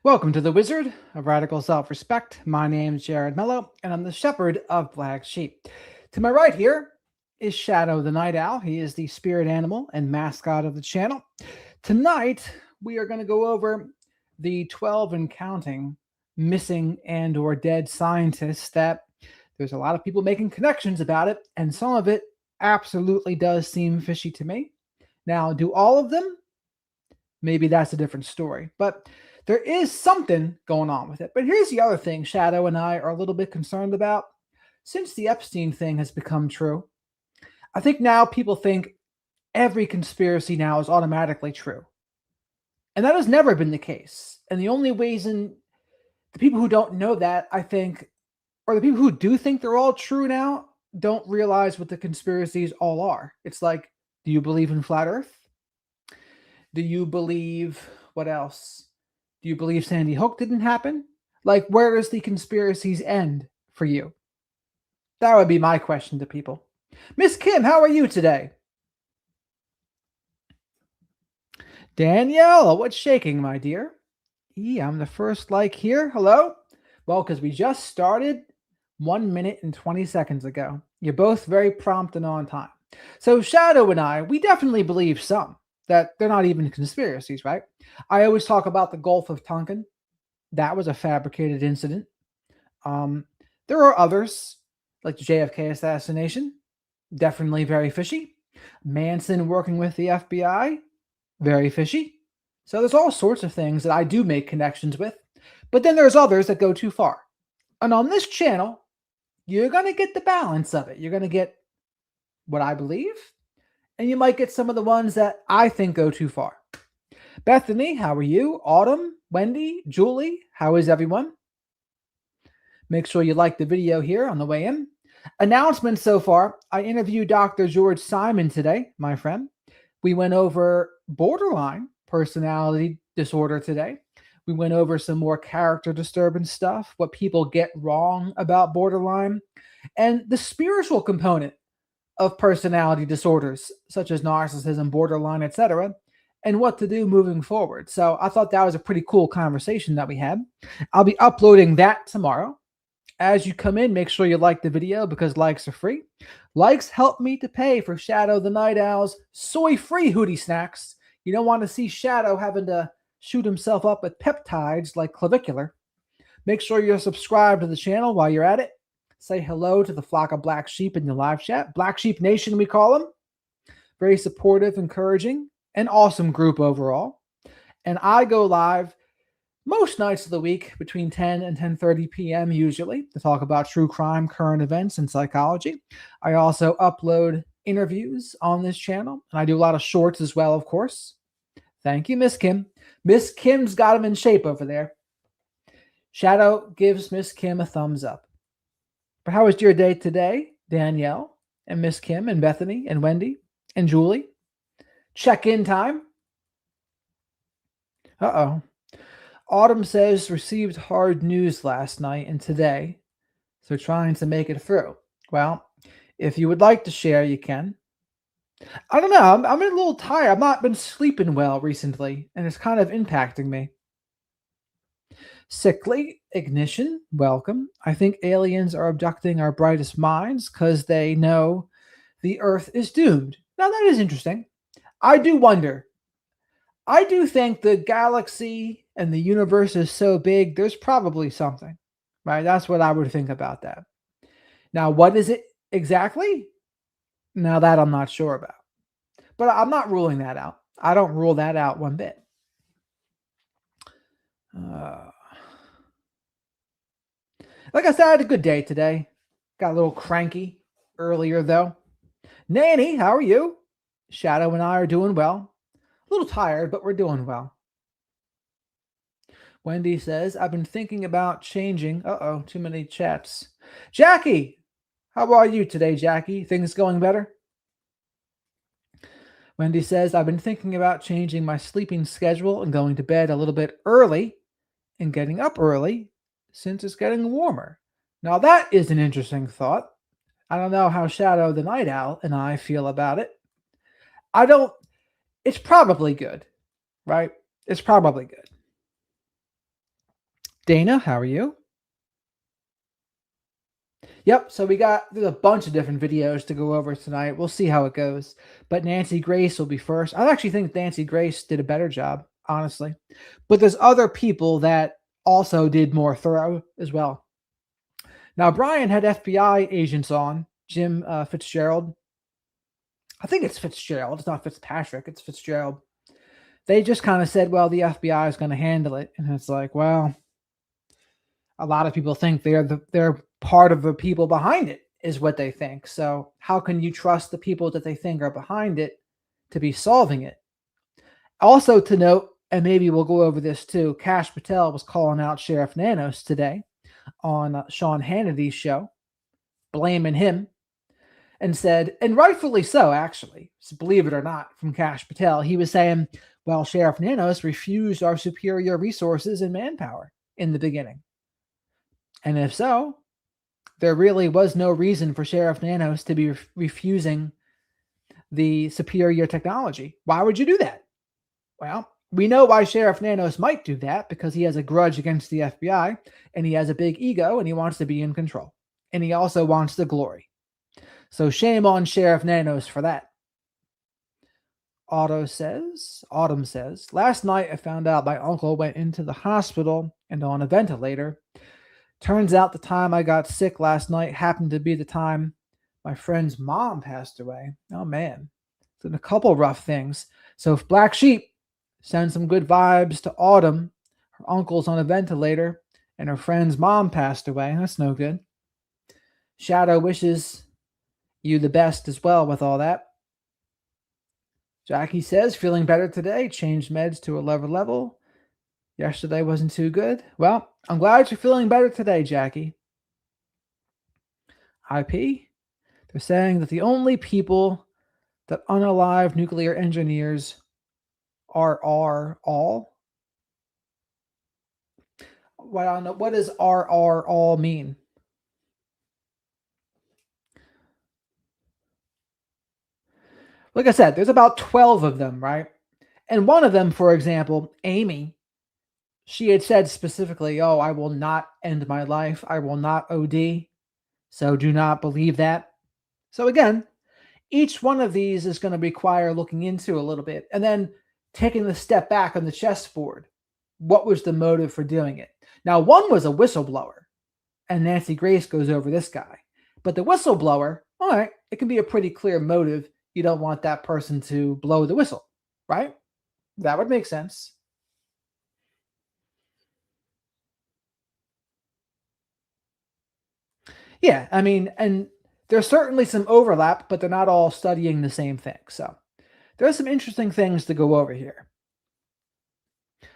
Welcome to the Wizard of Radical Self-Respect. My name's Jared Mello, and I'm the Shepherd of Black Sheep. To my right here is Shadow the Night Owl. He is the spirit animal and mascot of the channel. Tonight, we are going to go over the 12 and counting missing and or dead scientists that there's a lot of people making connections about it, and some of it absolutely does seem fishy to me. Now, do all of them? Maybe that's a different story. But there is something going on with it. But here's the other thing Shadow and I are a little bit concerned about. Since the Epstein thing has become true, I think now people think every conspiracy now is automatically true. And that has never been the case. And the only reason the people who don't know that, I think, or the people who do think they're all true now, don't realize what the conspiracies all are. It's like, do you believe in flat Earth? Do you believe what else? Do you believe Sandy Hook didn't happen? Like, where does the conspiracies end for you? That would be my question to people. Miss Kim, how are you today? Danielle, what's shaking, my dear? I'm the first like here. Hello? Well, because we just started 1 minute and 20 seconds ago. You're both very prompt and on time. So Shadow and I, we definitely believe some that they're not even conspiracies, right? I always talk about the Gulf of Tonkin. That was a fabricated incident. There are others, like the JFK assassination, definitely very fishy. Manson working with the FBI, very fishy. So there's all sorts of things that I do make connections with. But then there's others that go too far. And on this channel, you're going to get the balance of it. You're going to get what I believe, and you might get some of the ones that I think go too far. Bethany, how are you? Autumn, Wendy, Julie, how is everyone? Make sure you like the video here on the way in. Announcements so far. I interviewed Dr. George Simon today, my friend. We went over borderline personality disorder today. We went over some more character disturbance stuff, what people get wrong about borderline, and the spiritual component of personality disorders, such as narcissism, borderline, etc., and what to do moving forward. So I thought that was a pretty cool conversation that we had. I'll be uploading that tomorrow. As you come in, make sure you like the video because likes are free. Likes help me to pay for Shadow the Night Owl's soy-free Hootie snacks. You don't want to see Shadow having to shoot himself up with peptides like clavicular. Make sure you're subscribed to the channel while you're at it. Say hello to the flock of black sheep in the live chat. Black Sheep Nation, we call them. Very supportive, encouraging, and awesome group overall. And I go live most nights of the week between 10 and 10:30 p.m. usually to talk about true crime, current events, and psychology. I also upload interviews on this channel, and I do a lot of shorts as well, of course. Thank you, Miss Kim. Miss Kim's got him in shape over there. Shadow gives Miss Kim a thumbs up. But how was your day today, Danielle and Miss Kim and Bethany and Wendy and Julie? Check-in time. Uh-oh. Autumn says received hard news last night and today, so trying to make it through. Well, if you would like to share, you can. I don't know. I'm a little tired. I've not been sleeping well recently, and it's kind of impacting me. Sickly, Ignition, welcome. I think aliens are abducting our brightest minds because they know the Earth is doomed. Now, that is interesting. I do wonder. I do think the galaxy and the universe is so big, there's probably something, right? That's what I would think about that. Now, what is it exactly? Now, that I'm not sure about. But I'm not ruling that out. I don't rule that out one bit. Like I said, I had a good day today. Got a little cranky earlier, though. Nanny, how are you? Shadow and I are doing well. A little tired, but we're doing well. Wendy says, I've been thinking about changing. Uh-oh, too many chats. Jackie, how are you today, Jackie? Things going better? Wendy says, I've been thinking about changing my sleeping schedule and going to bed a little bit early and getting up early since it's getting warmer. Now that is an interesting thought. I don't know how Shadow the Night Owl and I feel about it. It's probably good, right? It's probably good. Dana, how are you? Yep, so there's a bunch of different videos to go over tonight. We'll see how it goes. But Nancy Grace will be first. I actually think Nancy Grace did a better job, honestly. But there's other people that also did more thorough as well. Now, Brian had FBI agents on, Jim Fitzgerald. I think it's Fitzgerald. It's not Fitzpatrick. It's Fitzgerald. They just kind of said, well, the FBI is going to handle it. And it's like, well, a lot of people think they're part of the people behind it, is what they think. So how can you trust the people that they think are behind it to be solving it? Also to note, and maybe we'll go over this too, Kash Patel was calling out Sheriff Nanos today on Sean Hannity's show, blaming him, and said, and rightfully so, actually, so believe it or not, from Kash Patel, he was saying, well, Sheriff Nanos refused our superior resources and manpower in the beginning. And if so, there really was no reason for Sheriff Nanos to be refusing the superior technology. Why would you do that? Well, we know why Sheriff Nanos might do that, because he has a grudge against the FBI, and he has a big ego, and he wants to be in control. And he also wants the glory. So shame on Sheriff Nanos for that. Autumn says, last night I found out my uncle went into the hospital and on a ventilator. Turns out the time I got sick last night happened to be the time my friend's mom passed away. Oh, man. It's been a couple rough things. So if Black Sheep sends some good vibes to Autumn, her uncle's on a ventilator, and her friend's mom passed away. That's no good. Shadow wishes you the best as well with all that. Jackie says, feeling better today. Changed meds to a lower level. Yesterday wasn't too good. Well, I'm glad you're feeling better today, Jackie. IP, they're saying that the only people that unalive nuclear engineers are all. Well, I don't know. What does are all mean? Like I said, there's about 12 of them, right? And one of them, for example, Amy, she had said specifically, oh, I will not end my life. I will not OD. So do not believe that. So again, each one of these is going to require looking into a little bit and then taking the step back on the chessboard. What was the motive for doing it? Now, one was a whistleblower, and Nancy Grace goes over this guy. But the whistleblower, all right, it can be a pretty clear motive. You don't want that person to blow the whistle, right? That would make sense. Yeah, I mean, and there's certainly some overlap, but they're not all studying the same thing. So there's some interesting things to go over here.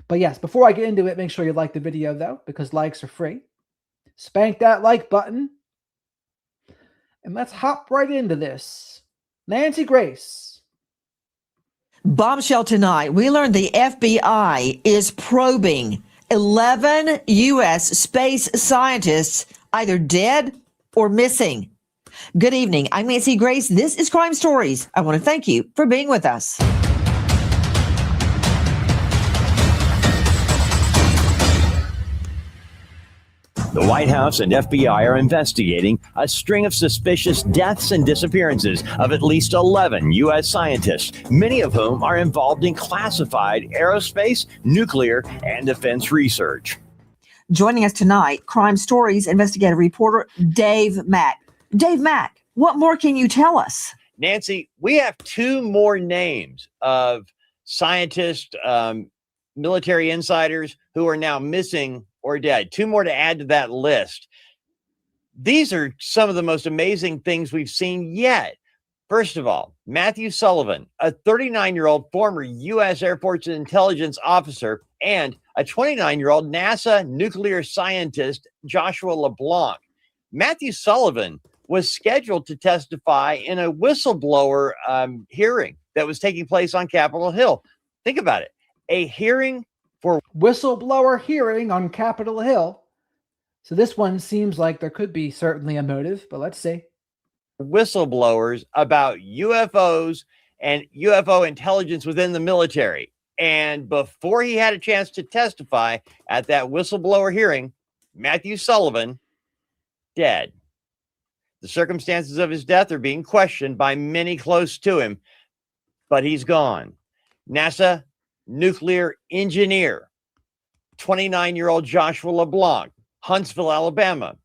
But yes, before I get into it, make sure you like the video, though, because likes are free. Spank that like button. And let's hop right into this. Nancy Grace. Bombshell tonight. We learned the FBI is probing 11 U.S. space scientists either dead or missing. Good evening. I'm Nancy Grace. This is Crime Stories. I want to thank you for being with us. The White House and FBI are investigating a string of suspicious deaths and disappearances of at least 11 U.S. scientists, many of whom are involved in classified aerospace, nuclear, and defense research. Joining us tonight, Crime Stories investigative reporter Dave Mack. Dave Mack, what more can you tell us? Nancy, we have two more names of scientists, military insiders who are now missing or dead. Two more to add to that list. These are some of the most amazing things we've seen yet. First of all, Matthew Sullivan, a 39-year-old former U.S. Air Force intelligence officer, and a 29-year-old NASA nuclear scientist, Joshua LeBlanc. Matthew Sullivan was scheduled to testify in a whistleblower hearing that was taking place on Capitol Hill. Think about it. A hearing for whistleblower hearing on Capitol Hill. So this one seems like there could be certainly a motive, but let's see. Whistleblowers about UFOs and UFO intelligence within the military. And before he had a chance to testify at that whistleblower hearing, Matthew Sullivan, dead. The circumstances of his death are being questioned by many close to him, but he's gone. NASA nuclear engineer, 29-year-old Joshua LeBlanc, Huntsville, Alabama.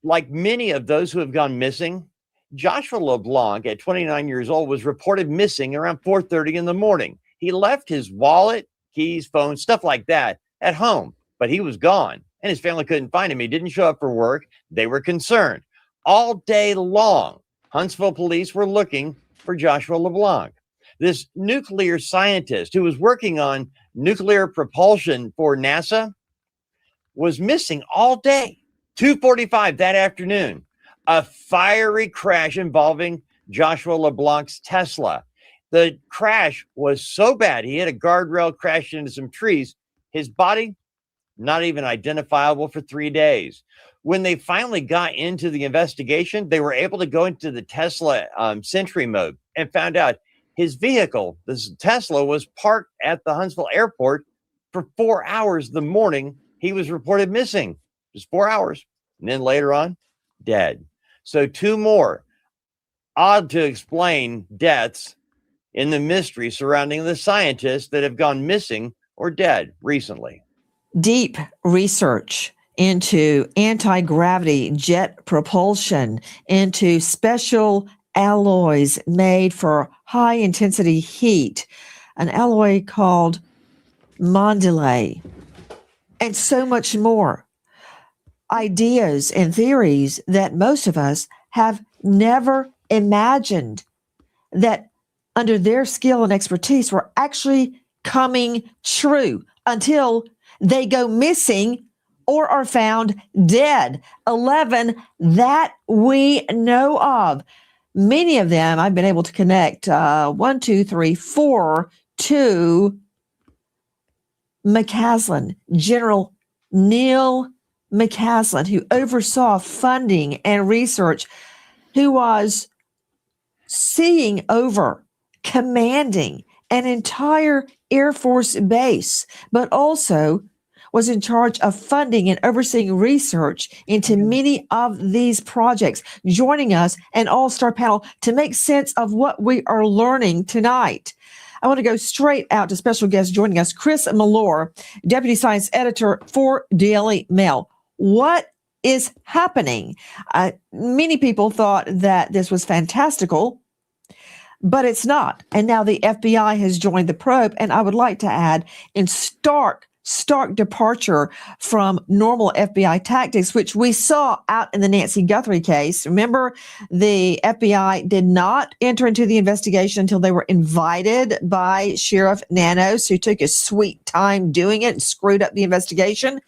Like many of those who have gone missing, Joshua LeBlanc, at 29 years old, was reported missing around 4:30 in the morning. He left his wallet, keys, phone, stuff like that at home, but he was gone, and his family couldn't find him. He didn't show up for work. They were concerned. All day long, Huntsville police were looking for Joshua LeBlanc. This nuclear scientist who was working on nuclear propulsion for NASA was missing all day. 2:45 that afternoon, a fiery crash involving Joshua LeBlanc's Tesla. The crash was so bad, he hit a guardrail, crashed into some trees. His body, not even identifiable for 3 days. When they finally got into the investigation, they were able to go into the Tesla Sentry mode and found out his vehicle, this Tesla, was parked at the Huntsville airport for 4 hours the morning he was reported missing. Just 4 hours. And then later on, dead. So 2 more odd to explain deaths in the mystery surrounding the scientists that have gone missing or dead recently. Deep research into anti-gravity jet propulsion, into special alloys made for high intensity heat, an alloy called Mondelez, and so much more. Ideas and theories that most of us have never imagined that under their skill and expertise were actually coming true until they go missing or are found dead. 11 that we know of. Many of them I've been able to connect 1, 2, 3, 4 to McCaslin, General Neil McCaslin, who oversaw funding and research, who was seeing over, commanding an entire Air Force base, but also was in charge of funding and overseeing research into many of these projects, joining us, an all-star panel to make sense of what we are learning tonight. I want to go straight out to special guest joining us, Chris Mellor, Deputy Science Editor for Daily Mail. What is happening? Many people thought that this was fantastical, but it's not. And now the FBI has joined the probe. And I would like to add, in stark departure from normal FBI tactics, which we saw out in the Nancy Guthrie case. Remember, the FBI did not enter into the investigation until they were invited by Sheriff Nanos, who took his sweet time doing it and screwed up the investigation.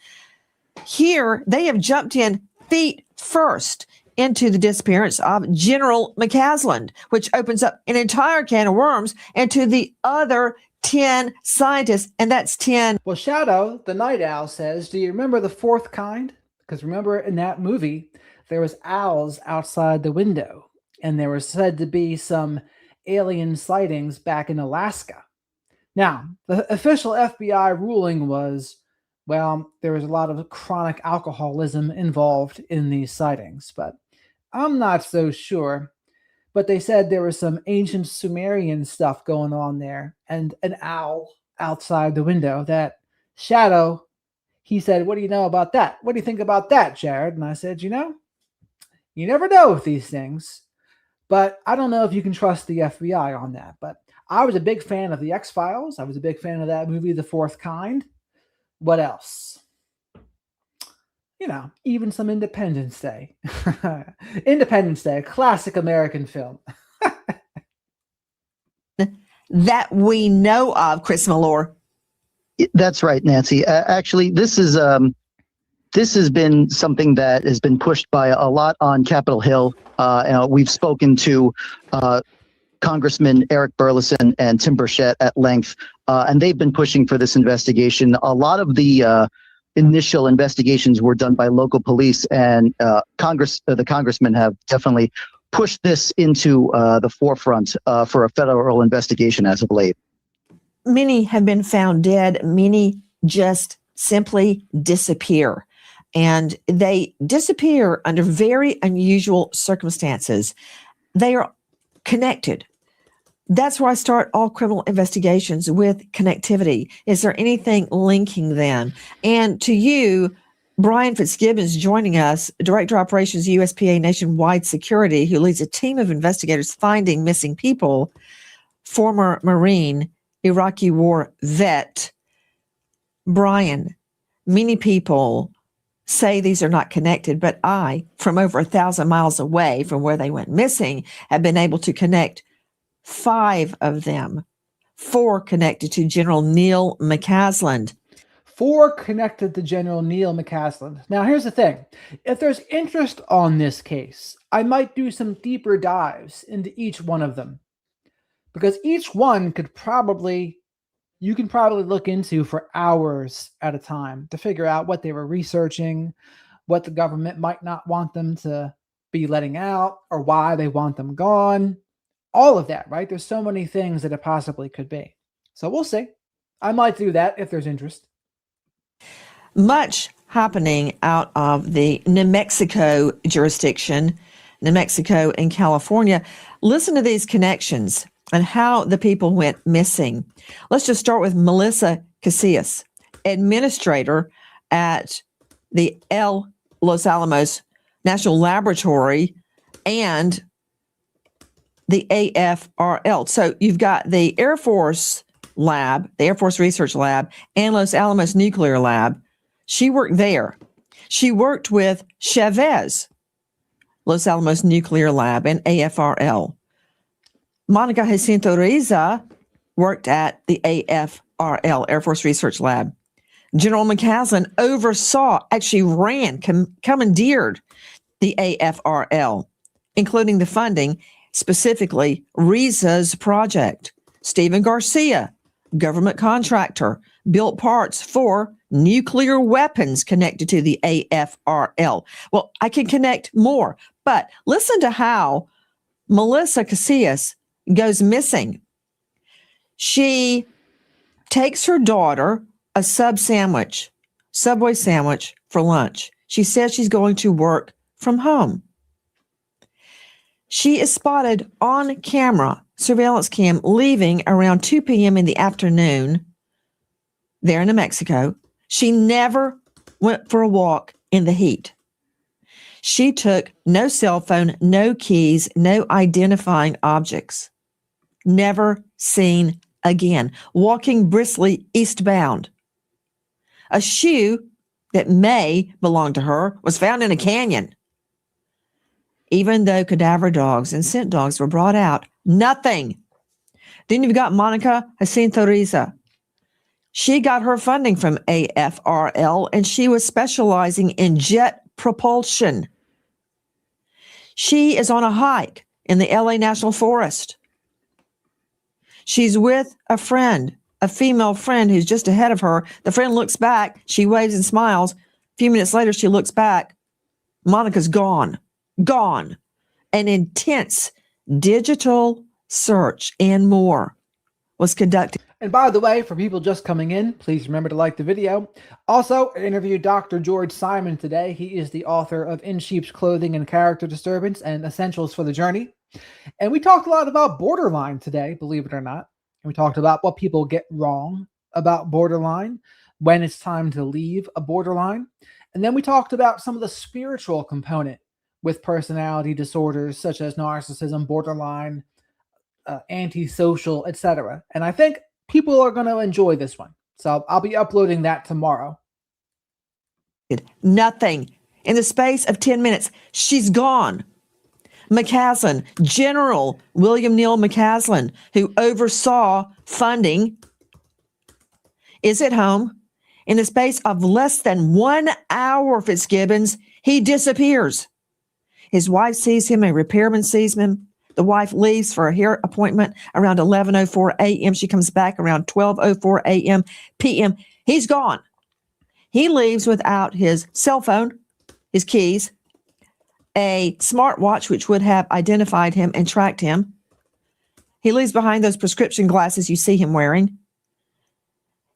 Here, they have jumped in feet first into the disappearance of General McCaslin, which opens up an entire can of worms into the other 10 scientists, and that's 10. Well, Shadow, the night owl, says, do you remember the fourth kind? Because remember in that movie, there was owls outside the window, and there was said to be some alien sightings back in Alaska. Now, the official FBI ruling was, well, there was a lot of chronic alcoholism involved in these sightings, but I'm not so sure. But they said there was some ancient Sumerian stuff going on there, and an owl outside the window. That Shadow, he said, what do you know about that? What do you think about that, Jared? And I said, you never know with these things, but I don't know if you can trust the FBI on that. But I was a big fan of the X-Files. I was a big fan of that movie, The Fourth Kind. What else? Even some Independence Day. Independence Day, a classic American film. That we know of, Chris Mellor. That's right, Nancy. Actually, this has been something that has been pushed by a lot on Capitol Hill. We've spoken to Congressman Eric Burleson and Tim Burchett at length, and they've been pushing for this investigation. A lot of the initial investigations were done by local police, and the congressmen have definitely pushed this into the forefront for a federal investigation as of late. many have been found dead. Many just simply disappear. And they disappear under very unusual circumstances. They are connected. That's where I start all criminal investigations, with connectivity. Is there anything linking them? And to you, Brian Fitzgibbons, joining us, Director of Operations, USPA Nationwide Security, who leads a team of investigators finding missing people, former Marine, Iraqi war vet. Brian, many people say these are not connected, but I, from over 1,000 miles away from where they went missing, have been able to connect 5 of them, 4 connected to General Neil McCasland. 4 connected to General Neil McCasland. Now, here's the thing. If there's interest on this case, I might do some deeper dives into each one of them, because each one you can probably look into for hours at a time to figure out what they were researching, what the government might not want them to be letting out, or why they want them gone. All of that, right? There's so many things that it possibly could be. So we'll see. I might do that if there's interest. Much happening out of the New Mexico jurisdiction, New Mexico and California. Listen to these connections and how the people went missing. Let's just start with Melissa Casillas, administrator at the Los Alamos National Laboratory and the AFRL. So you've got the Air Force Lab, the Air Force Research Lab, and Los Alamos Nuclear Lab. She worked there. She worked with Chavez, Los Alamos Nuclear Lab, and AFRL. Monica Jacinto Riza worked at the AFRL, Air Force Research Lab. General McCasland oversaw, actually ran, commandeered the AFRL, including the funding, specifically Riza's project. Stephen Garcia, government contractor, built parts for nuclear weapons connected to the AFRL. Well, I can connect more, but listen to how Melissa Casillas goes missing. She takes her daughter a Subway sandwich for lunch. She says she's going to work from home. She is spotted on camera, surveillance cam, leaving around 2 p.m. in the afternoon there in New Mexico. She never went for a walk in the heat. She took no cell phone, no keys, no identifying objects. Never seen again. Walking briskly eastbound. A shoe that may belong to her was found in a canyon. Even though cadaver dogs and scent dogs were brought out, nothing. Then you've got Monica Jacinto Riza. She got her funding from AFRL, and she was specializing in jet propulsion. She is on a hike in the LA National Forest. She's with a friend, a female friend who's just ahead of her. The friend looks back. She waves and smiles. A few minutes later, she looks back. Monica's gone. Gone. An intense digital search and more was conducted. And by the way, for people just coming in, please remember to like the video. Also, I interviewed Dr. George Simon today. He is the author of In Sheep's Clothing and Character Disturbance and Essentials for the Journey. And we talked a lot about borderline today, believe it or not. And we talked about what people get wrong about borderline, when it's time to leave a borderline. And then we talked about some of the spiritual component with personality disorders such as narcissism, borderline, antisocial, etc. And I think people are going to enjoy this one. So I'll be uploading that tomorrow. Nothing. In the space of 10 minutes, she's gone. McCasland, General William Neil McCasland, who oversaw funding, is at home. In the space of less than 1 hour, Fitzgibbons, he disappears. His wife sees him, a repairman sees him. The wife leaves for a hair appointment around 11:04 a.m. She comes back around 12:04 a.m. p.m. He's gone. He leaves without his cell phone, his keys, a smartwatch which would have identified him and tracked him. He leaves behind those prescription glasses you see him wearing.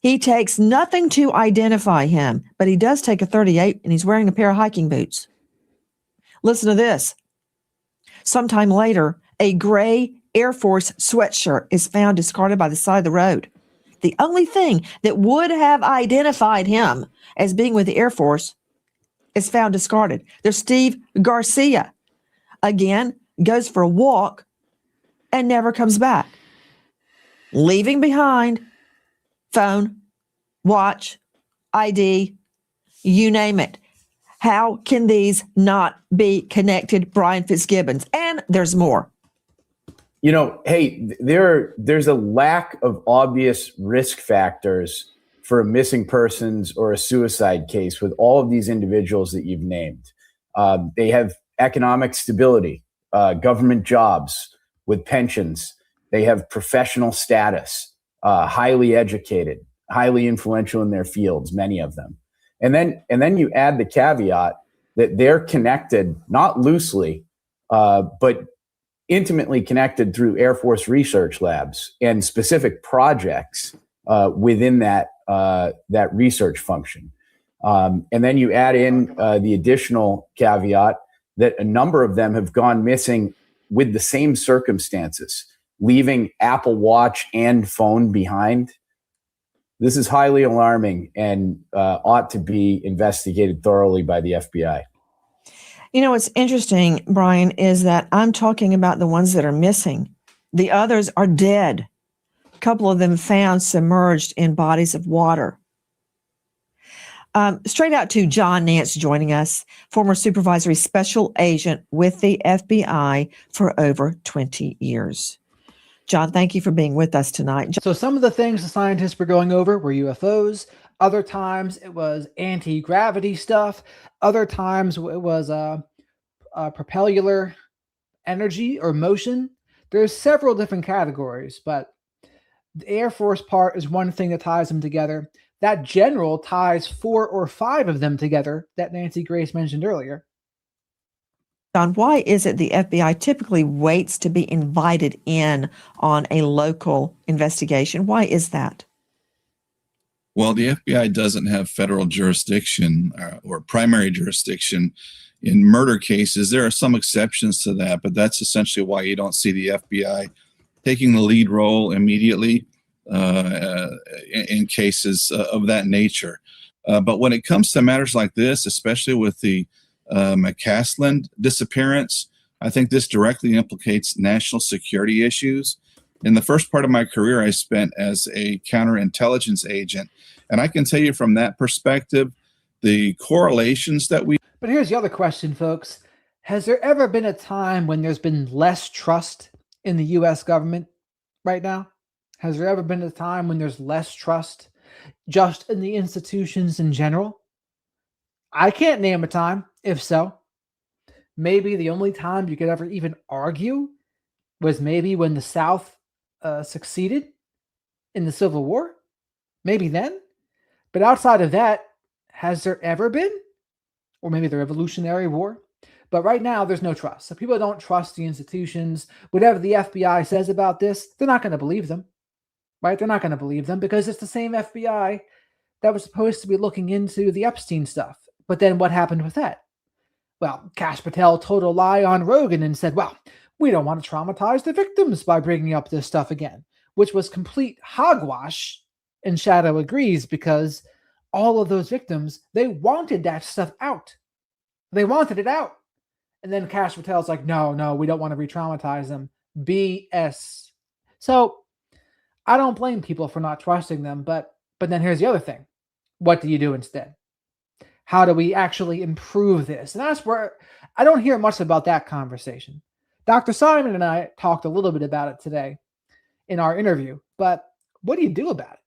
He takes nothing to identify him, but he does take a 38 and he's wearing a pair of hiking boots. Listen to this. Sometime later, a gray Air Force sweatshirt is found discarded by the side of the road. The only thing that would have identified him as being with the Air Force is found discarded. There's Steve Garcia. Again, goes for a walk and never comes back, leaving behind phone, watch, ID, you name it. How can these not be connected, Brian Fitzgibbons? And there's more. Hey, there's a lack of obvious risk factors for a missing persons or a suicide case with all of these individuals that you've named. They have economic stability, government jobs with pensions. They have professional status. Highly educated, highly influential in their fields, many of them. And then you add the caveat that they're connected, not loosely, but intimately connected through Air Force research labs and specific projects within that research function. And then you add in the additional caveat that a number of them have gone missing with the same circumstances, leaving Apple Watch and phone behind. This is highly alarming and ought to be investigated thoroughly by the FBI. What's interesting, Brian, is that I'm talking about the ones that are missing. The others are dead. A couple of them found submerged in bodies of water. Straight out to John Nance joining us, former supervisory special agent with the FBI for over 20 years. John, thank you for being with us tonight. So some of the things the scientists were going over were UFOs. Other times it was anti-gravity stuff. Other times it was propeller energy or motion. There's several different categories, but the Air Force part is one thing that ties them together. That general ties 4 or 5 of them together that Nancy Grace mentioned earlier. John, why is it the FBI typically waits to be invited in on a local investigation? Why is that? Well, the FBI doesn't have federal jurisdiction or primary jurisdiction in murder cases. There are some exceptions to that, but that's essentially why you don't see the FBI taking the lead role immediately in cases of that nature. But when it comes to matters like this, especially with the McCaslin disappearance, I think this directly implicates national security issues. In the first part of my career, I spent as a counterintelligence agent. And I can tell you from that perspective, the correlations that we... But here's the other question, folks. Has there ever been a time when there's been less trust in the U.S. government right now? Has there ever been a time when there's less trust just in the institutions in general? I can't name a time. If so, maybe the only time you could ever even argue was maybe when the South succeeded in the Civil War. Maybe then. But outside of that, has there ever been? Or maybe the Revolutionary War? But right now, there's no trust. So people don't trust the institutions. Whatever the FBI says about this, they're not going to believe them. Right? They're not going to believe them because it's the same FBI that was supposed to be looking into the Epstein stuff. But then what happened with that? Well, Kash Patel told a lie on Rogan and said, well, we don't want to traumatize the victims by bringing up this stuff again, which was complete hogwash. And Shadow agrees because all of those victims, they wanted that stuff out. They wanted it out. And then Kash Patel's like, no, we don't want to re-traumatize them. BS. So I don't blame people for not trusting them, but then here's the other thing. What do you do instead? How do we actually improve this? And that's where I don't hear much about that conversation. Dr. Simon and I talked a little bit about it today in our interview, but what do you do about it?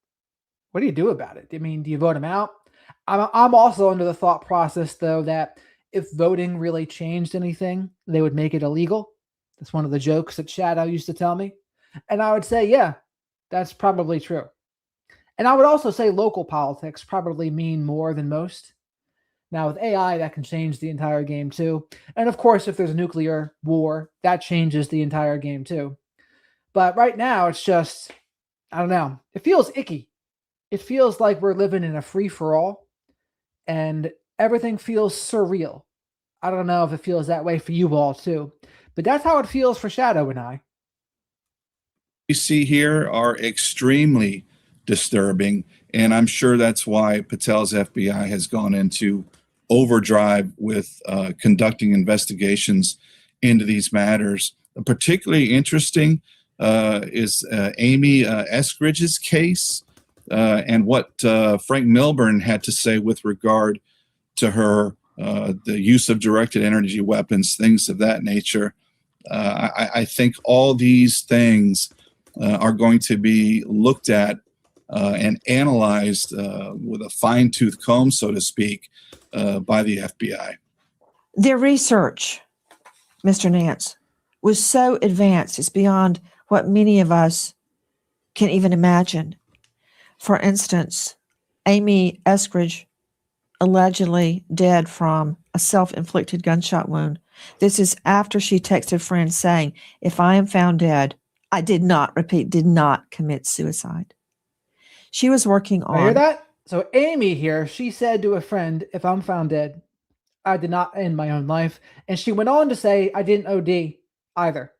What do you do about it? I mean, do you vote them out? I'm also under the thought process, though, that if voting really changed anything, they would make it illegal. That's one of the jokes that Shadow used to tell me. And I would say, yeah, that's probably true. And I would also say local politics probably mean more than most. Now, with AI, that can change the entire game, too. And, of course, if there's a nuclear war, that changes the entire game, too. But right now, it's just, I don't know. It feels icky. it feels like we're living in a free for all and everything feels surreal. I don't know if it feels that way for you all too, but that's how it feels for Shadow and I. We see here are extremely disturbing, and I'm sure that's why Patel's FBI has gone into overdrive with conducting investigations into these matters. Particularly interesting is Amy Eskridge's case and what Frank Milburn had to say with regard to her, the use of directed energy weapons, things of that nature. I think all these things are going to be looked at and analyzed with a fine-tooth comb, so to speak, by the FBI. Their research, Mr. Nance, was so advanced, it's beyond what many of us can even imagine. For instance, Amy Eskridge, allegedly dead from a self-inflicted gunshot wound. This is after she texted friends saying, "If I am found dead, I did not commit suicide." She was working I hear on that? So Amy here, she said to a friend, if I'm found dead, I did not end my own life. And she went on to say, I didn't OD either.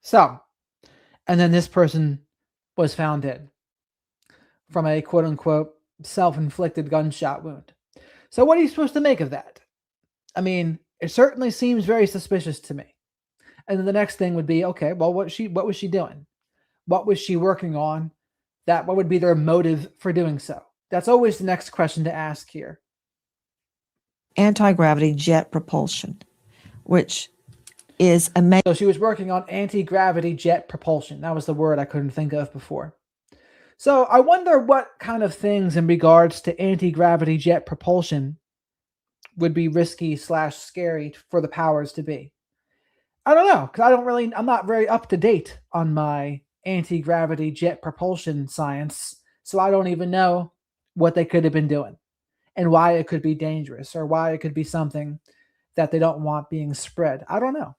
So, and then this person was found dead from a quote unquote self-inflicted gunshot wound. So what are you supposed to make of that? I mean, it certainly seems very suspicious to me. And then the next thing would be, okay, well, what was she doing? What was she working on? What would be their motive for doing so? That's always the next question to ask here. anti-gravity jet propulsion, which is amazing. So she was working on anti-gravity jet propulsion. That was the word I couldn't think of before. So I wonder what kind of things in regards to anti-gravity jet propulsion would be risky / scary for the powers to be. I don't know, because I'm not very up to date on my anti-gravity jet propulsion science, so I don't even know what they could have been doing and why it could be dangerous or why it could be something that they don't want being spread. I don't know.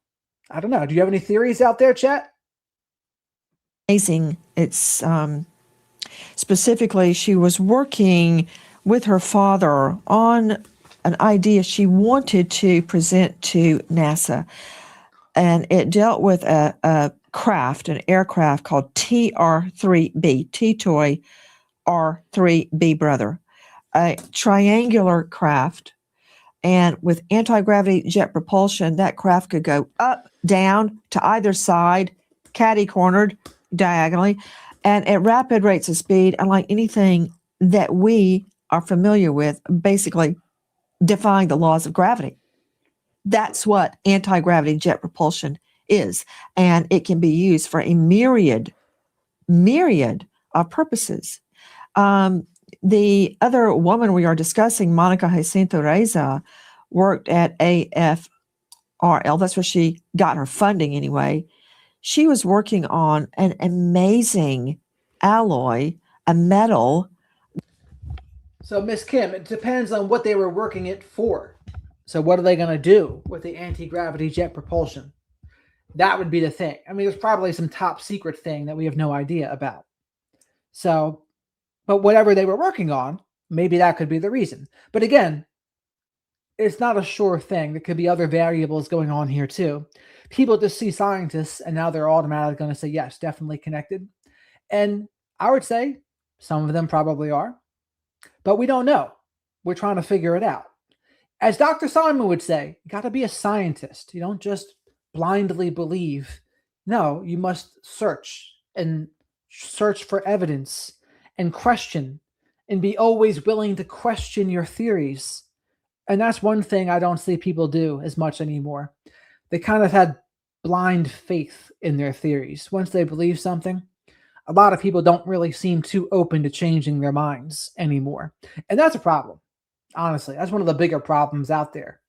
Do you have any theories out there, chat? Amazing. It's specifically, she was working with her father on an idea she wanted to present to NASA. And it dealt with an aircraft called TR-3B, T-Toy R-3B brother, a triangular craft. And with anti-gravity jet propulsion, that craft could go up, down, to either side, catty-cornered, diagonally, and at rapid rates of speed, unlike anything that we are familiar with, basically defying the laws of gravity. That's what anti-gravity jet propulsion is, and it can be used for a myriad of purposes. The other woman we are discussing, Monica Jacinto Reza, worked at AFRL. That's where she got her funding anyway. She was working on an amazing alloy, a metal. So, Miss Kim, it depends on what they were working it for. So what are they going to do with the anti-gravity jet propulsion? That would be the thing. I mean, there's probably some top secret thing that we have no idea about. So, but whatever they were working on, maybe that could be the reason. But again, it's not a sure thing. There could be other variables going on here too. People just see scientists and now they're automatically going to say, yes, definitely connected. And I would say some of them probably are, but we don't know. We're trying to figure it out. As Dr. Simon would say, you got to be a scientist. You don't just blindly believe. No, you must search for evidence and question and be always willing to question your theories. And that's one thing I don't see people do as much anymore. They kind of had blind faith in their theories. Once they believe something, a lot of people don't really seem too open to changing their minds anymore. And that's a problem. Honestly, that's one of the bigger problems out there.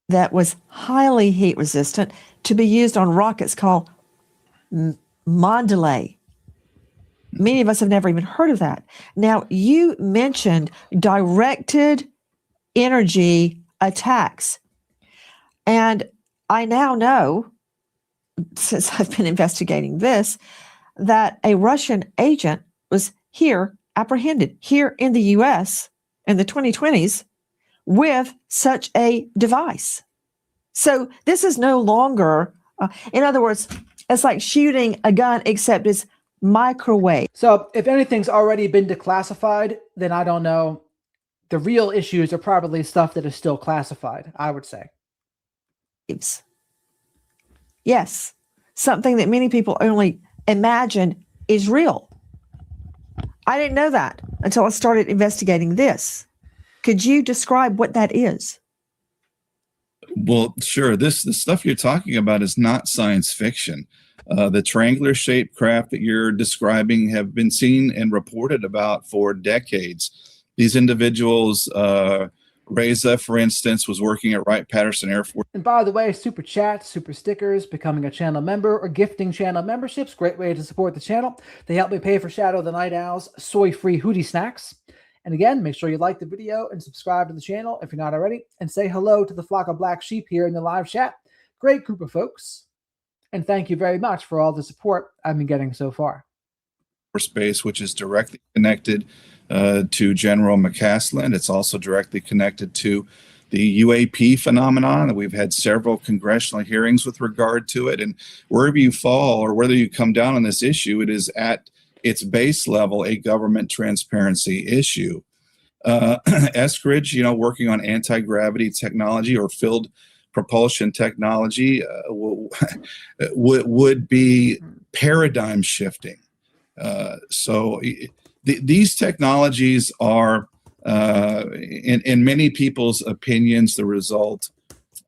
That was highly heat resistant to be used on rockets called Mondelez. Many of us have never even heard of that. Now, you mentioned directed energy attacks. And I now know, since I've been investigating this, that a Russian agent was here apprehended here in the US in the 2020s with such a device. So this is no longer, in other words, it's like shooting a gun, except it's microwave. So if anything's already been declassified, then I don't know. The real issues are probably stuff that is still classified, I would say. Yes, something that many people only imagine is real. I didn't know that until I started investigating this. Could you describe what that is? Well, sure. The stuff you're talking about is not science fiction. The triangular shaped craft that you're describing have been seen and reported about for decades. These individuals, Reza, for instance, was working at Wright-Patterson Air Force. And by the way, super chats, super stickers, becoming a channel member, or gifting channel memberships, great way to support the channel. They help me pay for Shadow the Night Owl's soy-free hoodie snacks. And again, make sure you like the video and subscribe to the channel if you're not already, and say hello to the flock of black sheep here in the live chat. Great group of folks. And thank you very much for all the support I've been getting so far. Space, which is directly connected to General McCaslin. It's also directly connected to the UAP phenomenon. We've had several congressional hearings with regard to it. And wherever you fall or whether you come down on this issue, it is at its base level a government transparency issue. Eskridge, working on anti-gravity technology or filled propulsion technology would be paradigm shifting. So these technologies are, in many people's opinions, the result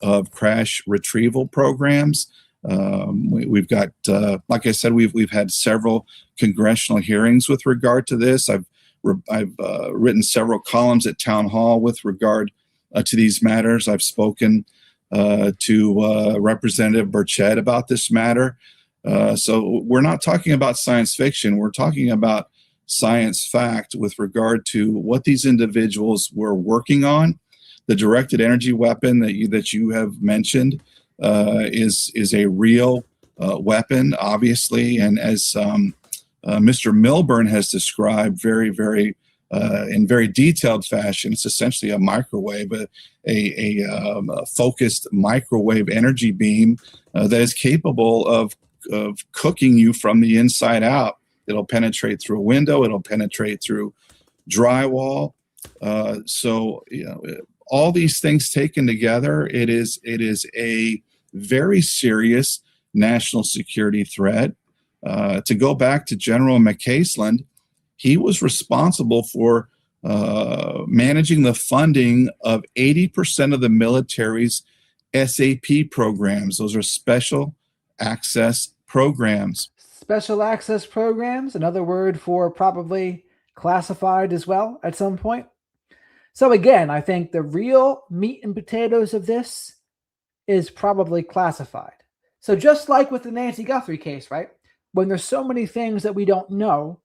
of crash retrieval programs. We've got, like I said, we've had several congressional hearings with regard to this. I've written several columns at Town Hall with regard to these matters. I've spoken to Representative Burchett about this matter. So we're not talking about science fiction. We're talking about science fact with regard to what these individuals were working on. The directed energy weapon that you have mentioned is a real weapon, obviously, and as Mr. Milburn has described very in very detailed fashion, it's essentially a microwave, a focused microwave energy beam that is capable of cooking you from the inside out. It'll penetrate through a window. It'll penetrate through drywall. So all these things taken together, it is a very serious national security threat. To go back to General McCaslin, he was responsible for managing the funding of 80% of the military's SAP programs. Those are special access programs. Special access programs, another word for probably classified as well at some point. So again, I think the real meat and potatoes of this is probably classified. So just like with the Nancy Guthrie case, right? When there's so many things that we don't know,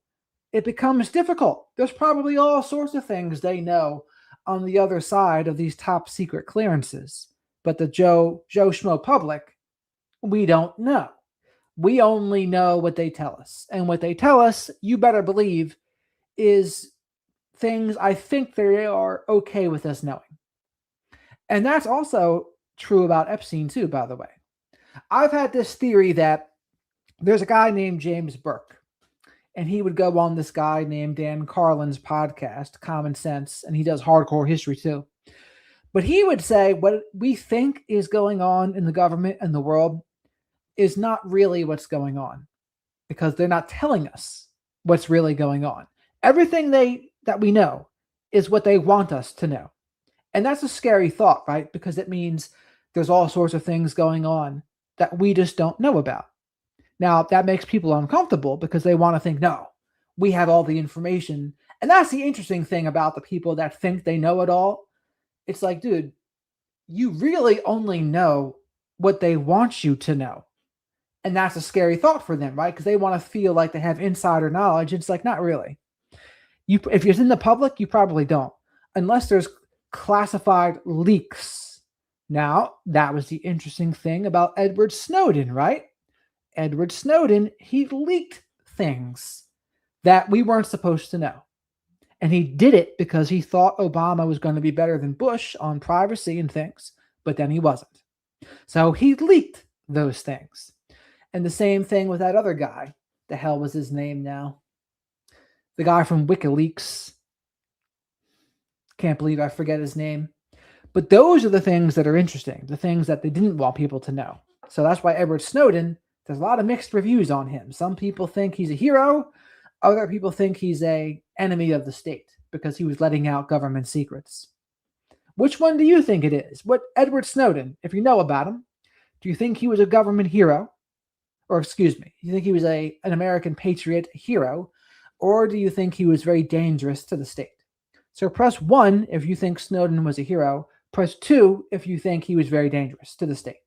it becomes difficult. There's probably all sorts of things they know on the other side of these top secret clearances. But the Joe Schmo public, we don't know. We only know what they tell us. And what they tell us, you better believe, is things I think they are okay with us knowing. And that's also true about Epstein too, by the way. I've had this theory that there's a guy named James Burke, and he would go on this guy named Dan Carlin's podcast, Common Sense, and he does hardcore history too. But he would say what we think is going on in the government and the world is not really what's going on, because they're not telling us what's really going on. Everything that we know is what they want us to know. And that's a scary thought, right? Because it means there's all sorts of things going on that we just don't know about. Now, that makes people uncomfortable because they want to think, no, we have all the information. And that's the interesting thing about the people that think they know it all. It's like, dude, you really only know what they want you to know. And that's a scary thought for them, right? Because they want to feel like they have insider knowledge. It's like, not really. If you're in the public, you probably don't, unless there's classified leaks. Now, that was the interesting thing about Edward Snowden, right? Edward Snowden, he leaked things that we weren't supposed to know. And he did it because he thought Obama was going to be better than Bush on privacy and things, but then he wasn't. So he leaked those things. And the same thing with that other guy. The hell was his name now? The guy from WikiLeaks. Can't believe I forget his name. But those are the things that are interesting, the things that they didn't want people to know. So that's why Edward Snowden, there's a lot of mixed reviews on him. Some people think he's a hero. Other people think he's an enemy of the state because he was letting out government secrets. Which one do you think it is? What Edward Snowden, if you know about him, do you think he was a government hero? Or excuse me, do you think he was an American patriot hero? Or do you think he was very dangerous to the state? So press 1 if you think Snowden was a hero. Press 2 if you think he was very dangerous to the state.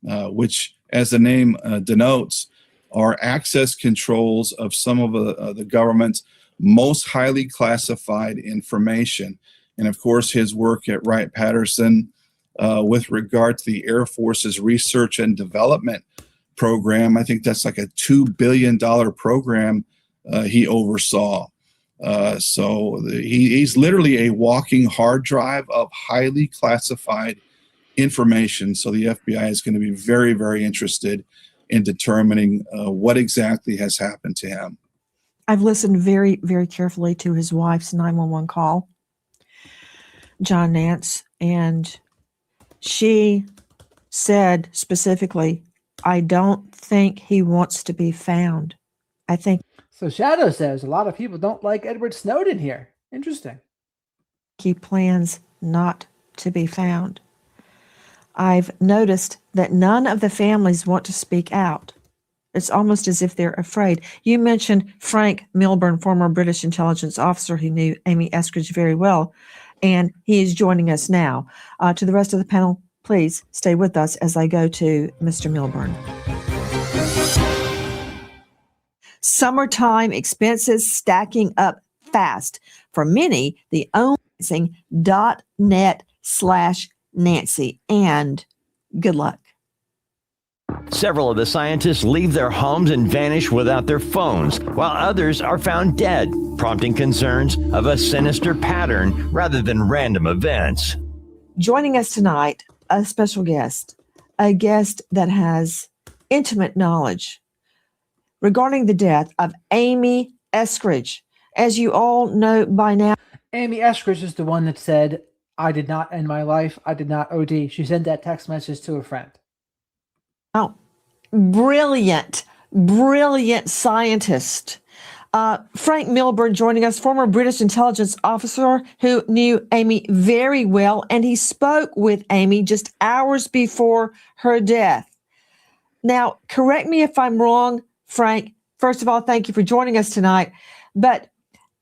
Which, as the name denotes, are access controls of some of the government's most highly classified information. And of course, his work at Wright-Patterson with regard to the Air Force's research and development program, I think that's like a $2 billion program he oversaw. So he's literally a walking hard drive of highly classified information. So the FBI is going to be very, very interested in determining what exactly has happened to him. I've listened very, very carefully to his wife's 911 call, John Nance, and she said specifically, I don't think he wants to be found. I think So Shadow says a lot of people don't like Edward Snowden here. Interesting. he plans not to be found. I've noticed that none of the families want to speak out. It's almost as if they're afraid. You mentioned Frank Milburn, former British intelligence officer who knew Amy Eskridge very well, and he is joining us now. To the rest of the panel, please stay with us as I go to Mr. Milburn. Summertime expenses stacking up fast. For many, the only thing .net/Nancy, and good luck. Several of the scientists leave their homes and vanish without their phones, while others are found dead, prompting concerns of a sinister pattern rather than random events. Joining us tonight, a special guest, a guest that has intimate knowledge regarding the death of Amy Eskridge. As you all know by now, Amy Eskridge is the one that said, I did not end my life. I did not OD. She sent that text message to a friend. oh, brilliant scientist. Frank Milburn joining us, former British intelligence officer who knew Amy very well, and he spoke with Amy just hours before her death. Now, correct me if I'm wrong, Frank. First of all, thank you for joining us tonight. But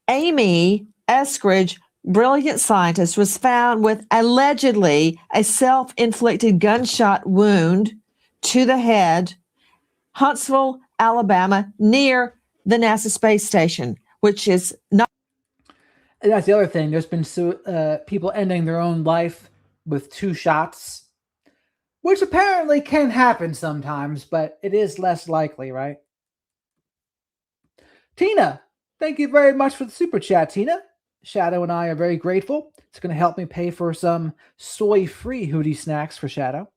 Amy Eskridge, brilliant scientist, was found with allegedly a self-inflicted gunshot wound to the head, Huntsville, Alabama, near the NASA space station, which is not. And that's the other thing. There's been people ending their own life with 2 shots, which apparently can happen sometimes, but it is less likely, right? Tina, thank you very much for the super chat, Tina. Shadow and I are very grateful. It's going to help me pay for some soy-free Hootie snacks for Shadow.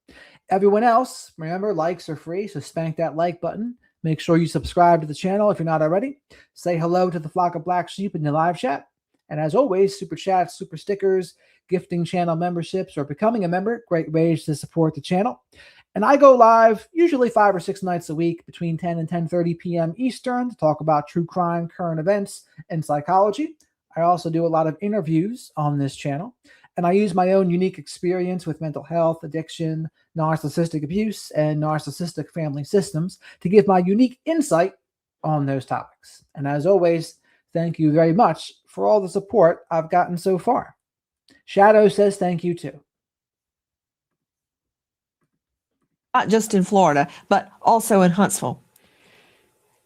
Everyone else, remember, likes are free, so spank that like button. Make sure you subscribe to the channel if you're not already. Say hello to the flock of black sheep in the live chat. And as always, super chats, super stickers, gifting channel memberships, or becoming a member, great ways to support the channel. And I go live usually 5 or 6 nights a week between 10 and 10:30 p.m. Eastern to talk about true crime, current events, and psychology. I also do a lot of interviews on this channel, and I use my own unique experience with mental health, addiction, narcissistic abuse, and narcissistic family systems to give my unique insight on those topics. And as always, thank you very much for all the support I've gotten so far. Shadow says thank you too. Not just in Florida, but also in Huntsville.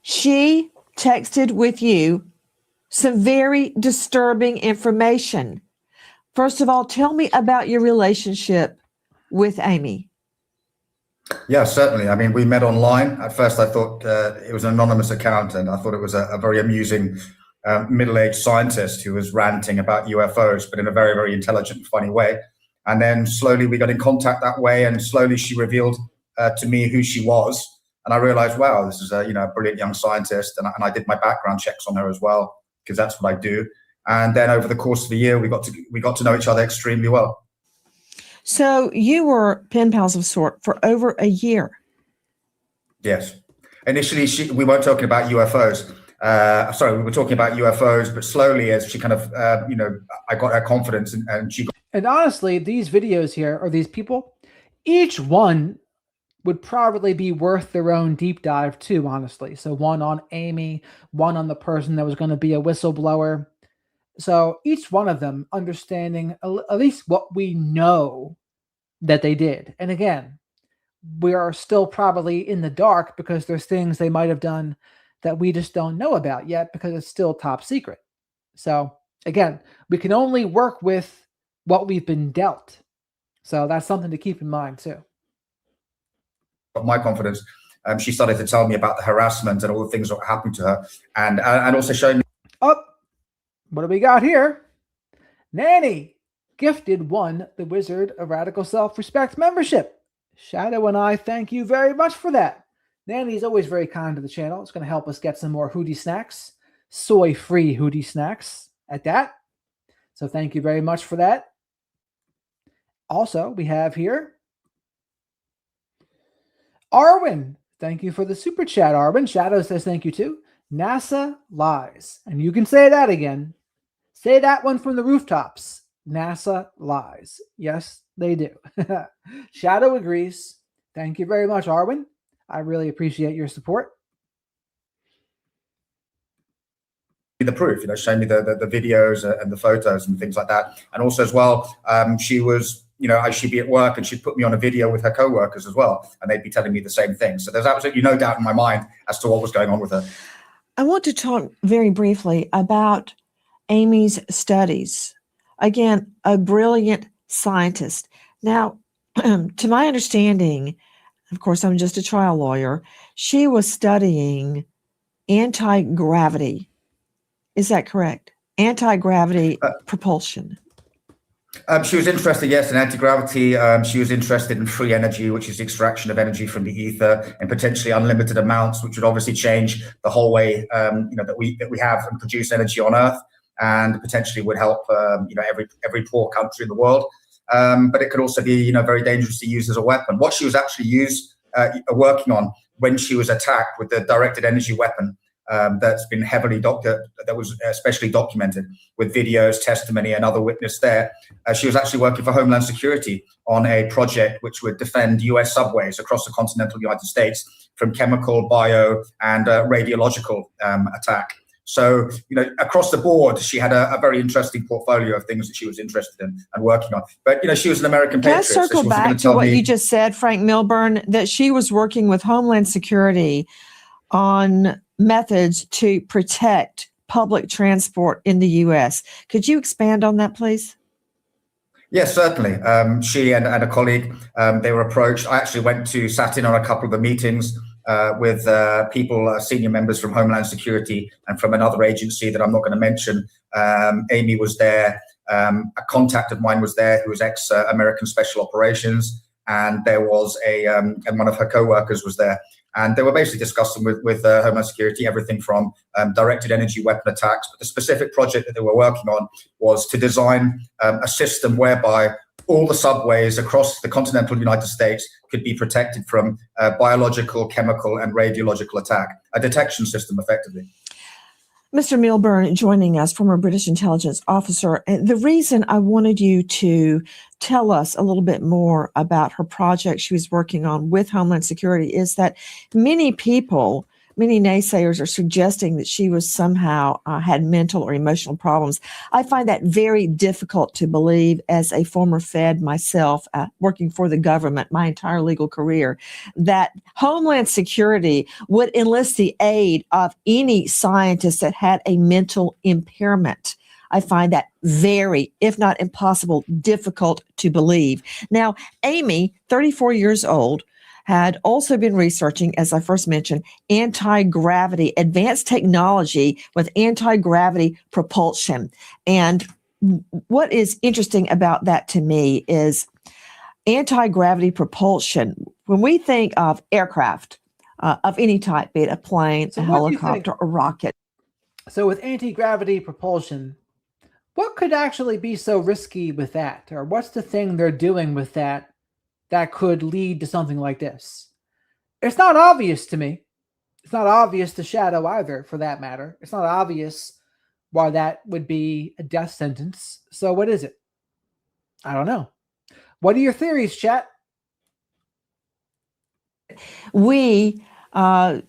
She texted with you some very disturbing information. First of all, tell me about your relationship with Amy. Yeah, certainly. I mean, we met online. At first, I thought it was an anonymous account, and I thought it was a very amusing middle-aged scientist who was ranting about UFOs, but in a very, very intelligent, funny way. And then slowly we got in contact that way, and slowly she revealed to me who she was. And I realized, wow, this is a brilliant young scientist. And I did my background checks on her as well, because that's what I do. And then over the course of the year, we got to know each other extremely well. So you were pen pals of sort for over a year. Yes. Initially, we weren't talking about UFOs. We were talking about UFOs, but slowly, as she kind of, I got her confidence, and she got. And honestly, these videos here, or these people, each one would probably be worth their own deep dive too, honestly. So one on Amy, one on the person that was going to be a whistleblower. So each one of them understanding at least what we know that they did. And again, we are still probably in the dark because there's things they might have done that we just don't know about yet because it's still top secret. So again, we can only work with what we've been dealt. So that's something to keep in mind too. My confidence. She started to tell me about the harassment and all the things that happened to her, and also showing me. Oh, what do we got here? Nanny gifted won the Wizard of Radical Self-Respect membership. Shadow and I thank you very much for that. Nanny's always very kind to the channel. It's going to help us get some more Hootie snacks, soy-free Hootie snacks at that. So thank you very much for that. Also, we have here Arwin. Thank you for the super chat, Arwin. Shadow says thank you too. NASA lies. And you can say that again. Say that one from the rooftops. NASA lies. Yes, they do. Shadow agrees. Thank you very much, Arwin. I really appreciate your support. The proof, showing me the videos and the photos and things like that. And also as well, she was, she'd be at work and she'd put me on a video with her co-workers as well. And they'd be telling me the same thing. So there's absolutely no doubt in my mind as to what was going on with her. I want to talk very briefly about Amy's studies. Again, a brilliant scientist. Now, to my understanding, of course, I'm just a trial lawyer, she was studying anti-gravity. Is that correct? Anti-gravity propulsion. She was interested, yes, in anti-gravity. She was interested in free energy, which is the extraction of energy from the ether in potentially unlimited amounts, which would obviously change the whole way that we have and produce energy on Earth, and potentially would help every poor country in the world. But it could also be very dangerous to use as a weapon. What she was actually working on when she was attacked with the directed energy weapon. That's been heavily that was especially documented with videos, testimony, and other witness there. She was actually working for Homeland Security on a project which would defend US subways across the continental United States from chemical, bio, and radiological attack. So, across the board, she had a very interesting portfolio of things that she was interested in and working on. But, she was an American patriot. Can I circle back to what you just said, Frank Milburn, that she was working with Homeland Security on methods to protect public transport in the U.S. Could you expand on that, please? Yes, certainly. She and a colleague, they were approached. I actually sat in on a couple of the meetings with people, senior members from Homeland Security and from another agency that I'm not going to mention. Amy was there. A contact of mine was there who was ex-American Special Operations. And there was and one of her co-workers was there. And they were basically discussing with Homeland Security everything from directed energy weapon attacks. But the specific project that they were working on was to design a system whereby all the subways across the continental United States could be protected from biological, chemical, and radiological attack, a detection system, effectively. Mr. Milburn joining us, former British intelligence officer. And the reason I wanted you to tell us a little bit more about her project she was working on with Homeland Security is that many naysayers are suggesting that she was somehow had mental or emotional problems. I find that very difficult to believe as a former Fed myself, working for the government my entire legal career, that Homeland Security would enlist the aid of any scientist that had a mental impairment. I find that very, if not impossible, difficult to believe. Now, Amy, 34 years old, had also been researching, as I first mentioned, anti-gravity, advanced technology with anti-gravity propulsion. And what is interesting about that to me is anti-gravity propulsion. When we think of aircraft of any type, be it a plane, So a what do you think- helicopter, a rocket, So with anti-gravity propulsion, what could actually be so risky with that? Or what's the thing they're doing with that that could lead to something like this? It's not obvious to me. It's not obvious to Shadow either, for that matter. It's not obvious why that would be a death sentence. So what is it? I don't know. What are your theories, chat? we are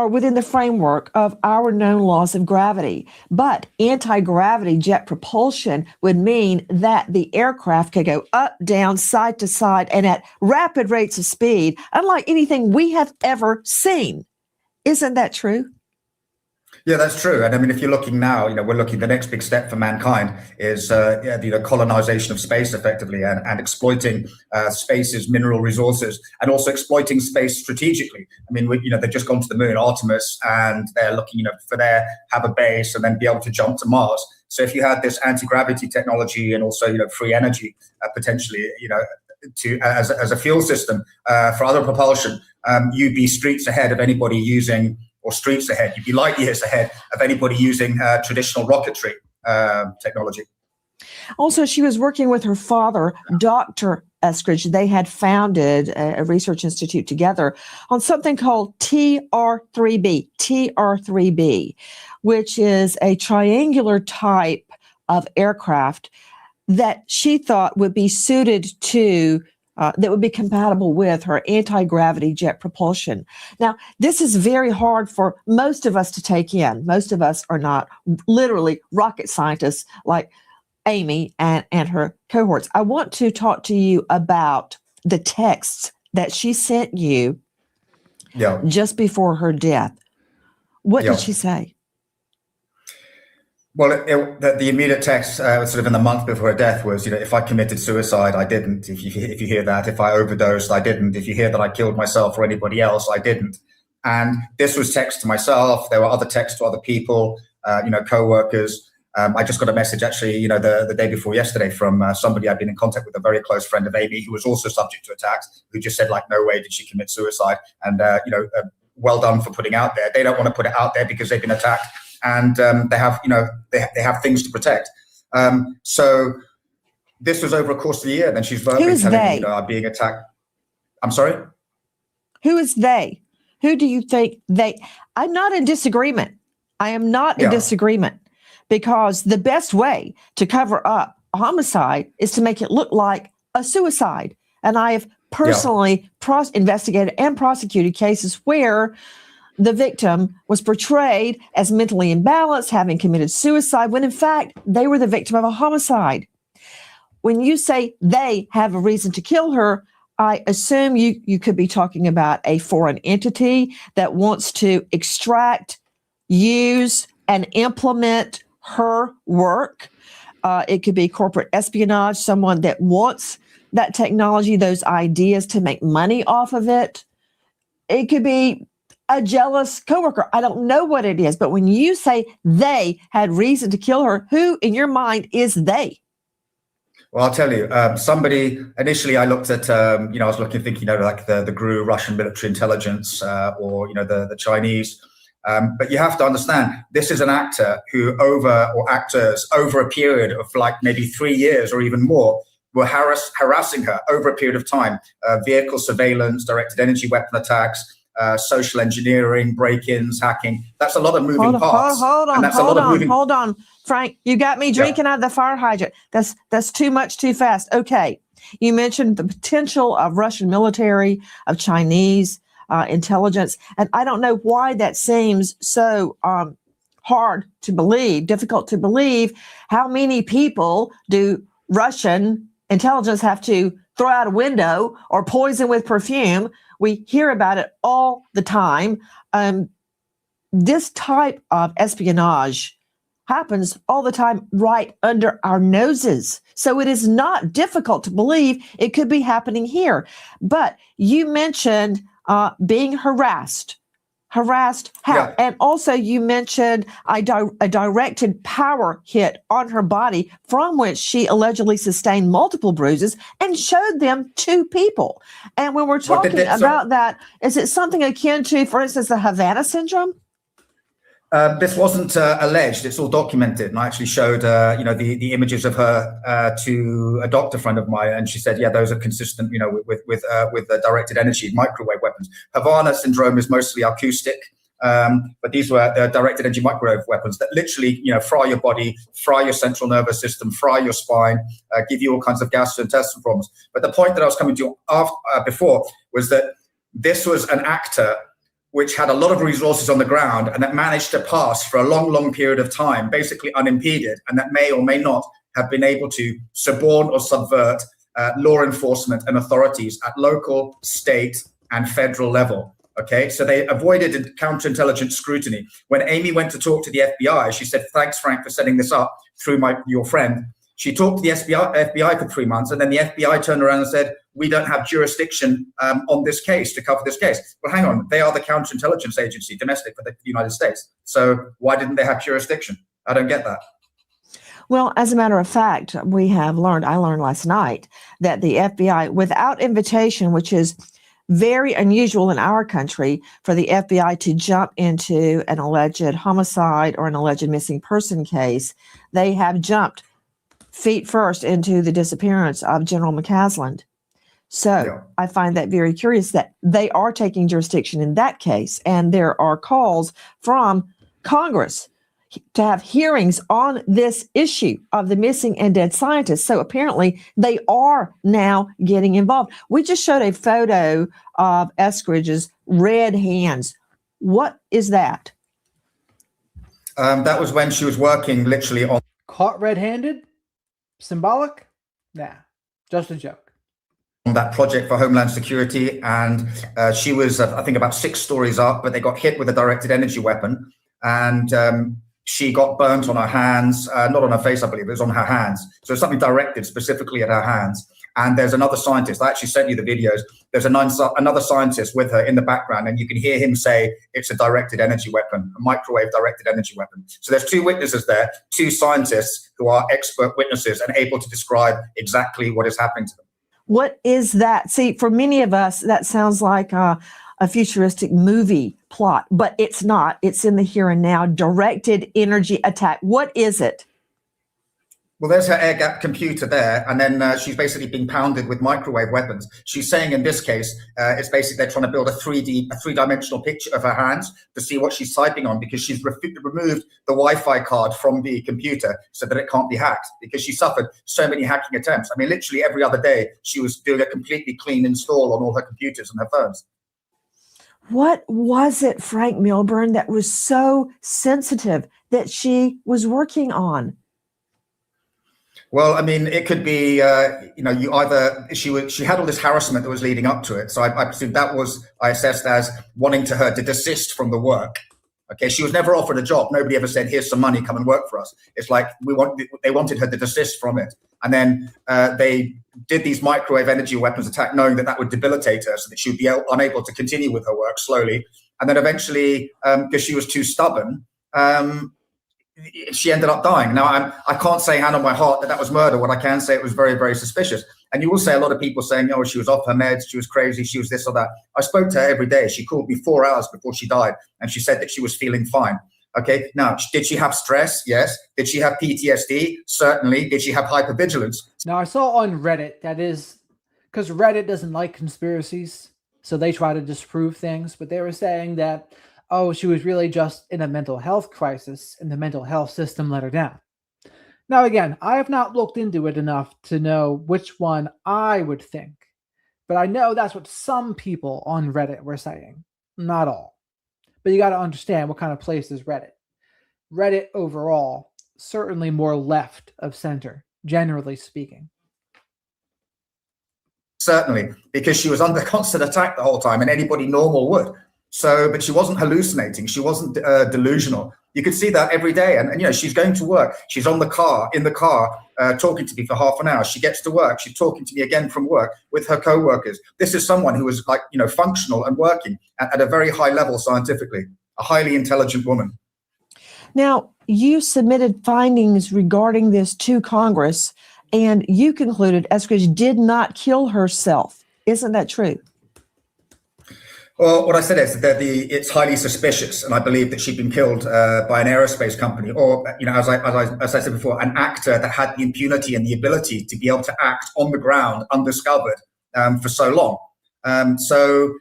within the framework of our known laws of gravity. But anti-gravity jet propulsion would mean that the aircraft could go up, down, side to side, and at rapid rates of speed, unlike anything we have ever seen. Isn't that true? Yeah, that's true. And I mean, if you're looking now, we're looking, the next big step for mankind is colonization of space effectively, and exploiting space's mineral resources, and also exploiting space strategically. I mean, they've just gone to the moon, Artemis, and they're looking, for there, have a base and then be able to jump to Mars. So if you had this anti-gravity technology and also, free energy potentially, to as a fuel system for other propulsion, you'd be streets ahead of anybody using, or streets ahead, you'd be light years ahead of anybody using traditional rocketry technology. Also, she was working with her father, Dr. Eskridge. They had founded a research institute together on something called TR-3B, which is a triangular type of aircraft that she thought would be suited to that would be compatible with her anti-gravity jet propulsion. Now, this is very hard for most of us to take in. Most of us are not literally rocket scientists like Amy and her cohorts. I want to talk to you about the texts that she sent you just before her death. What did she say? Well, the immediate text, sort of in the month before her death, was, if I committed suicide, I didn't. If you hear that, if I overdosed, I didn't. If you hear that I killed myself or anybody else, I didn't. And this was text to myself. There were other texts to other people, co-workers. I just got a message actually, the day before yesterday from somebody I'd been in contact with, a very close friend of Amy, who was also subject to attacks, who just said, like, no way did she commit suicide. And, well done for putting out there. They don't want to put it out there because they've been attacked. And they have, they have things to protect. So this was over a course of the year. Then she's verbally telling me, I'm being attacked. I'm sorry? Who is they? Who do you think they? I'm not in disagreement. I am not in disagreement, because the best way to cover up a homicide is to make it look like a suicide. And I have personally investigated and prosecuted cases where the victim was portrayed as mentally imbalanced, having committed suicide, when in fact they were the victim of a homicide. When you say they have a reason to kill her, I assume you could be talking about a foreign entity that wants to extract, use, and implement her work. It could be corporate espionage, someone that wants that technology, those ideas, to make money off of it. It could be a jealous coworker. I don't know what it is, but when you say they had reason to kill her, who in your mind is they? Well, I'll tell you, somebody, initially I looked at, I was thinking, like the GRU, Russian military intelligence, or, the Chinese. But you have to understand, this is an actor actors over a period of like maybe 3 years or even more were harassing her over a period of time. Vehicle surveillance, directed energy weapon attacks, social engineering, break-ins, hacking. That's a lot of moving parts. Hold on, Frank. You got me drinking out of the fire hydrant. That's too much, too fast. Okay. You mentioned the potential of Russian military, of Chinese intelligence, and I don't know why that seems so hard to believe, difficult to believe. How many people do Russian intelligence have to throw out a window or poison with perfume? We hear about it all the time. This type of espionage happens all the time right under our noses. So it is not difficult to believe it could be happening here. But you mentioned being harassed. Harassed how? Yeah. And also you mentioned a directed power hit on her body from which she allegedly sustained multiple bruises and showed them to people. And when we're What did talking they- about that, is it something akin to, for instance, the Havana syndrome? This wasn't alleged; it's all documented. And I actually showed, the images of her to a doctor friend of mine, and she said, "Yeah, those are consistent, with directed energy microwave weapons." Havana syndrome is mostly acoustic, but these were directed energy microwave weapons that literally, fry your body, fry your central nervous system, fry your spine, give you all kinds of gastrointestinal problems. But the point that I was coming to before was that this was an actor which had a lot of resources on the ground and that managed to pass for a long, long period of time, basically unimpeded, and that may or may not have been able to suborn or subvert law enforcement and authorities at local, state, and federal level. Okay, so they avoided counterintelligence scrutiny. When Amy went to talk to the FBI, she said, "Thanks, Frank, for setting this up through your friend." She talked to the FBI for 3 months, and then the FBI turned around and said, "We don't have jurisdiction on this case to cover this case." Well, hang on, they are the counterintelligence agency, domestic for the United States. So why didn't they have jurisdiction? I don't get that. Well, as a matter of fact, I learned last night that the FBI, without invitation, which is very unusual in our country for the FBI to jump into an alleged homicide or an alleged missing person case, they have jumped feet first into the disappearance of General McCasland. So Yeah. I find that very curious that they are taking jurisdiction in that case. And there are calls from Congress to have hearings on this issue of the missing and dead scientists. So apparently they are now getting involved. We just showed a photo of Eskridge's red hands. What is that? That was when she was working literally on Caught red-handed? Symbolic? Nah, just a joke. that project for Homeland Security, and she was, I think, about 6 stories up, but they got hit with a directed energy weapon, and she got burnt on her hands, not on her face, I believe, it was on her hands. So it's something directed specifically at her hands. And there's another scientist, I actually sent you the videos, there's another scientist with her in the background, and you can hear him say it's a directed energy weapon, a microwave directed energy weapon. So there's 2 witnesses there, 2 scientists who are expert witnesses and able to describe exactly what is happening to them. What is that? See, for many of us, that sounds like a futuristic movie plot, but it's not. It's in the here and now. Directed energy attack. What is it? Well, there's her air gap computer there, and then she's basically being pounded with microwave weapons. She's saying in this case, it's basically they're trying to build a 3-dimensional picture of her hands to see what she's typing on, because she's removed the Wi-Fi card from the computer so that it can't be hacked, because she suffered so many hacking attempts. I mean, literally every other day, she was doing a completely clean install on all her computers and her phones. What was it, Frank Milburn, that was so sensitive that she was working on? Well, I mean, it could be, she had all this harassment that was leading up to it. So I presume that was, I assessed as wanting her to desist from the work. Okay, she was never offered a job. Nobody ever said, "Here's some money, come and work for us." It's like they wanted her to desist from it. And then they did these microwave energy weapons attack, knowing that would debilitate her so that she would be unable to continue with her work slowly. And then eventually, because she was too stubborn, she ended up dying. Now, I can't say hand on my heart that was murder. What I can say, it was very, very suspicious. And you will say a lot of people saying, "Oh, she was off her meds, she was crazy, she was this or that." I spoke to her every day. She called me 4 hours before she died, and she said that she was feeling fine. Okay, now, did she have stress? Yes. Did she have PTSD? Certainly. Did she have hypervigilance? Now, I saw on Reddit, that is, because Reddit doesn't like conspiracies, so they try to disprove things, but they were saying that, oh, she was really just in a mental health crisis, and the mental health system let her down. Now, again, I have not looked into it enough to know which one I would think, but I know that's what some people on Reddit were saying, not all. But you got to understand what kind of place is Reddit. Reddit overall, certainly more left of center, generally speaking. Certainly, because she was under constant attack the whole time, and anybody normal would. So, but she wasn't hallucinating. She wasn't delusional. You could see that every day. And you know, she's going to work. She's in the car, talking to me for half an hour. She gets to work. She's talking to me again from work with her co-workers. This is someone who is, like, you know, functional and working at a very high level scientifically, a highly intelligent woman. Now, you submitted findings regarding this to Congress, and you concluded Eskridge did not kill herself. Isn't that true? Well, what I said is that it's highly suspicious, and I believe that she'd been killed by an aerospace company, or, you know, as I said before, an actor that had the impunity and the ability to be able to act on the ground undiscovered for so long. So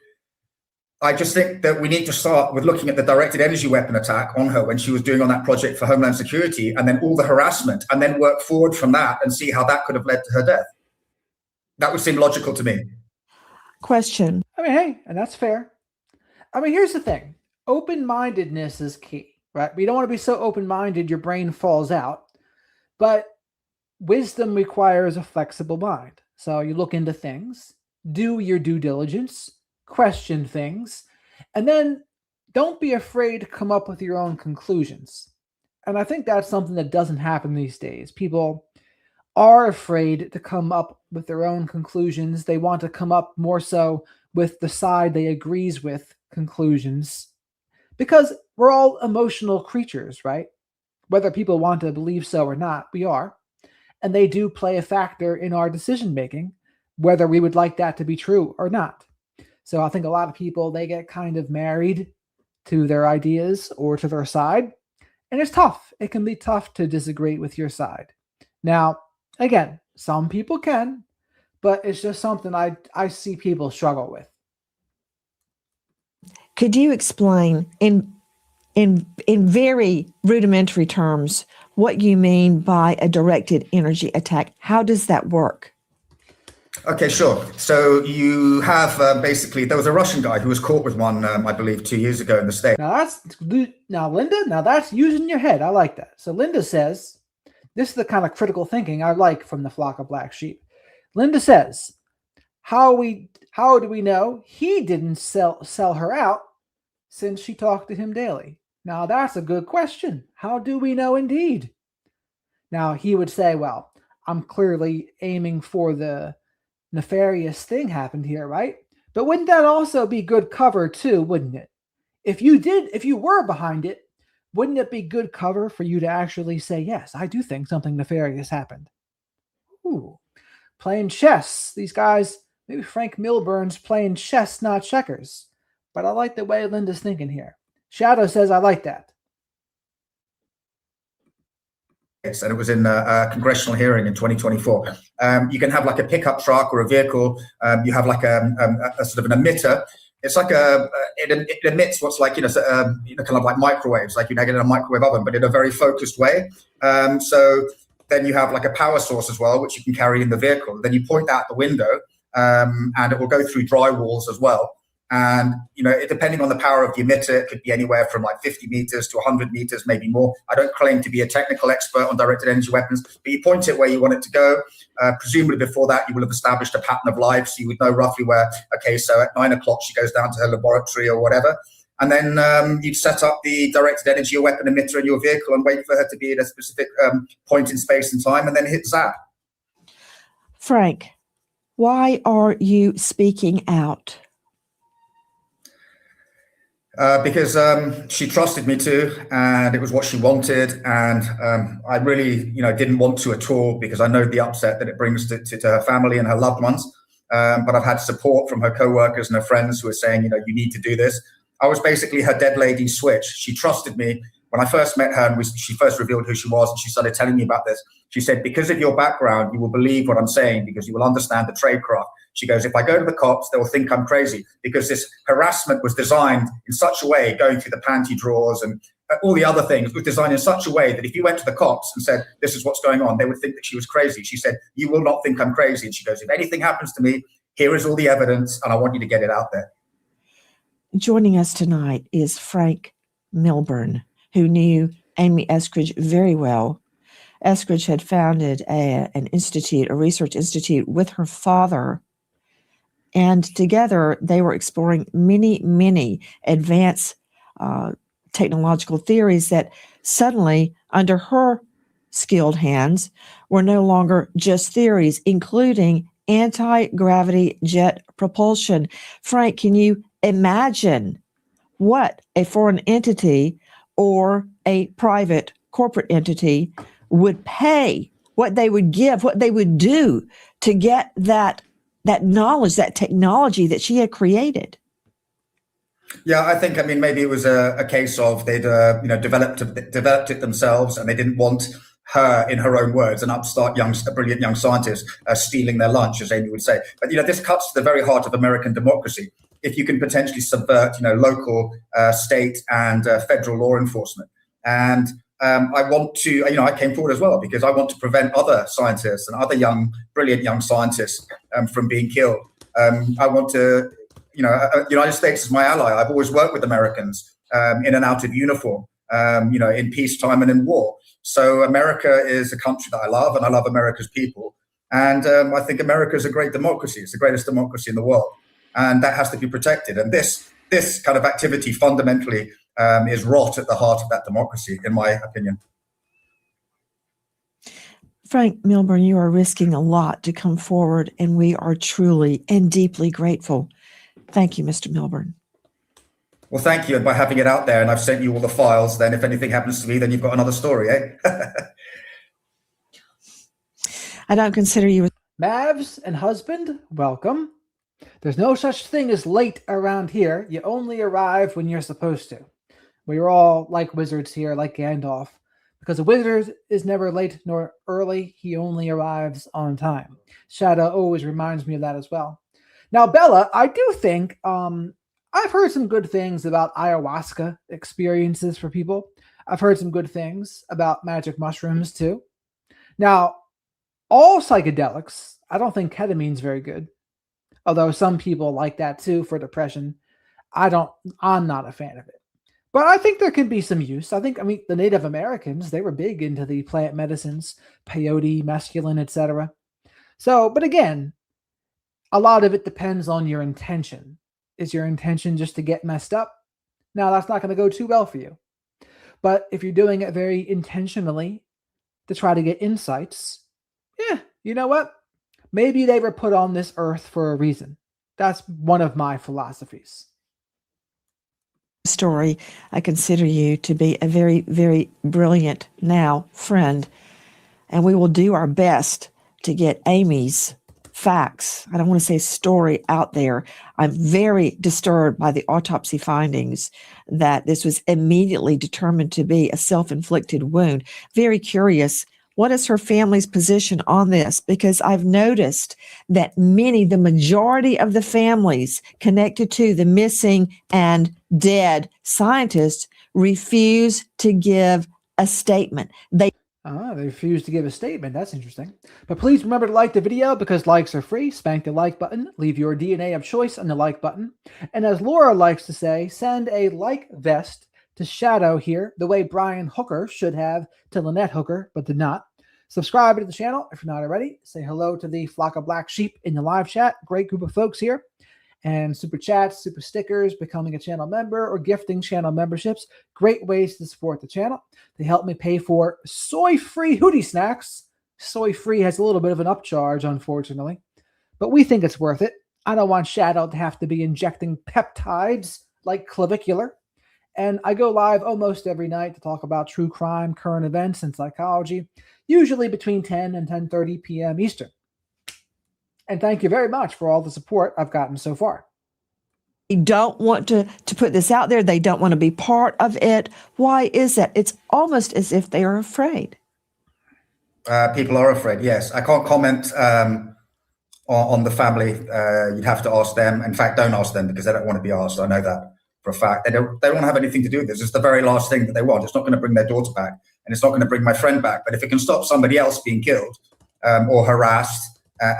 I just think that we need to start with looking at the directed energy weapon attack on her when she was doing on that project for Homeland Security, and then all the harassment, and then work forward from that and see how that could have led to her death. That would seem logical to me. Question. I mean, hey, and that's fair. I mean, here's the thing. Open-mindedness is key, right? We don't want to be so open-minded your brain falls out. But wisdom requires a flexible mind. So you look into things, do your due diligence, question things, and then don't be afraid to come up with your own conclusions. And I think that's something that doesn't happen these days. People are afraid to come up with their own conclusions. They want to come up more so with the side they agrees with conclusions, because we're all emotional creatures, right? Whether people want to believe so or not, we are. And they do play a factor in our decision making, whether we would like that to be true or not. So I think a lot of people, they get kind of married to their ideas or to their side. And it's tough. It can be tough to disagree with your side. Now, again, some people can, but it's just something I see people struggle with. Could you explain in very rudimentary terms what you mean by a directed energy attack? How does that work? Okay, sure. So you have basically, there was a Russian guy who was caught with one, I believe, 2 years ago in the States. Linda, that's using your head. I like that. So Linda says, this is the kind of critical thinking I like from the flock of black sheep. Linda says, how do we know he didn't sell her out since she talked to him daily? Now, that's a good question. How do we know indeed? Now, he would say, well, I'm clearly aiming for the nefarious thing happened here, right? But wouldn't that also be good cover too, wouldn't it? If you were behind it, wouldn't it be good cover for you to actually say, yes, I do think something nefarious happened? Ooh, playing chess. These guys, maybe Frank Milburn's playing chess, not checkers. But I like the way Linda's thinking here. Shadow says, I like that. And it was in a congressional hearing in 2024. You can have like a pickup truck or a vehicle. You have like a sort of an emitter. It's like it emits what's like, kind of like microwaves, like you get in a microwave oven, but in a very focused way. So then you have like a power source as well, which you can carry in the vehicle. Then you point out the window, and it will go through dry walls as well. And, depending on the power of the emitter, it could be anywhere from like 50 meters to 100 meters, maybe more. I don't claim to be a technical expert on directed energy weapons, but you point it where you want it to go. Presumably before that, you will have established a pattern of life. So you would know roughly where, okay, so at 9 o'clock, she goes down to her laboratory or whatever. And then you'd set up the directed energy weapon emitter in your vehicle and wait for her to be at a specific point in space and time, and then hit zap. Frank, why are you speaking out? Because she trusted me to, and it was what she wanted, and I really, didn't want to at all, because I know the upset that it brings to her family and her loved ones. But I've had support from her co-workers and her friends who are saying, you need to do this. I was basically her dead lady switch. She trusted me. When I first met her and she first revealed who she was, and she started telling me about this, she said, because of your background, you will believe what I'm saying, because you will understand the tradecraft. She goes, if I go to the cops, they will think I'm crazy, because this harassment was designed in such a way, going through the panty drawers and all the other things, was designed in such a way that if you went to the cops and said, this is what's going on, they would think that she was crazy. She said, you will not think I'm crazy. And she goes, if anything happens to me, here is all the evidence, and I want you to get it out there. Joining us tonight is Frank Milburn, who knew Amy Eskridge very well. Eskridge had founded an institute, a research institute, with her father. And together they were exploring many, many advanced technological theories that suddenly, under her skilled hands, were no longer just theories, including anti-gravity jet propulsion. Frank, can you imagine what a foreign entity or a private corporate entity would pay, what they would give, what they would do to get that knowledge, that technology that she had created? Yeah, I think, I mean, maybe it was a case of they'd, developed it themselves, and they didn't want her, in her own words, an upstart a brilliant young scientist stealing their lunch, as Amy would say. But, this cuts to the very heart of American democracy. If you can potentially subvert, local, state and federal law enforcement. And I want to, I came forward as well because I want to prevent other scientists and other brilliant young scientists from being killed. I want to, the United States is my ally. I've always worked with Americans in and out of uniform, in peacetime and in war. So America is a country that I love, and I love America's people. And I think America is a great democracy. It's the greatest democracy in the world, and that has to be protected. And this kind of activity fundamentally is rot at the heart of that democracy, in my opinion. Frank Milburn, you are risking a lot to come forward, and we are truly and deeply grateful. Thank you, Mr. Milburn. Well, thank you. And by having it out there, and I've sent you all the files, then if anything happens to me, then you've got another story, eh? I don't consider you. Mavs and husband, welcome. There's no such thing as late around here. You only arrive when you're supposed to. We're all like wizards here, like Gandalf. Because a wizard is never late nor early. He only arrives on time. Shadow always reminds me of that as well. Now, Bella, I do think I've heard some good things about ayahuasca experiences for people. I've heard some good things about magic mushrooms too. Now, all psychedelics, I don't think ketamine's very good. Although some people like that too for depression. I'm not a fan of it. But I think there can be some use. The Native Americans, they were big into the plant medicines, peyote, mescaline, etc. So, but again, a lot of it depends on your intention. Is your intention just to get messed up? Now, that's not going to go too well for you. But if you're doing it very intentionally to try to get insights, you know what? Maybe they were put on this earth for a reason. That's one of my philosophies. Story, I consider you to be a very, very brilliant now friend, and we will do our best to get Amy's facts. I don't want to say story out there. I'm very disturbed by the autopsy findings that this was immediately determined to be a self-inflicted wound. Very curious. What is her family's position on this? Because I've noticed that the majority of the families connected to the missing and dead scientists refuse to give a statement. They refuse to give a statement. That's interesting. But please remember to like the video because likes are free. Spank the like button. Leave your DNA of choice on the like button. And as Laura likes to say, send a like vest to Shadow here, the way Brian Hooker should have to Lynette Hooker, but did not. Subscribe to the channel if you're not already. Say hello to the flock of black sheep in the live chat. Great group of folks here. And super chats, super stickers, becoming a channel member, or gifting channel memberships. Great ways to support the channel. They help me pay for soy-free Hootie snacks. Soy-free has a little bit of an upcharge, unfortunately. But we think it's worth it. I don't want Shadow to have to be injecting peptides like clavicular. And I go live almost every night to talk about true crime, current events, and psychology, usually between 10 and 10:30 p.m. Eastern. And thank you very much for all the support I've gotten so far. They don't want to put this out there. They don't want to be part of it. Why is that? It's almost as if they are afraid. People are afraid, yes. I can't comment on the family. You'd have to ask them. In fact, don't ask them because they don't want to be asked. I know that for a fact. They don't want to have anything to do with this. It's the very last thing that they want. It's not going to bring their daughter back, and it's not going to bring my friend back. But if it can stop somebody else being killed or harassed,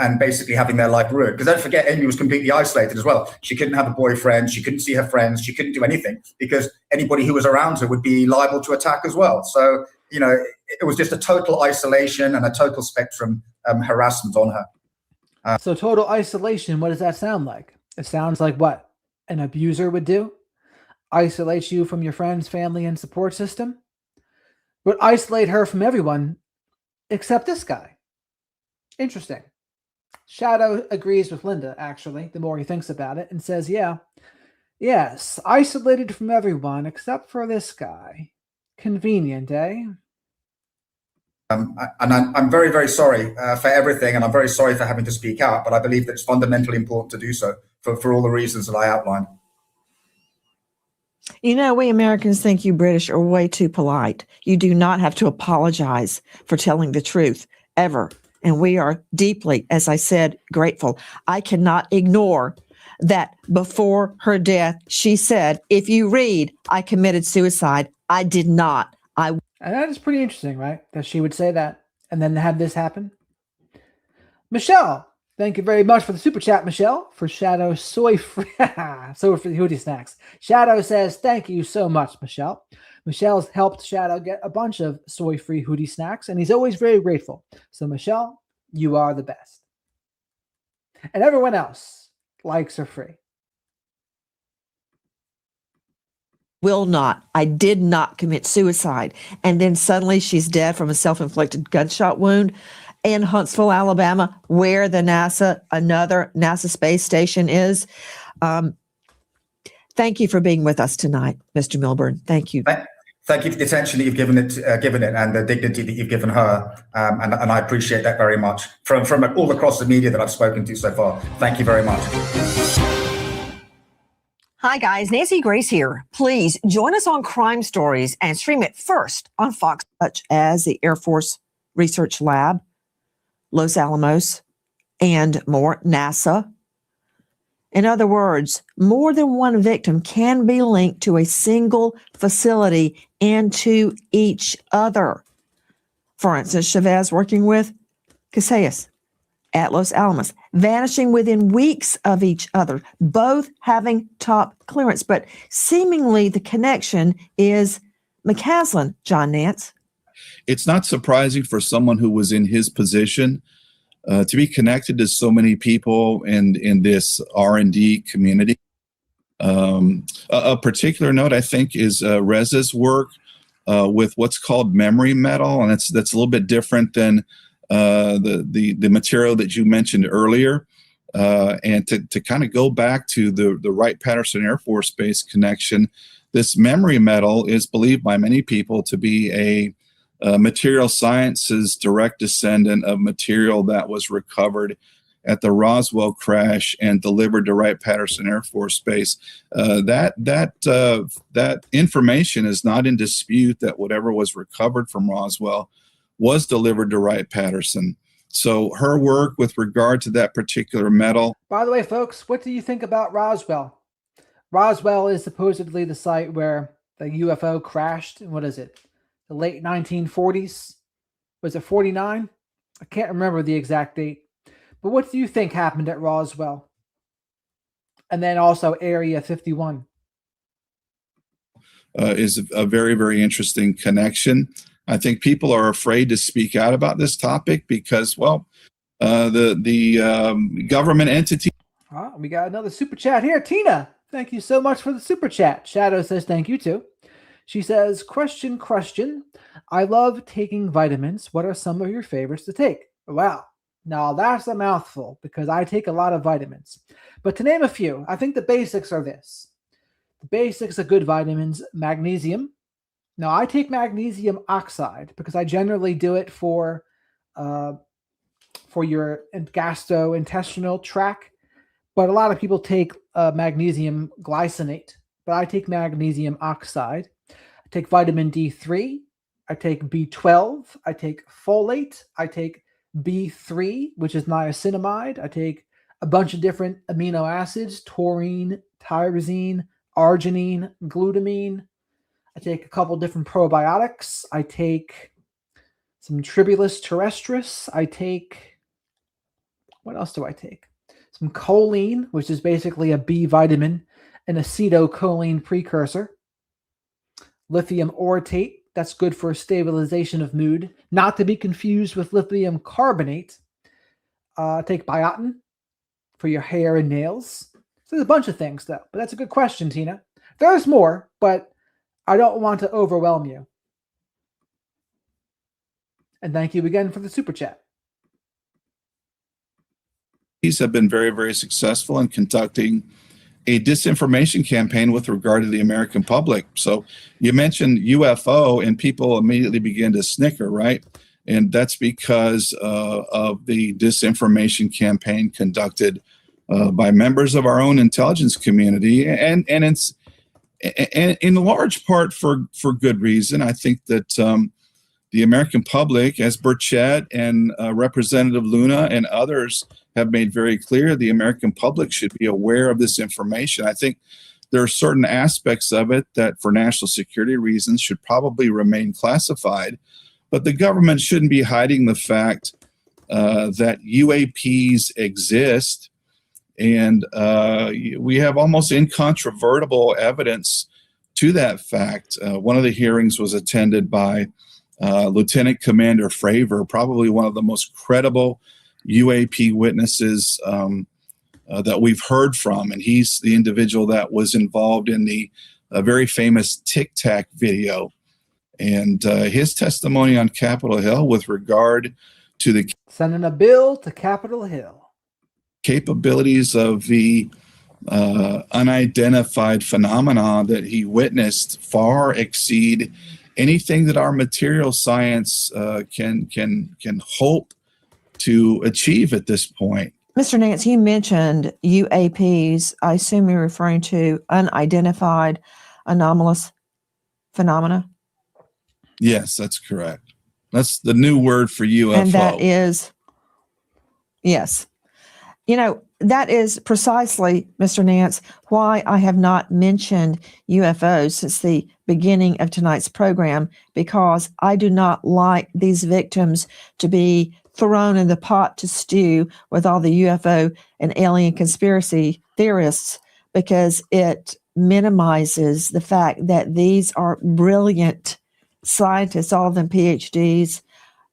and basically having their life ruined. Because don't forget, Amy was completely isolated as well. She couldn't have a boyfriend. She couldn't see her friends. She couldn't do anything because anybody who was around her would be liable to attack as well. So, it was just a total isolation and a total spectrum harassment on her. So total isolation, what does that sound like? It sounds like what an abuser would do. isolates you from your friends, family, and support system, would isolate her from everyone except this guy. Interesting. Shadow agrees with Linda, actually, the more he thinks about it, and says, yeah, yes, isolated from everyone except for this guy. Convenient, eh? I'm very, very sorry for everything, and I'm very sorry for having to speak out, but I believe that it's fundamentally important to do so for all the reasons that I outlined. You know, we Americans think you British are way too polite. You do not have to apologize for telling the truth, ever. And we are deeply, as I said, grateful. I cannot ignore that before her death, she said, if you read, I committed suicide. I did not. And that is pretty interesting, right? That she would say that and then have this happen. Michelle, thank you very much for the super chat, Michelle, for Shadow Soy Free Hootie Snacks. Shadow says, thank you so much, Michelle. Michelle's helped Shadow get a bunch of soy-free Hootie Snacks, and he's always very grateful. So, Michelle, you are the best. And everyone else, likes are free. Will not. I did not commit suicide. And then suddenly she's dead from a self-inflicted gunshot wound in Huntsville, Alabama, where the another NASA space station is. Thank you for being with us tonight, Mr. Milburn. Thank you. Thank you for the attention that you've given it, and the dignity that you've given her, and I appreciate that very much from all across the media that I've spoken to so far. Thank you very much. Hi, guys. Nancy Grace here. Please join us on Crime Stories and stream it first on Fox. Such as the Air Force Research Lab, Los Alamos, and more, NASA. In other words, more than one victim can be linked to a single facility and to each other. For instance, Chavez working with Casillas at Los Alamos, vanishing within weeks of each other, both having top clearance. But seemingly the connection is McCaslin, John Nance. It's not surprising for someone who was in his position to be connected to so many people in this R&D community. A particular note, I think, is Reza's work with what's called memory metal, and that's a little bit different than the material that you mentioned earlier. And to kind of go back to the Wright-Patterson Air Force Base connection, this memory metal is believed by many people to be a material sciences direct descendant of material that was recovered at the Roswell crash and delivered to Wright-Patterson Air Force Base. That information is not in dispute, that whatever was recovered from Roswell was delivered to Wright-Patterson. So her work with regard to that particular metal. By the way, folks, what do you think about Roswell? Roswell is supposedly the site where the UFO crashed. What is it? The late 1940s? Was it 49? I can't remember the exact date. But what do you think happened at Roswell? And then also Area 51. Is a very, very interesting connection. I think people are afraid to speak out about this topic because, well, the government entity. We got another super chat here. Tina, thank you so much for the super chat. Shadow says thank you too. She says, question. I love taking vitamins. What are some of your favorites to take? Wow. Now that's a mouthful because I take a lot of vitamins. But to name a few, I think the basics are this. The basics of good vitamins: magnesium. Now I take magnesium oxide because I generally do it for your gastrointestinal tract. But a lot of people take magnesium glycinate. But I take magnesium oxide. I take vitamin D3. I take B12. I take folate. I take B3, which is niacinamide. I take a bunch of different amino acids: taurine, tyrosine, arginine, glutamine. I take a couple different probiotics. I take some Tribulus terrestris. I take, what else do I take? Some choline, which is basically a B vitamin, an acetylcholine precursor. Lithium orotate, that's good for stabilization of mood, not to be confused with lithium carbonate. Take biotin for your hair and nails. So there's a bunch of things, though. But that's a good question, Tina. There's more, but I don't want to overwhelm you. And thank you again for the super chat. These have been very, very successful in conducting a disinformation campaign with regard to the American public. So you mentioned UFO, and people immediately begin to snicker, right? And that's because of the disinformation campaign conducted by members of our own intelligence community, and it's in large part for good reason. I think that the American public, as Burchett and Representative Luna and others have made very clear, the American public should be aware of this information. I think there are certain aspects of it that, for national security reasons, should probably remain classified. But the government shouldn't be hiding the fact that UAPs exist. And we have almost incontrovertible evidence to that fact. One of the hearings was attended by Lieutenant Commander Fravor, probably one of the most credible UAP witnesses that we've heard from. And he's the individual that was involved in the very famous Tic Tac video. And his testimony on Capitol Hill with regard to the Sending a bill to Capitol Hill. capabilities of the unidentified phenomena that he witnessed far exceed anything that our material science can hope to achieve at this point. Mr. Nance, you mentioned UAPs. I assume you're referring to unidentified anomalous phenomena. Yes, that's correct. That's the new word for UFO. And that is, yes. You know, that is precisely, Mr. Nance, why I have not mentioned UFOs since the beginning of tonight's program, because I do not like these victims to be thrown in the pot to stew with all the UFO and alien conspiracy theorists, because it minimizes the fact that these are brilliant scientists, all of them PhDs,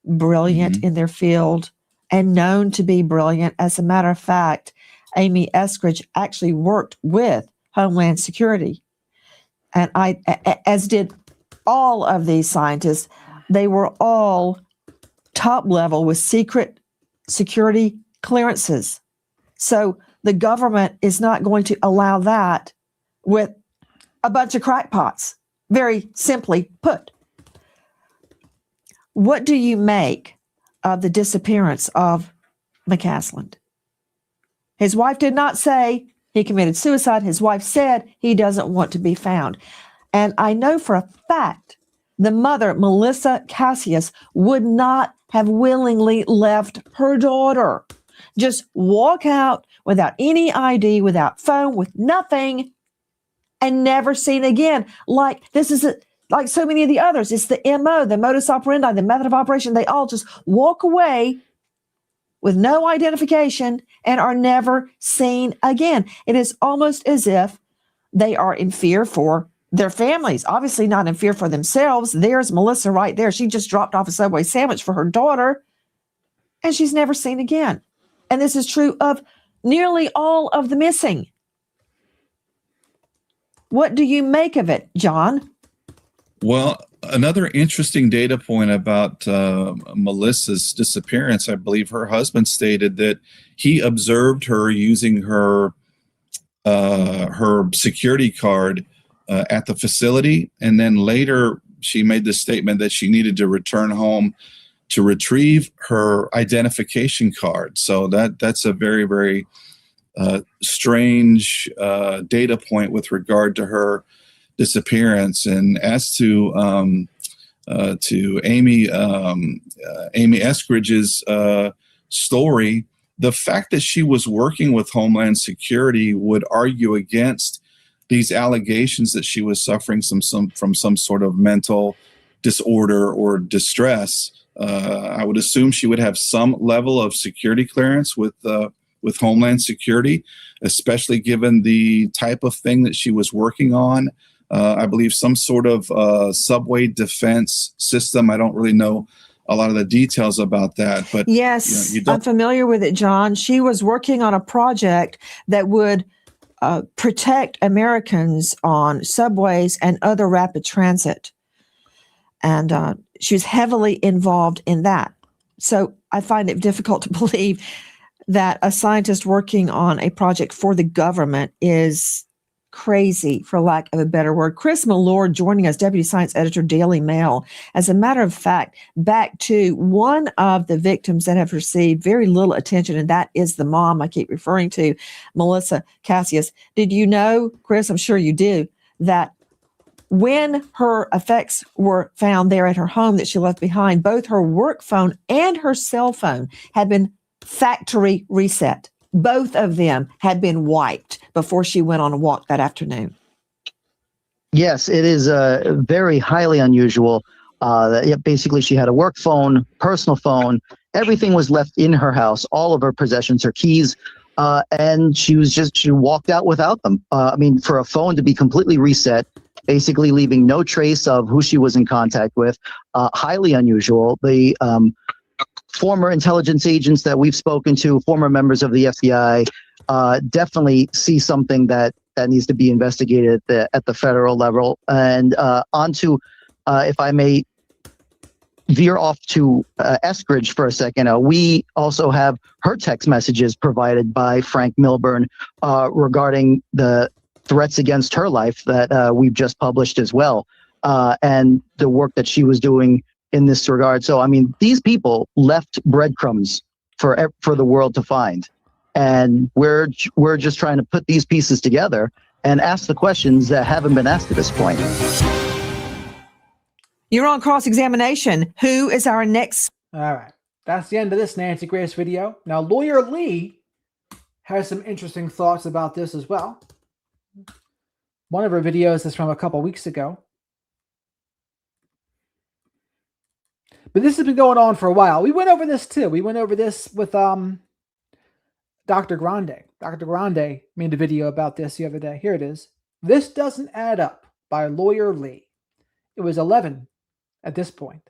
brilliant in their field and known to be brilliant. As a matter of fact, Amy Eskridge actually worked with Homeland Security. And as did all of these scientists, they were all top level with secret security clearances. So the government is not going to allow that with a bunch of crackpots, very simply put. What do you make of the disappearance of McCasland? His wife did not say he committed suicide. His wife said he doesn't want to be found. And I know for a fact the mother, Melissa Cassius, would not have willingly left her daughter. Just walk out without any ID, without phone, with nothing, and never seen again. Like this is like so many of the others. It's the MO, the modus operandi, the method of operation. They all just walk away with no identification and are never seen again. It is almost as if they are in fear for their families, obviously not in fear for themselves. There's Melissa right there. She just dropped off a Subway sandwich for her daughter, and she's never seen again. And this is true of nearly all of the missing. What do you make of it, John? Well, another interesting data point about Melissa's disappearance, I believe her husband stated that he observed her using her security card at the facility, and then later she made the statement that she needed to return home to retrieve her identification card. So that's a very, very strange data point with regard to her disappearance. And as to Amy Eskridge's story, the fact that she was working with Homeland Security would argue against these allegations that she was suffering from some sort of mental disorder or distress. I would assume she would have some level of security clearance with Homeland Security, especially given the type of thing that she was working on. I believe some sort of subway defense system. I don't really know a lot of the details about that, but yes, I'm familiar with it, John. She was working on a project that would protect Americans on subways and other rapid transit. And she was heavily involved in that. So I find it difficult to believe that a scientist working on a project for the government is crazy, for lack of a better word. Chris Malord joining us, Deputy Science Editor, Daily Mail. As a matter of fact, back to one of the victims that have received very little attention, and that is the mom I keep referring to, Melissa Cassius. Did you know, Chris, I'm sure you do, that when her effects were found there at her home that she left behind, both her work phone and her cell phone had been factory reset. Both of them had been wiped before she went on a walk that afternoon. Yes, it is very highly unusual. Basically, she had a work phone, personal phone. Everything was left in her house, all of her possessions, her keys, and she walked out without them. I mean, for a phone to be completely reset, basically leaving no trace of who she was in contact with, highly unusual. The former intelligence agents that we've spoken to, former members of the FBI, definitely see something that needs to be investigated at the federal level. And onto, if I may veer off to Eskridge for a second, we also have her text messages provided by Frank Milburn regarding the threats against her life that we've just published as well, and the work that she was doing in this regard. So, I mean, these people left breadcrumbs for the world to find. And we're just trying to put these pieces together and ask the questions that haven't been asked at this point. You're on cross-examination. Who is our next? All right. That's the end of this Nancy Grace video. Now, Lawyer Lee has some interesting thoughts about this as well. One of her videos is from a couple weeks ago. But this has been going on for a while. We went over this too. We went over this with Dr. Grande. Dr. Grande made a video about this the other day. Here it is. This doesn't add up by Lawyer Lee. It was 11 at this point.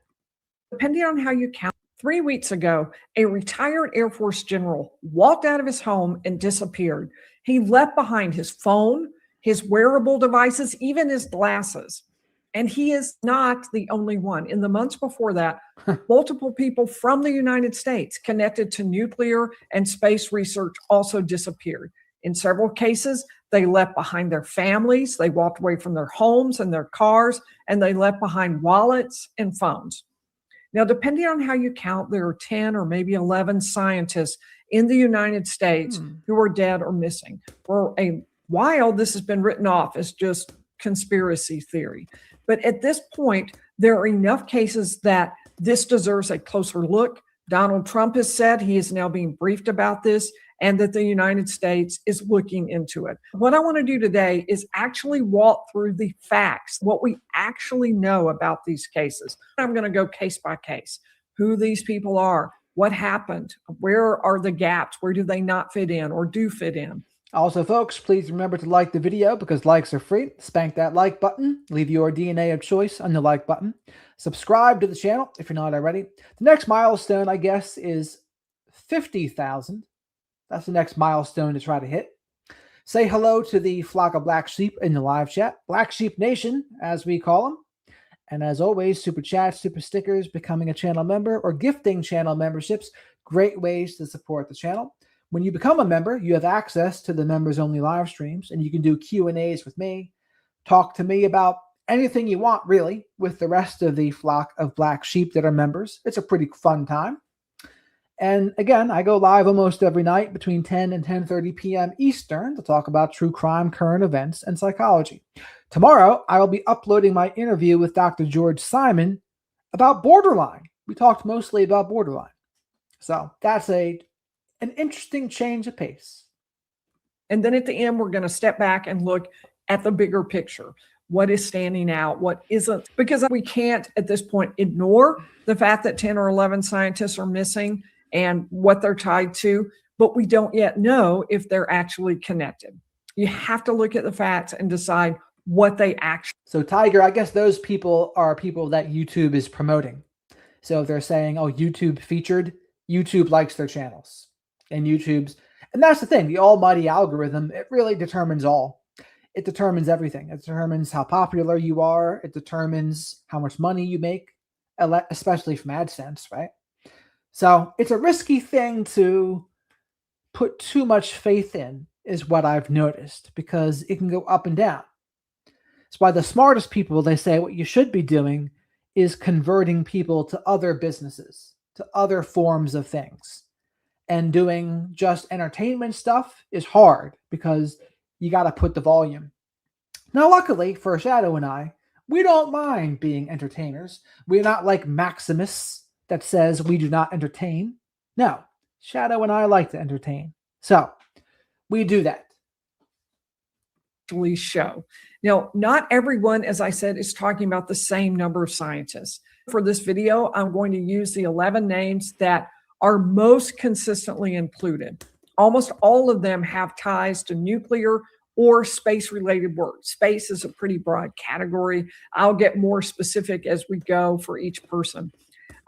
Depending on how you count, 3 weeks ago, a retired Air Force general walked out of his home and disappeared. He left behind his phone, his wearable devices, even his glasses. And he is not the only one. In the months before that, multiple people from the United States connected to nuclear and space research also disappeared. In several cases, they left behind their families, they walked away from their homes and their cars, and they left behind wallets and phones. Now, depending on how you count, there are 10 or maybe 11 scientists in the United States who are dead or missing. For a while, this has been written off as just conspiracy theory. But at this point, there are enough cases that this deserves a closer look. Donald Trump has said he is now being briefed about this and that the United States is looking into it. What I want to do today is actually walk through the facts, what we actually know about these cases. I'm going to go case by case, who these people are, what happened, where are the gaps, where do they not fit in or do fit in. Also, folks, please remember to like the video because likes are free. Spank that like button. Leave your DNA of choice on the like button. Subscribe to the channel if you're not already. The next milestone, I guess, is 50,000. That's the next milestone to try to hit. Say hello to the flock of black sheep in the live chat. Black Sheep Nation, as we call them. And as always, super chats, super stickers, becoming a channel member, or gifting channel memberships. Great ways to support the channel. When you become a member, you have access to the members-only live streams, and you can do Q&As with me, talk to me about anything you want, really, with the rest of the flock of black sheep that are members. It's a pretty fun time. And again, I go live almost every night between 10 and 10:30 p.m. Eastern to talk about true crime, current events, and psychology. Tomorrow, I will be uploading my interview with Dr. George Simon about borderline. We talked mostly about borderline. So that's an interesting change of pace. And then at the end, we're going to step back and look at the bigger picture. What is standing out? What isn't? Because we can't at this point ignore the fact that 10 or 11 scientists are missing and what they're tied to, but we don't yet know if they're actually connected. You have to look at the facts and decide what they actually. So Tiger, I guess those people are people that YouTube is promoting. So if they're saying, oh, YouTube featured, YouTube likes their channels. And YouTube's, And that's the thing, the almighty algorithm, it really determines all. It determines everything. It determines how popular you are. It determines how much money you make, especially from AdSense, right? So it's a risky thing to put too much faith in, is what I've noticed, because it can go up and down. It's why the smartest people, they say what you should be doing is converting people to other businesses, to other forms of things. And doing just entertainment stuff is hard because you got to put the volume. Now, luckily for Shadow and I, we don't mind being entertainers. We're not like Maximus that says we do not entertain. No, Shadow and I like to entertain. So we do that. Show. Now, not everyone, as I said, is talking about the same number of scientists. For this video, I'm going to use the 11 names that are most consistently included. Almost all of them have ties to nuclear or space-related work. Space is a pretty broad category. I'll get more specific as we go for each person.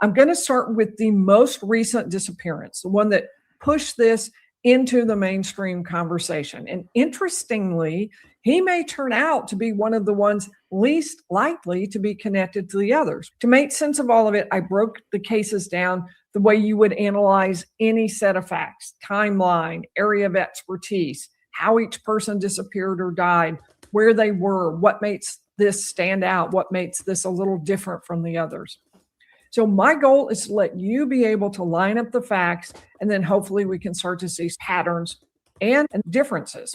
I'm going to start with the most recent disappearance, the one that pushed this into the mainstream conversation. And interestingly, he may turn out to be one of the ones least likely to be connected to the others. To make sense of all of it, I broke the cases down the way you would analyze any set of facts: timeline, area of expertise, how each person disappeared or died, where they were, what makes this stand out, what makes this a little different from the others. So my goal is to let you be able to line up the facts, and then hopefully we can start to see patterns and differences.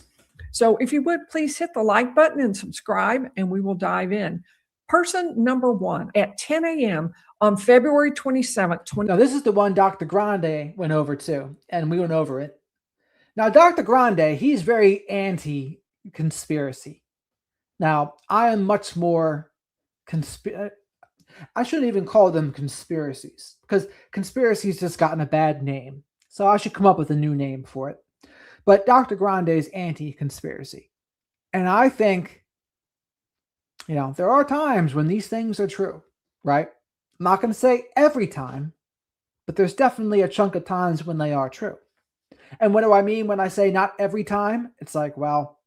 So if you would, please hit the like button and subscribe, and we will dive in. Person number one at 10 a.m. on February 27th. Now, this is the one Dr. Grande went over to, and we went over it. Now, Dr. Grande, he's very anti-conspiracy. Now, I am much more I shouldn't even call them conspiracies, because conspiracy's just gotten a bad name. So I should come up with a new name for it. But Dr. Grande is anti-conspiracy. And I think, there are times when these things are true, right? I'm not going to say every time, but there's definitely a chunk of times when they are true. And what do I mean when I say not every time? It's like, well,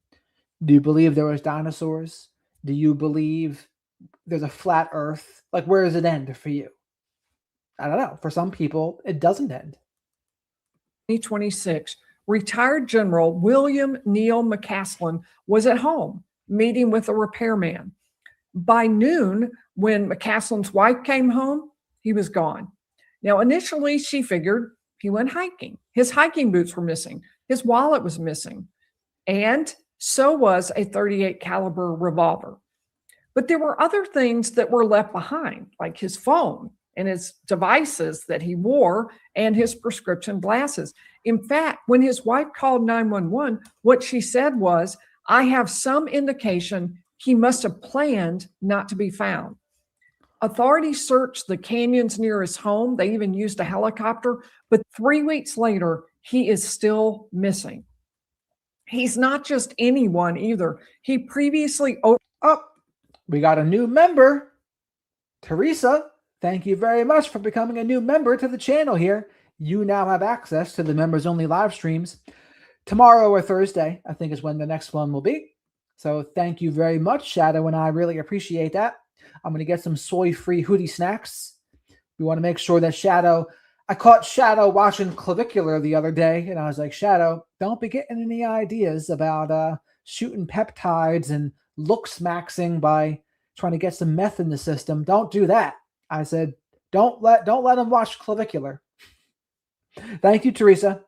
do you believe there was dinosaurs? Do you believe there's a flat earth? Like, where does it end for you? I don't know. For some people, it doesn't end. 2026, retired General William Neal McCaslin was at home meeting with a repairman. By noon, when McCaslin's wife came home, he was gone. Now, initially, she figured he went hiking. His hiking boots were missing. His wallet was missing. And so was a .38 caliber revolver. But there were other things that were left behind, like his phone and his devices that he wore and his prescription glasses. In fact, when his wife called 911, what she said was, "I have some indication he must have planned not to be found." Authorities searched the canyons near his home. They even used a helicopter. But 3 weeks later, he is still missing. He's not just anyone either. He previously... We got a new member. Teresa, thank you very much for becoming a new member to the channel here. You now have access to the members-only live streams. Tomorrow or Thursday, I think, is when the next one will be. So thank you very much, Shadow, and I really appreciate that. I'm going to get some soy-free hoodie snacks. We want to make sure that Shadow... I caught Shadow watching Clavicular the other day, and I was like, Shadow, don't be getting any ideas about shooting peptides and looks maxing by trying to get some meth in the system. Don't do that. I said, don't let him watch Clavicular. Thank you, Teresa.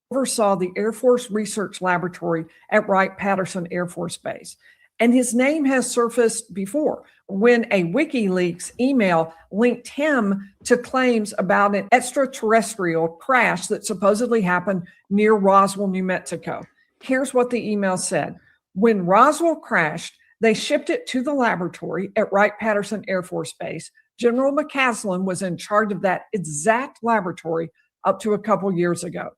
Oversaw the Air Force Research Laboratory at Wright-Patterson Air Force Base. And his name has surfaced before when a WikiLeaks email linked him to claims about an extraterrestrial crash that supposedly happened near Roswell, New Mexico. Here's what the email said. When Roswell crashed, they shipped it to the laboratory at Wright-Patterson Air Force Base. General McCaslin was in charge of that exact laboratory up to a couple years ago.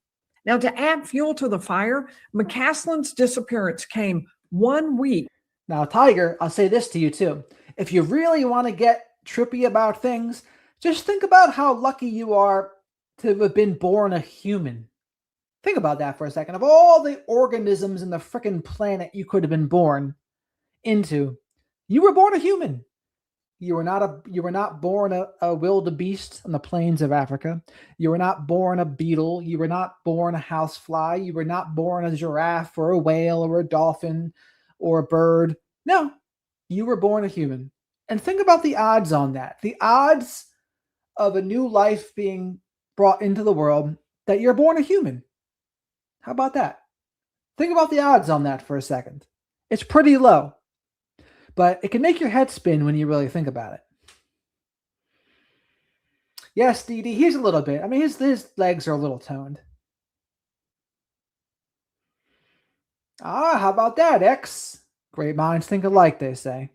Now, to add fuel to the fire, McCaslin's disappearance came 1 week. Now, Tiger, I'll say this to you too. If you really want to get trippy about things, just think about how lucky you are to have been born a human. Think about that for a second. Of all the organisms in the frickin' planet you could have been born into, you were born a human. You were not born a wildebeest on the plains of Africa. You were not born a beetle. You were not born a housefly. You were not born a giraffe or a whale or a dolphin or a bird. No, you were born a human. And think about the odds on that. The odds of a new life being brought into the world that you're born a human. How about that? Think about the odds on that for a second. It's pretty low, but it can make your head spin when you really think about it. Yes, Dee Dee, he's a little bit. I mean, his legs are a little toned. Ah, how about that, X? Great minds think alike, they say.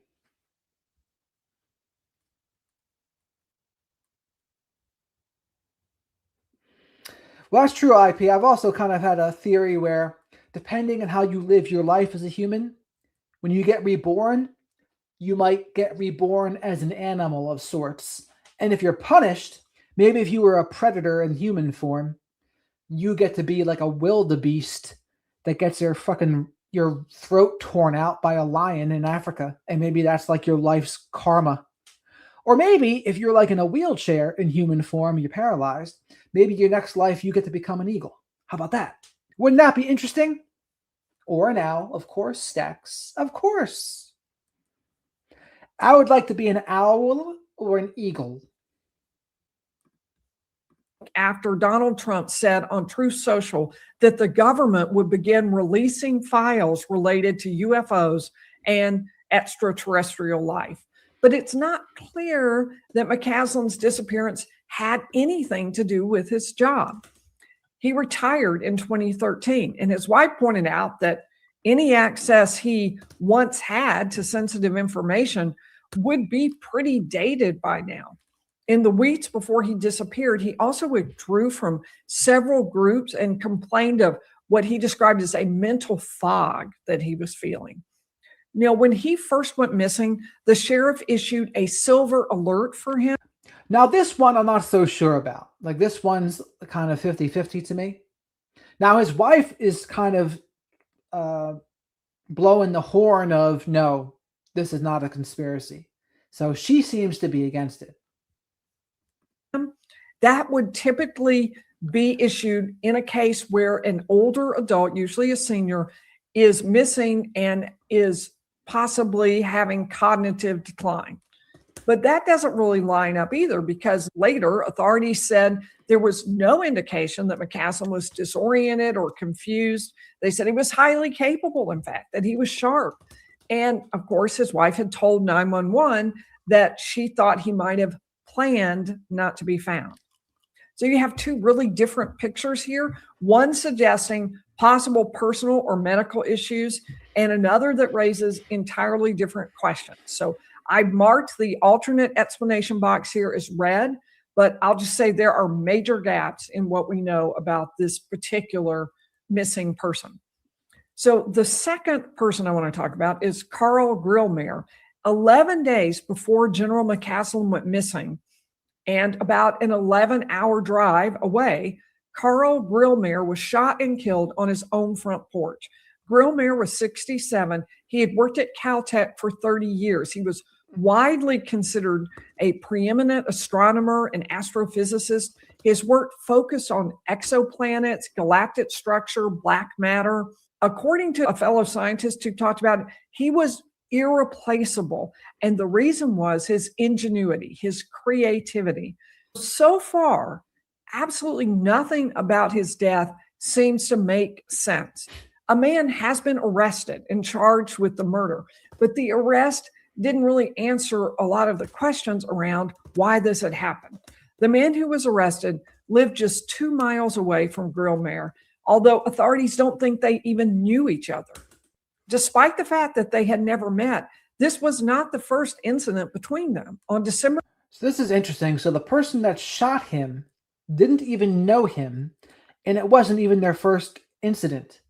Well, that's true, IP. I've also kind of had a theory where, depending on how you live your life as a human, when you get reborn, you might get reborn as an animal of sorts. And if you're punished, maybe if you were a predator in human form, you get to be like a wildebeest that gets your throat torn out by a lion in Africa. And maybe that's like your life's karma. Or maybe if you're like in a wheelchair in human form, you're paralyzed, maybe your next life you get to become an eagle. How about that? Wouldn't that be interesting? Or an owl, of course, Stacks. Of course. I would like to be an owl or an eagle. After Donald Trump said on Truth Social that the government would begin releasing files related to UFOs and extraterrestrial life. But it's not clear that McCaslin's disappearance had anything to do with his job. He retired in 2013, and his wife pointed out that any access he once had to sensitive information would be pretty dated by now. In the weeks before he disappeared, he also withdrew from several groups and complained of what he described as a mental fog that he was feeling. Now, when he first went missing, the sheriff issued a silver alert for him. Now, this one I'm not so sure about. Like, this one's kind of 50-50 to me. Now, his wife is kind of blowing the horn of, no, this is not a conspiracy. So she seems to be against it. That would typically be issued in a case where an older adult, usually a senior, is missing and is possibly having cognitive decline. But that doesn't really line up either, because later authorities said there was no indication that McCaslin was disoriented or confused. They said he was highly capable, in fact, that he was sharp. And of course, his wife had told 911 that she thought he might have planned not to be found. So you have two really different pictures here, one suggesting possible personal or medical issues, and another that raises entirely different questions. So I marked the alternate explanation box here as red, but I'll just say there are major gaps in what we know about this particular missing person. So the second person I want to talk about is Carl Grillmeyer. 11 days before General McCaslin went missing, and about an 11-hour drive away, Carl Grillmeyer was shot and killed on his own front porch. Grillmeyer was 67. He had worked at Caltech for 30 years. He was widely considered a preeminent astronomer and astrophysicist. His work focused on exoplanets, galactic structure, black matter. According to a fellow scientist who talked about it, he was irreplaceable. And the reason was his ingenuity, his creativity. So far, absolutely nothing about his death seems to make sense. A man has been arrested and charged with the murder, but the arrest didn't really answer a lot of the questions around why this had happened. The man who was arrested lived just 2 miles away from Grillmeyer, although authorities don't think they even knew each other. Despite the fact that they had never met, this was not the first incident between them. On December. So this is interesting. So the person that shot him didn't even know him, and it wasn't even their first incident.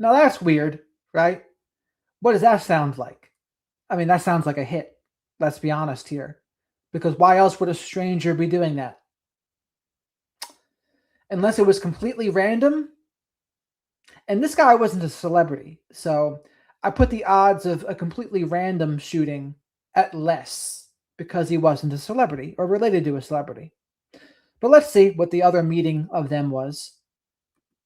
Now that's weird, right? What does that sound like? I mean, that sounds like a hit. Let's be honest here. Because why else would a stranger be doing that? unless it was completely random. And this guy wasn't a celebrity, so I put the odds of a completely random shooting at less because he wasn't a celebrity or related to a celebrity. But let's see what the other meeting of them was.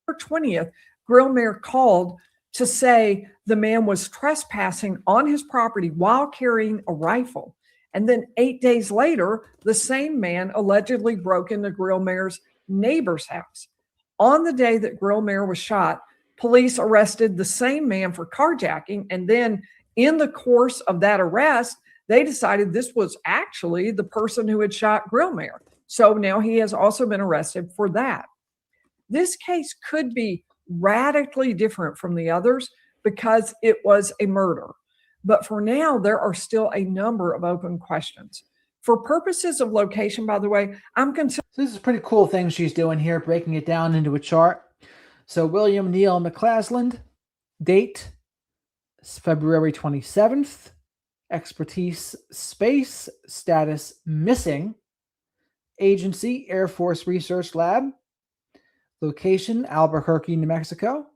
December 20th, Grillmere called to say the man was trespassing on his property while carrying a rifle. And then 8 days later, the same man allegedly broke into Grillmere's neighbor's house. On the day that Grillmere was shot, police arrested the same man for carjacking. And then in the course of that arrest, they decided this was actually the person who had shot Grillmere. So now he has also been arrested for that. This case could be radically different from the others because it was a murder. But for now, there are still a number of open questions. For purposes of location, by the way, I'm concerned. So this is a pretty cool thing she's doing here, breaking it down into a chart. So William Neal McCasland, date is February 27th, expertise space, status missing, agency Air Force Research Lab, location Albuquerque, New Mexico,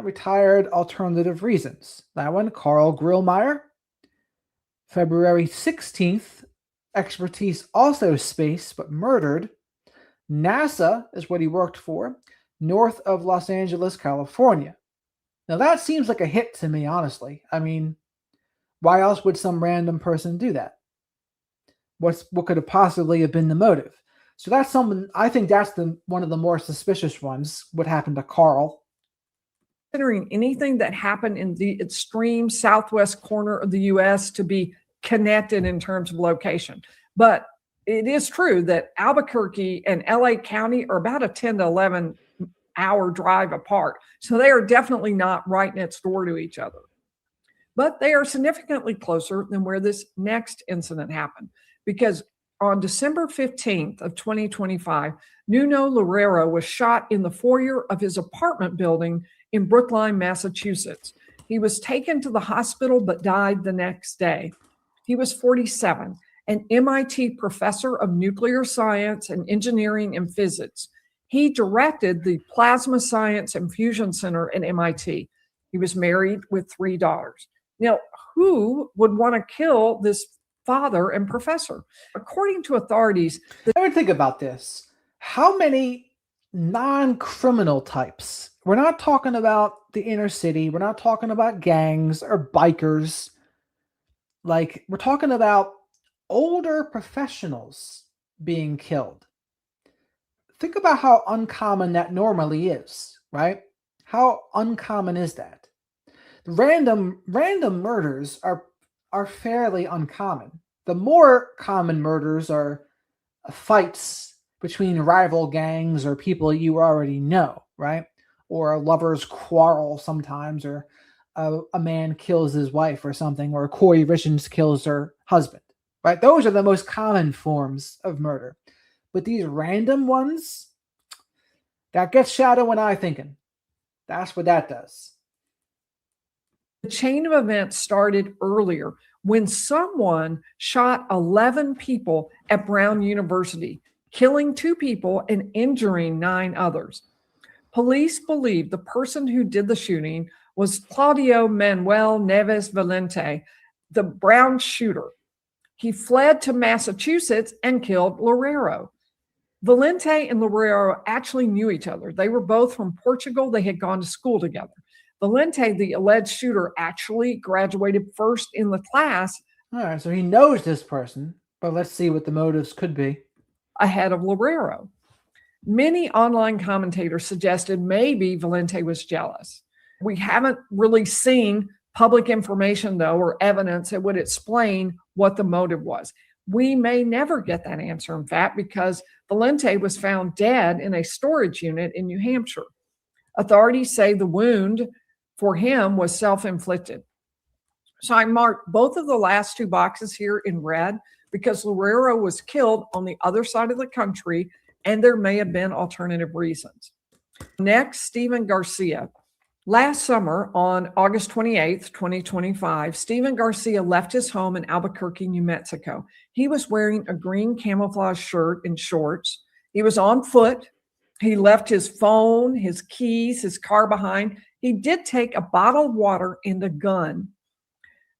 retired alternative reasons. That one, Carl Grillmeyer, February 16th, expertise also space but murdered. NASA is what he worked for, north of Los Angeles, California. Now that seems like a hit to me, honestly. I mean, why else would some random person do that? What could have possibly have been the motive? So that's someone, I think that's one of the more suspicious ones. What happened to Carl? Considering anything that happened in the extreme southwest corner of the U.S. to be connected in terms of location. But it is true that Albuquerque and LA County are about a 10 to 11 hour drive apart. So they are definitely not right next door to each other. But they are significantly closer than where this next incident happened. Because on December 15th of 2025, Nuno Loureiro was shot in the foyer of his apartment building in Brookline, Massachusetts. He was taken to the hospital but died the next day. He was 47, an MIT professor of nuclear science and engineering and physics. He directed the Plasma Science and Fusion Center at MIT. He was married with 3 daughters. Now, who would want to kill this father and professor? According to authorities, I would think about this. How many non-criminal types? We're not talking about the inner city. We're not talking about gangs or bikers. Like, we're talking about older professionals being killed. Think about how uncommon that normally is, right? How uncommon is that? Random murders are fairly uncommon. The more common murders are fights between rival gangs or people you already know, right? Or a lovers quarrel sometimes, or a man kills his wife or something, or Corey Richards kills her husband, right? Those are the most common forms of murder. But these random ones, that gets shadow and eye thinking. That's what that does. the chain of events started earlier when someone shot 11 people at Brown University, killing 2 people and injuring 9 others. Police believe the person who did the shooting was Claudio Manuel Neves Valente, the Brown shooter. He fled to Massachusetts and killed Loureiro. Valente and Loureiro actually knew each other. They were both from Portugal. They had gone to school together. Valente, the alleged shooter, actually graduated first in the class. All right, so he knows this person, but let's see what the motives could be. Ahead of Loureiro. Many online commentators suggested maybe Valente was jealous. We haven't really seen public information, though, or evidence that would explain what the motive was. We may never get that answer, in fact, because Valente was found dead in a storage unit in New Hampshire. Authorities say the wound for him was self-inflicted. So I marked both of the last 2 boxes here in red because Loureiro was killed on the other side of the country, and there may have been alternative reasons. Next, Stephen Garcia. Last summer, on August 28th, 2025, Stephen Garcia left his home in Albuquerque, New Mexico. He was wearing a green camouflage shirt and shorts. He was on foot. He left his phone, his keys, his car behind. He did take a bottle of water and a gun.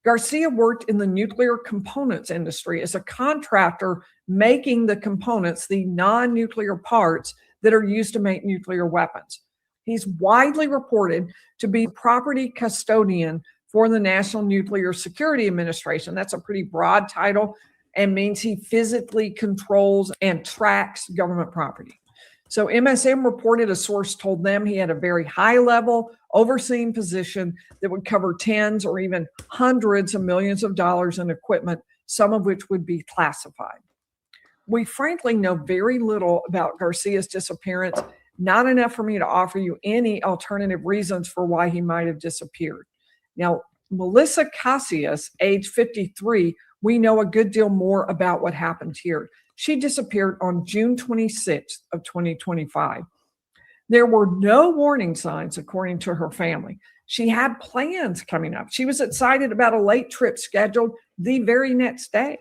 Garcia worked in the nuclear components industry as a contractor, making the components, the non-nuclear parts that are used to make nuclear weapons. He's widely reported to be property custodian for the National Nuclear Security Administration. That's a pretty broad title and means he physically controls and tracks government property. So MSM reported a source told them he had a very high level overseeing position that would cover tens or even hundreds of millions of dollars in equipment, some of which would be classified. We frankly know very little about Garcia's disappearance, not enough for me to offer you any alternative reasons for why he might have disappeared. Now, Melissa Casillas, age 53, we know a good deal more about what happened here. She disappeared on June 26th of 2025. There were no warning signs, according to her family. She had plans coming up. She was excited about a late trip scheduled the very next day.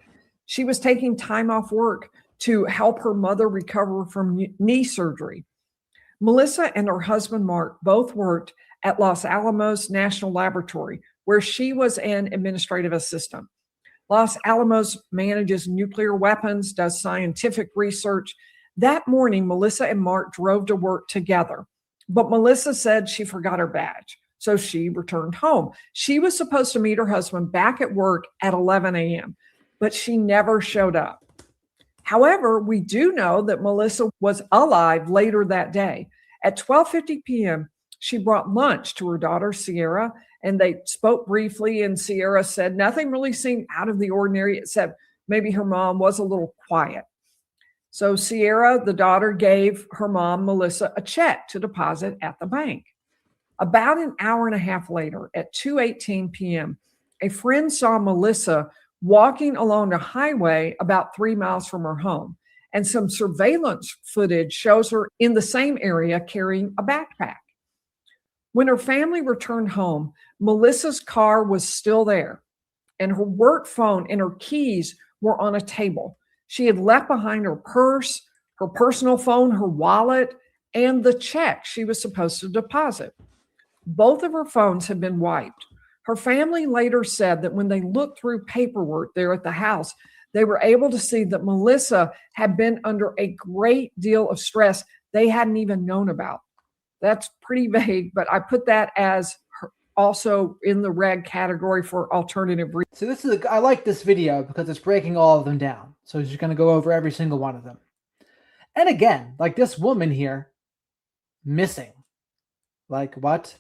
She was taking time off work to help her mother recover from knee surgery. Melissa and her husband, Mark, both worked at Los Alamos National Laboratory, where she was an administrative assistant. Los Alamos manages nuclear weapons, does scientific research. That morning, Melissa and Mark drove to work together, but Melissa said she forgot her badge, so she returned home. She was supposed to meet her husband back at work at 11 a.m., but she never showed up. However, we do know that Melissa was alive later that day. At 12:50 p.m., she brought lunch to her daughter, Sierra, and they spoke briefly, and Sierra said nothing really seemed out of the ordinary, except maybe her mom was a little quiet. So Sierra, the daughter, gave her mom, Melissa, a check to deposit at the bank. About an hour and a half later, at 2:18 p.m., a friend saw Melissa walking along a highway about 3 miles from her home, and some surveillance footage shows her in the same area carrying a backpack. When her family returned home, Melissa's car was still there, and her work phone and her keys were on a table. She had left behind her purse, her personal phone, her wallet, and the check she was supposed to deposit. Both of her phones had been wiped. Her family later said that when they looked through paperwork there at the house, they were able to see that Melissa had been under a great deal of stress they hadn't even known about. That's pretty vague, but I put that as also in the red category for alternative reasons. So this is I like this video because it's breaking all of them down. So she's going to go over every single one of them. And again, like this woman here, missing. Like what?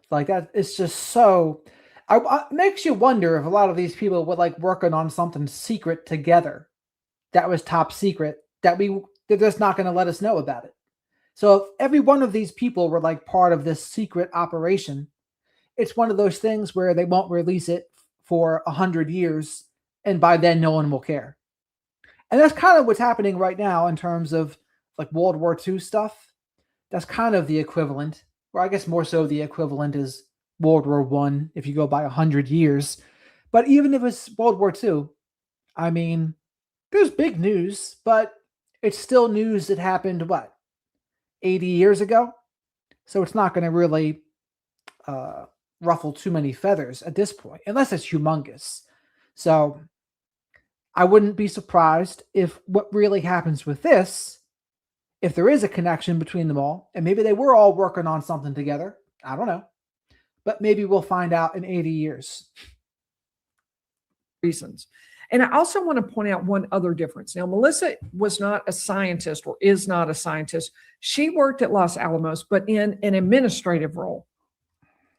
Like that, it's just so... it makes you wonder if a lot of these people were like working on something secret together that was top secret that they're just not going to let us know about it. So if every one of these people were like part of this secret operation, it's one of those things where they won't release it for 100 years, and by then no one will care. And that's kind of what's happening right now in terms of like World War II stuff. That's kind of the equivalent, or I guess more so the equivalent is World War I if you go by 100 years. But even if it's World War II, I mean, there's big news, but it's still news that happened, what, 80 years ago? So it's not going to really ruffle too many feathers at this point, unless it's humongous. So I wouldn't be surprised if what really happens with this, if there is a connection between them all, and maybe they were all working on something together. I don't know. But maybe we'll find out in 80 years. Reasons. And I also want to point out one other difference. Now, Melissa was not a scientist or is not a scientist. She worked at Los Alamos, but in an administrative role.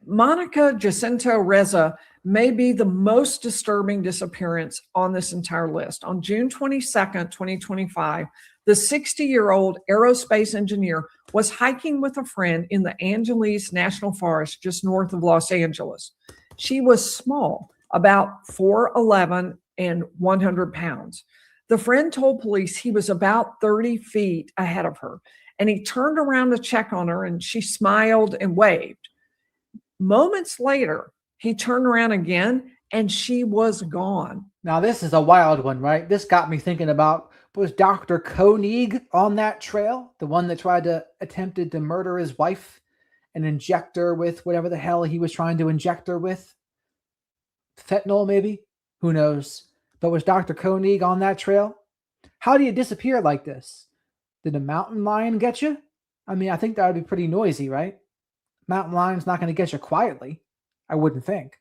Monica Jacinto Reza may be the most disturbing disappearance on this entire list. On June 22nd, 2025, the 60-year-old aerospace engineer was hiking with a friend in the Angeles National Forest just north of Los Angeles. She was small, about 4'11" and 100 pounds. The friend told police he was about 30 feet ahead of her, and he turned around to check on her, and she smiled and waved. Moments later, he turned around again, and she was gone. Now, this is a wild one, right? This got me thinking about Was Dr. Koenig on that trail? The one that attempted to murder his wife and inject her with whatever the hell he was trying to inject her with? Fentanyl, maybe? Who knows? But was Dr. Koenig on that trail? How do you disappear like this? Did a mountain lion get you? I mean, I think that would be pretty noisy, right? Mountain lion's not going to get you quietly, I wouldn't think.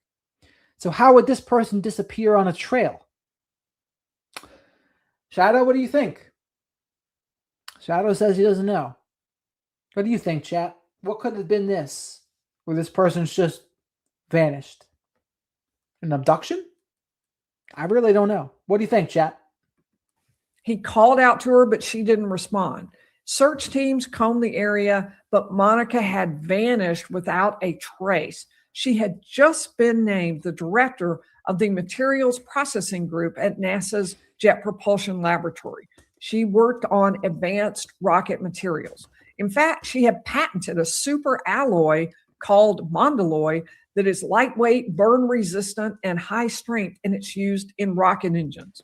So how would this person disappear on a trail? Shadow, what do you think? Shadow says he doesn't know. What do you think, chat? What could have been this? Where this person's just vanished? An abduction? I really don't know. What do you think, chat? He called out to her, but she didn't respond. Search teams combed the area, but Monica had vanished without a trace. She had just been named the director of the Materials Processing Group at NASA's Jet Propulsion Laboratory. She worked on advanced rocket materials. In fact, she had patented a super alloy called Mondaloy that is lightweight, burn resistant, and high strength, and it's used in rocket engines.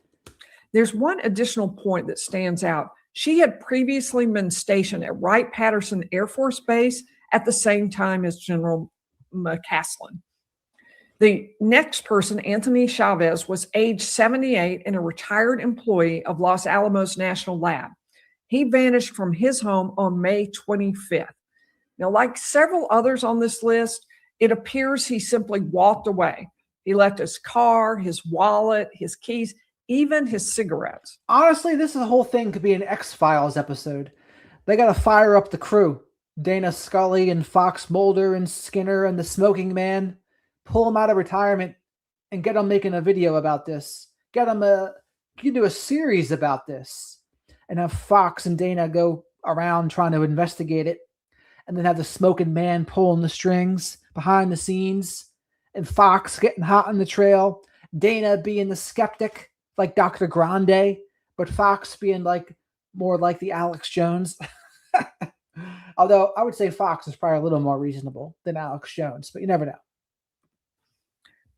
There's one additional point that stands out. She had previously been stationed at Wright-Patterson Air Force Base at the same time as General McCaslin. The next person, Anthony Chavez, was age 78 and a retired employee of Los Alamos National Lab. He vanished from his home on May 25th. Now, like several others on this list, it appears he simply walked away. He left his car, his wallet, his keys, even his cigarettes. Honestly, this whole thing could be an X-Files episode. They got to fire up the crew. Dana Scully and Fox Mulder and Skinner and the Smoking Man. Pull them out of retirement and get them making a video about this. Get them you do a series about this and have Fox and Dana go around trying to investigate it, and then have the Smoking Man pulling the strings behind the scenes, and Fox getting hot on the trail, Dana being the skeptic like Dr. Grande, but Fox being like more like the Alex Jones. Although I would say Fox is probably a little more reasonable than Alex Jones, but you never know.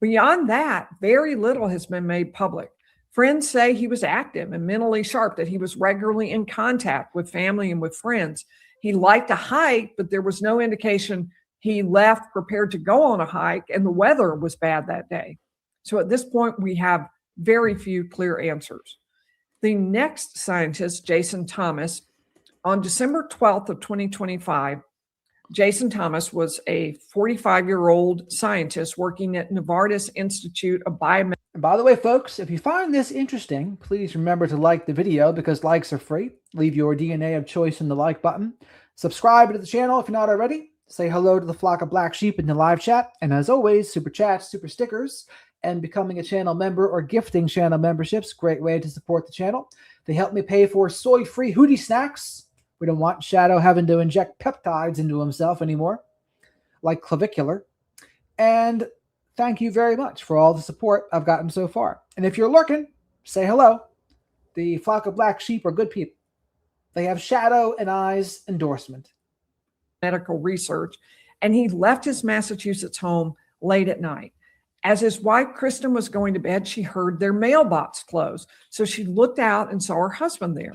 Beyond that, very little has been made public. Friends say he was active and mentally sharp, that he was regularly in contact with family and with friends. He liked to hike, but there was no indication he left prepared to go on a hike, and the weather was bad that day. So at this point, we have very few clear answers. The next scientist, Jason Thomas, on December 12th of 2025, Jason Thomas was a 45-year-old scientist working at Novartis Institute of Biomedicine. And by the way, folks, if you find this interesting, please remember to like the video because likes are free. Leave your DNA of choice in the like button. Subscribe to the channel if you're not already. Say hello to the flock of black sheep in the live chat. And as always, super chats, super stickers, and becoming a channel member or gifting channel memberships. Great way to support the channel. They help me pay for soy-free Hootie snacks. We don't want Shadow having to inject peptides into himself anymore, like clavicular. And thank you very much for all the support I've gotten so far. And if you're lurking, say hello. The flock of black sheep are good people. They have Shadow and I's endorsement. Medical research, and he left his Massachusetts home late at night. As his wife, Kristen, was going to bed, she heard their mailbox close. So she looked out and saw her husband there.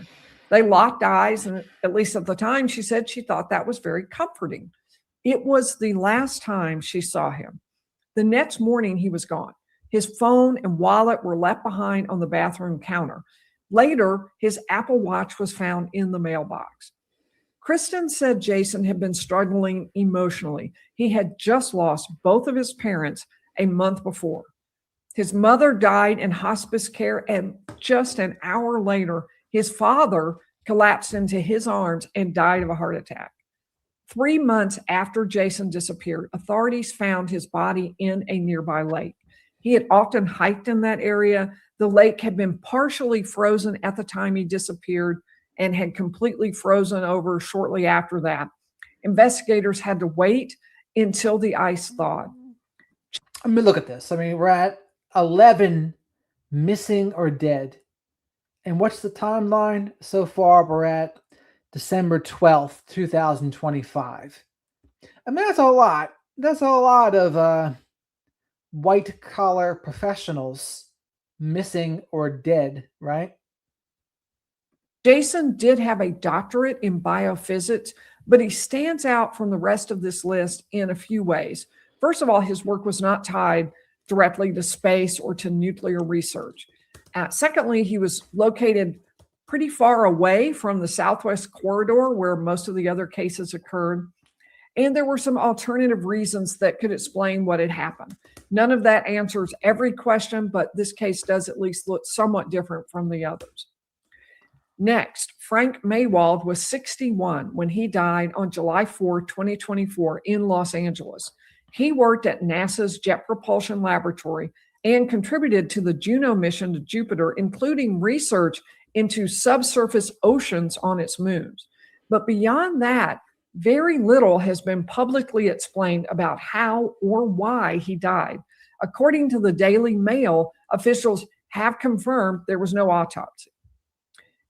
They locked eyes, and at least at the time, she said she thought that was very comforting. It was the last time she saw him. The next morning, he was gone. His phone and wallet were left behind on the bathroom counter. Later, his Apple Watch was found in the mailbox. Kristen said Jason had been struggling emotionally. He had just lost both of his parents a month before. His mother died in hospice care, and just an hour later, his father collapsed into his arms and died of a heart attack. 3 months after Jason disappeared, authorities found his body in a nearby lake. He had often hiked in that area. The lake had been partially frozen at the time he disappeared and had completely frozen over shortly after that. Investigators had to wait until the ice thawed. I mean, look at this. I mean, we're at 11 missing or dead. And what's the timeline? So far, we're at December 12th, 2025. I mean, that's a lot. That's a lot of white-collar professionals missing or dead, right? Jason did have a doctorate in biophysics, but he stands out from the rest of this list in a few ways. First of all, his work was not tied directly to space or to nuclear research. Secondly, he was located pretty far away from the Southwest Corridor where most of the other cases occurred. And there were some alternative reasons that could explain what had happened. None of that answers every question, but this case does at least look somewhat different from the others. Next, Frank Maywald was 61 when he died on July 4, 2024 in Los Angeles. He worked at NASA's Jet Propulsion Laboratory and contributed to the Juno mission to Jupiter, including research into subsurface oceans on its moons. But beyond that, very little has been publicly explained about how or why he died. According to the Daily Mail, officials have confirmed there was no autopsy.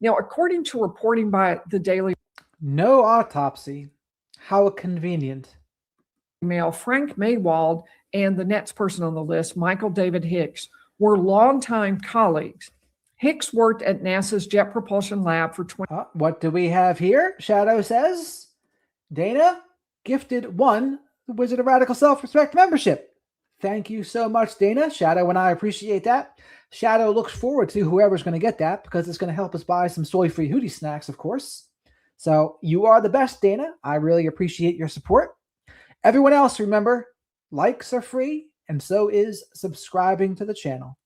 Now, according to reporting by the Daily No autopsy. How convenient. Mail, Frank Maywald and the next person on the list, Michael David Hicks, were longtime colleagues. Hicks worked at NASA's Jet Propulsion Lab for 20. What do we have here? Shadow says, Dana gifted one the Wizard of Radical Self-Respect membership. Thank you so much, Dana. Shadow and I appreciate that. Shadow looks forward to whoever's going to get that because it's going to help us buy some soy-free Hootie snacks, of course. So you are the best, Dana. I really appreciate your support. Everyone else, remember, likes are free, and so is subscribing to the channel.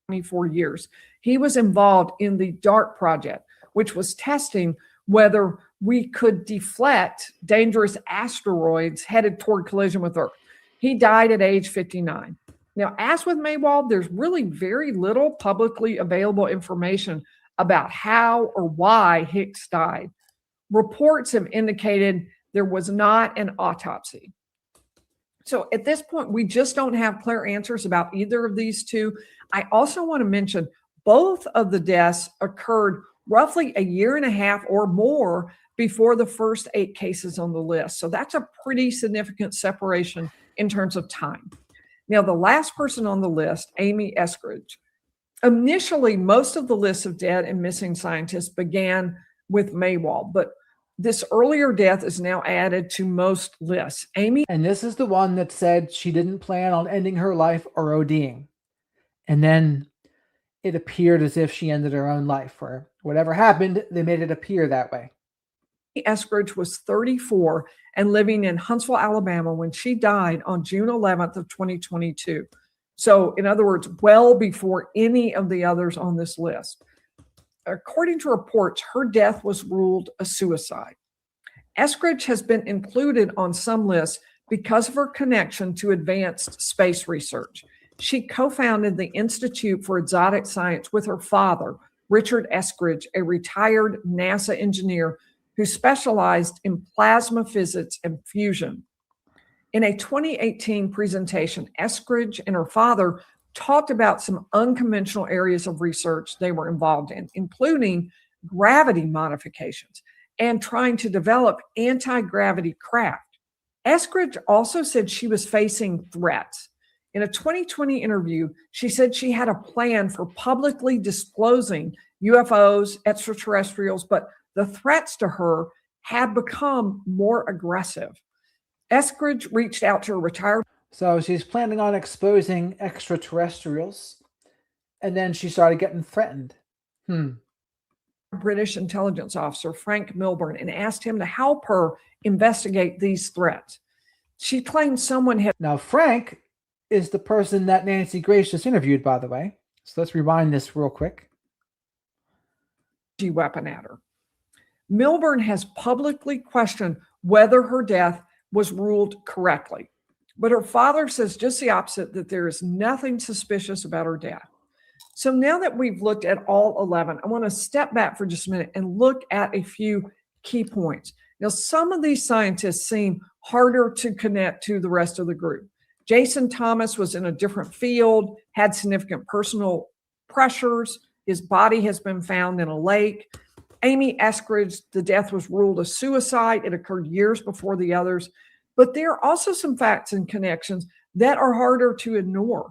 24 years. He was involved in the DART project, which was testing whether we could deflect dangerous asteroids headed toward collision with Earth. He died at age 59. Now, as with Maywald, there's really very little publicly available information about how or why Hicks died. Reports have indicated there was not an autopsy. So at this point, we just don't have clear answers about either of these two. I also want to mention both of the deaths occurred roughly a year and a half or more before the first 8 cases on the list. So that's a pretty significant separation in terms of time. Now, the last person on the list, Amy Eskridge. Initially, most of the lists of dead and missing scientists began with Maywald, but this earlier death is now added to most lists. Amy. And this is the one that said she didn't plan on ending her life or ODing. And then it appeared as if she ended her own life, or whatever happened, they made it appear that way. Eskridge was 34 and living in Huntsville, Alabama when she died on June 11th of 2022. So in other words, well before any of the others on this list. According to reports, her death was ruled a suicide. Eskridge has been included on some lists because of her connection to advanced space research. She co-founded the Institute for Exotic Science with her father, Richard Eskridge, a retired NASA engineer who specialized in plasma physics and fusion. In a 2018 presentation, Eskridge and her father talked about some unconventional areas of research they were involved in, including gravity modifications and trying to develop anti-gravity craft. Eskridge also said she was facing threats. In a 2020 interview, she said she had a plan for publicly disclosing UFOs, extraterrestrials, but the threats to her had become more aggressive. Eskridge reached out to her retired. So she's planning on exposing extraterrestrials, and then she started getting threatened. British intelligence officer Frank Milburn and asked him to help her investigate these threats. She claimed someone had. Now, Frank is the person that Nancy Grace just interviewed, by the way. So let's rewind this real quick. Weapon at her. Milburn has publicly questioned whether her death was ruled correctly. But her father says just the opposite, that there is nothing suspicious about her death. So now that we've looked at all 11, I want to step back for just a minute and look at a few key points. Now, some of these scientists seem harder to connect to the rest of the group. Jason Thomas was in a different field, had significant personal pressures. His body has been found in a lake. Amy Eskridge, the death was ruled a suicide. It occurred years before the others. But there are also some facts and connections that are harder to ignore.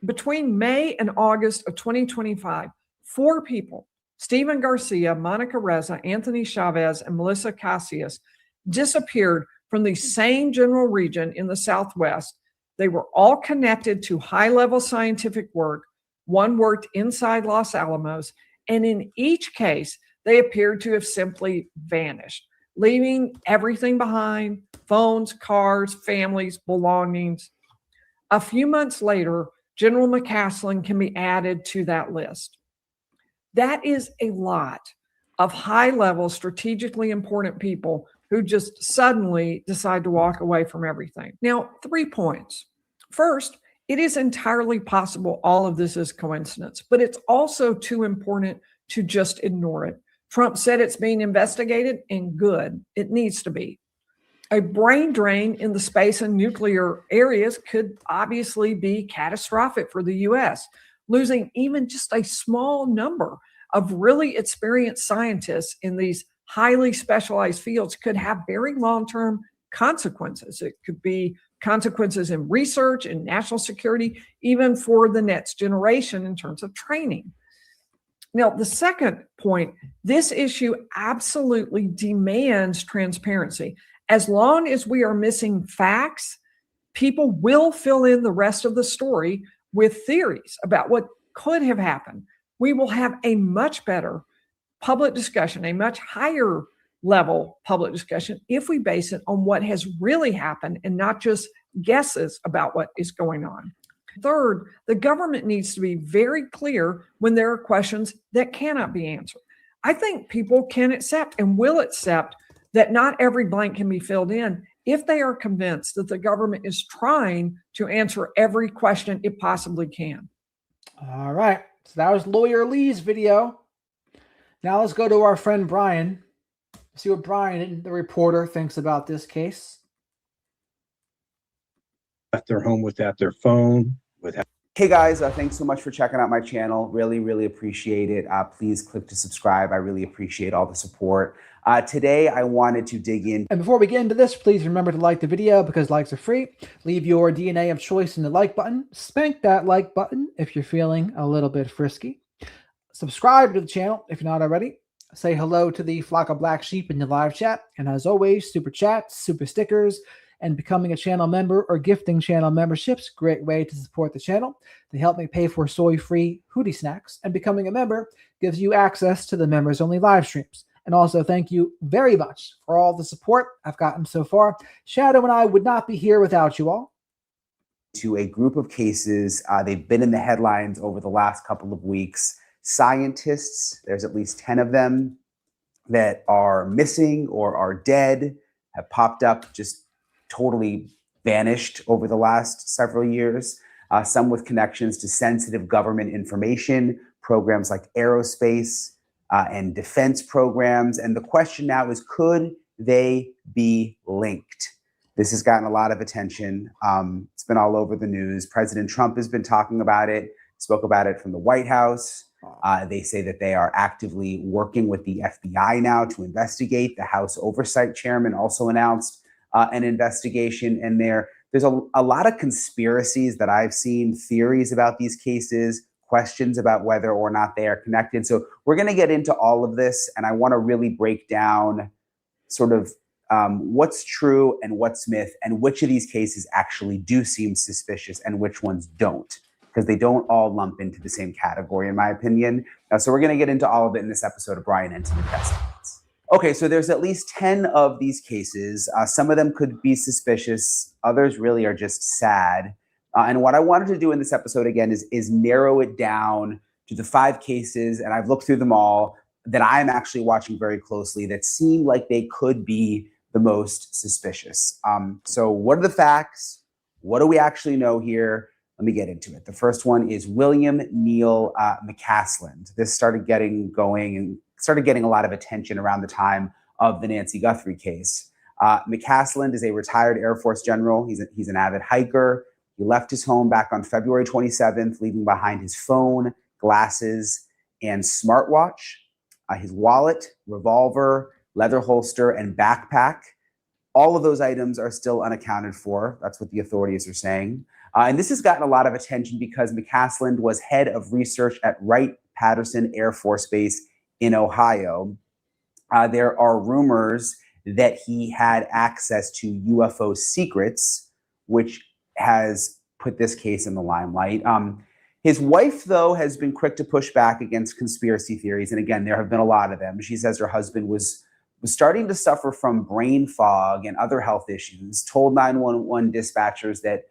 Between May and August of 2025, 4 people Stephen Garcia, Monica Reza, Anthony Chavez, and Melissa Casillas disappeared from the same general region in the Southwest. They were all connected to high-level scientific work. One worked inside Los Alamos, and in each case, they appeared to have simply vanished, leaving everything behind: phones, cars, families, belongings. A few months later, General McCaslin can be added to that list. That is a lot of high-level, strategically important people who just suddenly decide to walk away from everything. Now, 3 points. First, it is entirely possible all of this is coincidence, but it's also too important to just ignore it. Trump said it's being investigated, and good, it needs to be. A brain drain in the space and nuclear areas could obviously be catastrophic for the U.S. Losing even just a small number of really experienced scientists in these highly specialized fields could have very long-term consequences. It could be consequences in research and national security, even for the next generation in terms of training. Now, the second point, this issue absolutely demands transparency. As long as we are missing facts, people will fill in the rest of the story with theories about what could have happened. We will have a much better public discussion, a much higher level public discussion, if we base it on what has really happened and not just guesses about what is going on. Third, the government needs to be very clear when there are questions that cannot be answered. I think people can accept and will accept that not every blank can be filled in if they are convinced that the government is trying to answer every question it possibly can. All right. So that was Lawyer Lee's video. Now let's go to our friend Brian. See what Brian, the reporter, thinks about this case. Left their home without their phone. Hey guys, thanks so much for checking out my channel. Really appreciate it. Please click to subscribe. I really appreciate all the support. Today, I wanted to dig in. And before we get into this, please remember to like the video because likes are free. Leave your DNA of choice in the like button. Spank that like button if you're feeling a little bit frisky. Subscribe to the channel if you're not already. Say hello to the flock of black sheep in the live chat. And as always, super chats, super stickers, and becoming a channel member or gifting channel memberships, great way to support the channel. They help me pay for soy-free Hootie snacks, and becoming a member gives you access to the members-only live streams. And also thank you very much for all the support I've gotten so far. Shadow and I would not be here without you all. To a group of cases, they've been in the headlines over the last couple of weeks. Scientists, there's at least 10 of them that are missing or are dead, have popped up, just totally vanished over the last several years. Some with connections to sensitive government information, programs like aerospace and defense programs. And the question now is, could they be linked? This has gotten a lot of attention. It's been all over the news. President Trump has been talking about it, spoke about it from the White House. They say that they are actively working with the FBI now to investigate. The House Oversight Chairman also announced an investigation, and there's a lot of conspiracies that I've seen, theories about these cases, questions about whether or not they are connected. So we're going to get into all of this, and I want to really break down sort of what's true and what's myth, and which of these cases actually do seem suspicious and which ones don't, because they don't all lump into the same category, in my opinion. So we're going to get into all of it in this episode of Brian Entin Investigates. Okay, so there's at least 10 of these cases. Some of them could be suspicious. Others really are just sad. And what I wanted to do in this episode, again, is narrow it down to the 5 cases, and I've looked through them all, that I'm actually watching very closely that seem like they could be the most suspicious. So what are the facts? What do we actually know here? Let me get into it. The first one is William Neal McCaslin. This started getting going and started getting a lot of attention around the time of the Nancy Guthrie case. McCaslin is a retired Air Force general. He's an avid hiker. He left his home back on February 27th, leaving behind his phone, glasses, and smartwatch, his wallet, revolver, leather holster, and backpack. All of those items are still unaccounted for. That's what the authorities are saying. And this has gotten a lot of attention because McCaslin was head of research at Wright-Patterson Air Force Base in Ohio. There are rumors that he had access to UFO secrets, which has put this case in the limelight. His wife, though, has been quick to push back against conspiracy theories. And again, there have been a lot of them. She says her husband was starting to suffer from brain fog and other health issues, told 911 dispatchers that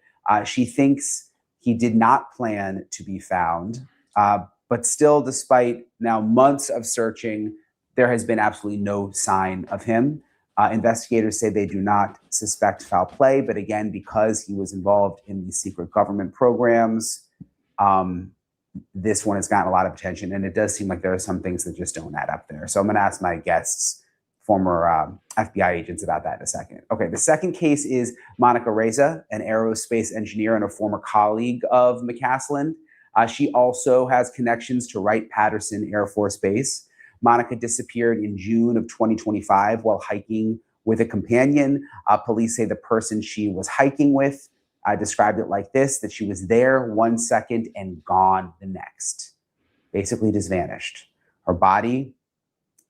she thinks he did not plan to be found. But still, despite now months of searching, there has been absolutely no sign of him. Investigators say they do not suspect foul play, but again, because he was involved in these secret government programs, this one has gotten a lot of attention, and it does seem like there are some things that just don't add up there. So I'm going to ask my guests, former FBI agents, about that in a second. Okay, the second case is Monica Reza, an aerospace engineer and a former colleague of McCaslin. She also has connections to Wright-Patterson Air Force Base. Monica disappeared in June of 2025 while hiking with a companion. Police say the person she was hiking with described it like this, that she was there 1 second and gone the next. Basically just vanished. Her body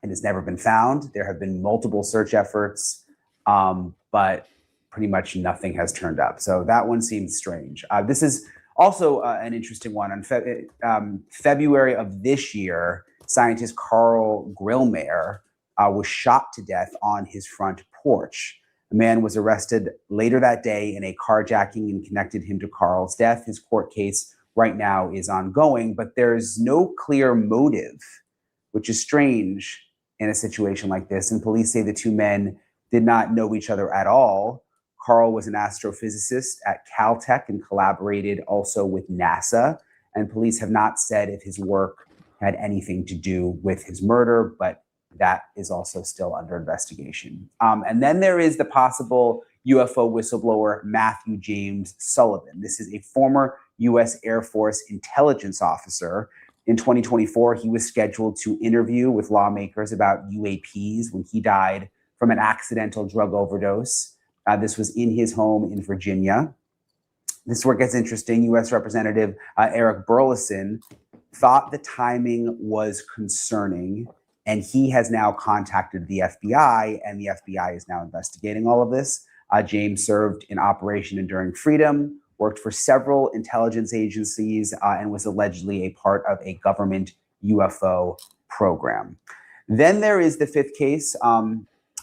has never been found. There have been multiple search efforts, but pretty much nothing has turned up. So that one seems strange. This is also an interesting one. On February of this year, scientist Carl Grillmeyer was shot to death on his front porch. A man was arrested later that day in a carjacking and connected him to Carl's death. His court case right now is ongoing, but there's no clear motive, which is strange in a situation like this. And police say the two men did not know each other at all. Carl was an astrophysicist at Caltech and collaborated also with NASA. And police have not said if his work had anything to do with his murder, but that is also still under investigation. And then there is the possible UFO whistleblower, Matthew James Sullivan. This is a former U.S. Air Force intelligence officer. In 2024, he was scheduled to interview with lawmakers about UAPs when he died from an accidental drug overdose. This was in his home in Virginia. This is where it gets interesting. U.S. Representative Eric Burlison thought the timing was concerning, and he has now contacted the FBI, and the FBI is now investigating all of this. James served in Operation Enduring Freedom, worked for several intelligence agencies, and was allegedly a part of a government UFO program. Then there is the fifth case.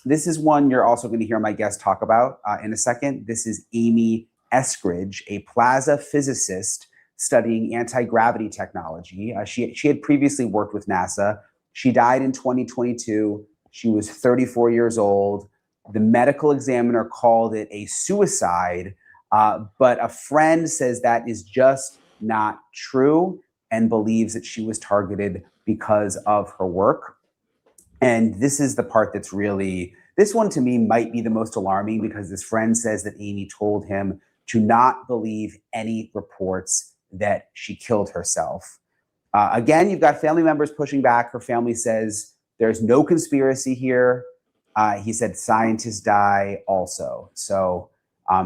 This is one you're also going to hear my guest talk about in a second. This is Amy Eskridge, a Plaza physicist studying anti-gravity technology. She had previously worked with NASA. She died in 2022. She was 34 years old. The medical examiner called it a suicide, but a friend says that is just not true and believes that she was targeted because of her work. And this is the part that's really, this one to me might be the most alarming, because this friend says that Amy told him to not believe any reports that she killed herself. Again, you've got family members pushing back. Her family says there's no conspiracy here. He said scientists die also. So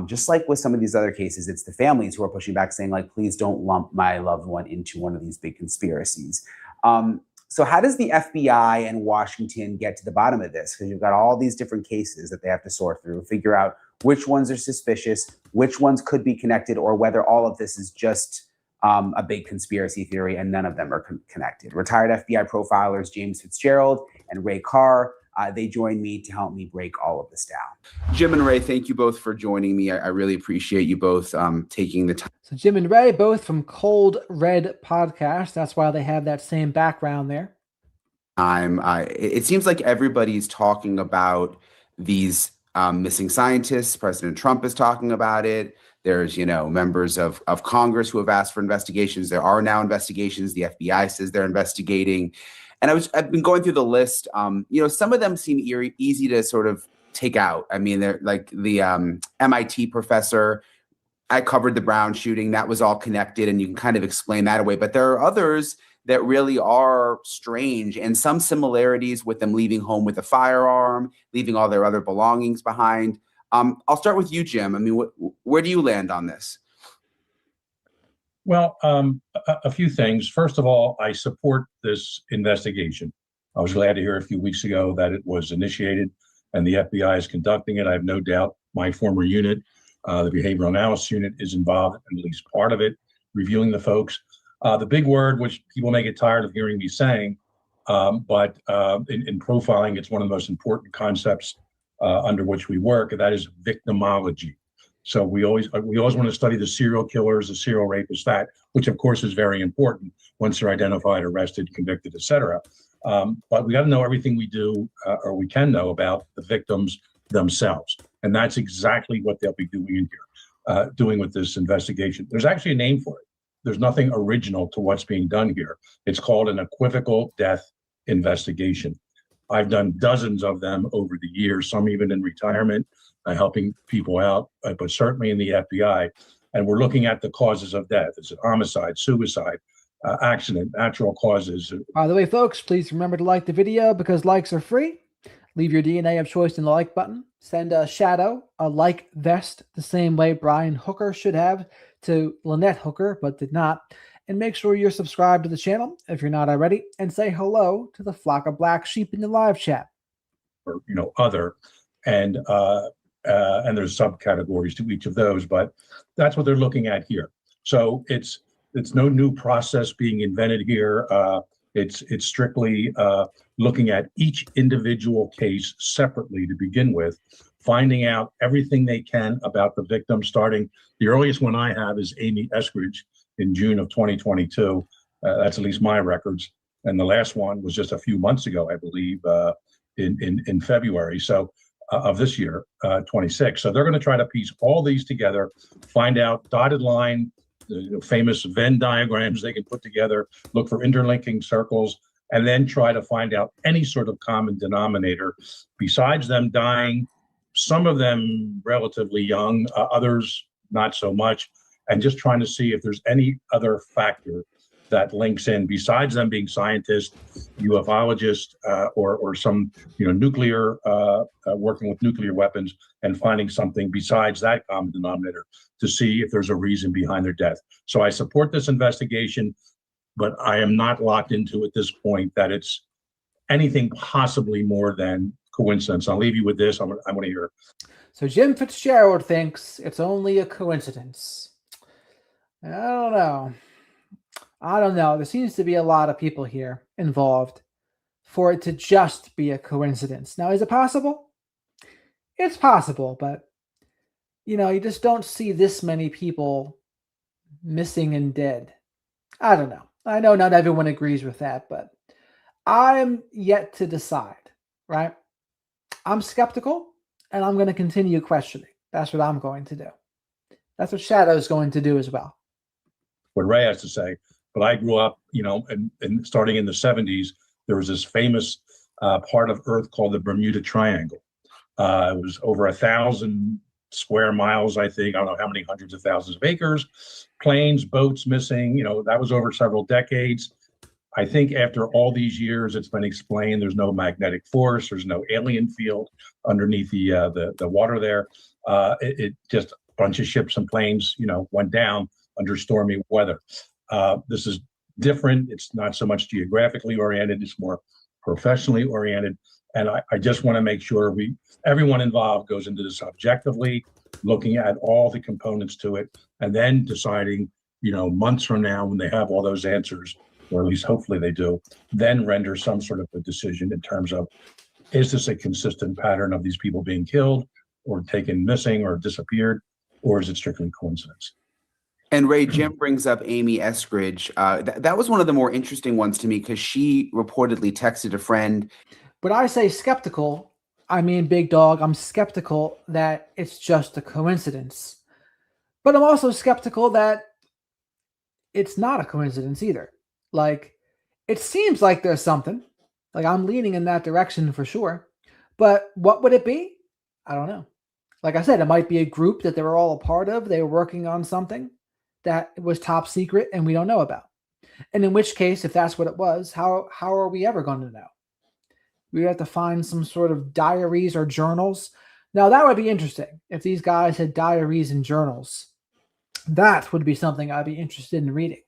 just like with some of these other cases, it's the families who are pushing back, saying, like, please don't lump my loved one into one of these big conspiracies. So how does the FBI and Washington get to the bottom of this? Because you've got all these different cases that they have to sort through, figure out which ones are suspicious, which ones could be connected, or whether all of this is just a big conspiracy theory and none of them are connected. Retired FBI profilers James Fitzgerald and Ray Carr, they joined me to help me break all of this down. Jim and Ray, thank you both for joining me. I really appreciate you both taking the time. So Jim and Ray, both from Cold Red Podcast. That's why they have that same background there. It seems like everybody's talking about these missing scientists. President Trump is talking about it. There's, members of Congress who have asked for investigations. There are now investigations. The FBI says they're investigating. And I've been going through the list. Some of them seem easy to sort of take out. I mean, they're like the MIT professor. I covered the Brown shooting. That was all connected, and you can kind of explain that away. But there are others that really are strange, and some similarities with them leaving home with a firearm, leaving all their other belongings behind. I'll start with you, Jim. I mean, where do you land on this? Well, a few things. First of all, I support this investigation. I was glad to hear a few weeks ago that it was initiated and the FBI is conducting it. I have no doubt my former unit, the behavioral analysis unit, is involved, at least part of it, reviewing the folks. The big word, which people may get tired of hearing me saying, but in profiling, it's one of the most important concepts under which we work, and that is victimology. So we always want to study the serial killers, the serial rapists, that, which of course is very important once they're identified, arrested, convicted, etc. But we got to know everything we do, or we can know about the victims themselves, and that's exactly what they'll be doing in here, doing with this investigation. There's actually a name for it. There's nothing original to what's being done here. It's called an equivocal death investigation. I've done dozens of them over the years, some even in retirement, helping people out, but certainly in the FBI. And we're looking at the causes of death. Is it homicide, suicide, accident, natural causes? By the way, folks, please remember to like the video because likes are free. Leave your DNA of choice in the like button. Send a shadow, a like vest, the same way Brian Hooker should have to Lynette Hooker, but did not. And make sure you're subscribed to the channel if you're not already, and say hello to the flock of black sheep in the live chat. Or other, and there's subcategories to each of those, but that's what they're looking at here. So it's no new process being invented here. It's strictly looking at each individual case separately to begin with, finding out everything they can about the victim. Starting, the earliest one I have is Amy Eskridge in June of 2022. That's at least my records. And the last one was just a few months ago, I believe, in February. So of this year, 26. So they're going to try to piece all these together, find out dotted line, famous Venn diagrams they can put together, look for interlinking circles, and then try to find out any sort of common denominator besides them dying, some of them relatively young, others not so much, and just trying to see if there's any other factor that links in besides them being scientists, ufologists, or some nuclear working with nuclear weapons, and finding something besides that common denominator to see if there's a reason behind their death. So I support this investigation, but I am not locked into at this point that it's anything possibly more than coincidence. I'll leave you with this. I want to hear. So Jim Fitzgerald thinks it's only a coincidence. I don't know. There seems to be a lot of people here involved for it to just be a coincidence. Now, is it possible? It's possible, but you just don't see this many people missing and dead. I don't know. I know not everyone agrees with that, but I'm yet to decide, right? I'm skeptical, and I'm going to continue questioning. That's what I'm going to do. That's what Shadow's going to do as well. What Ray has to say, but I grew up, and starting in the 70s, there was this famous part of Earth called the Bermuda Triangle. It was over 1,000 square miles, I think. I don't know how many hundreds of thousands of acres, planes, boats missing. That was over several decades. I think after all these years, it's been explained there's no magnetic force, there's no alien field underneath the water there. It just a bunch of ships and planes, went down under stormy weather. This is different. It's not so much geographically oriented, it's more professionally oriented. And I just want to make sure everyone involved goes into this objectively, looking at all the components to it, and then deciding, months from now when they have all those answers, or at least hopefully they do, then render some sort of a decision in terms of, is this a consistent pattern of these people being killed or taken missing or disappeared, or is it strictly coincidence? And Ray, Jim brings up Amy Eskridge. That was one of the more interesting ones to me because she reportedly texted a friend. When I say skeptical, I mean, big dog, I'm skeptical that it's just a coincidence. But I'm also skeptical that it's not a coincidence either. Like, it seems like there's something. Like, I'm leaning in that direction for sure. But what would it be? I don't know. Like I said, it might be a group that they were all a part of. They were working on something that was top secret and we don't know about. And in which case, if that's what it was, how are we ever going to know? We have to find some sort of diaries or journals. Now, that would be interesting if these guys had diaries and journals. That would be something I'd be interested in reading.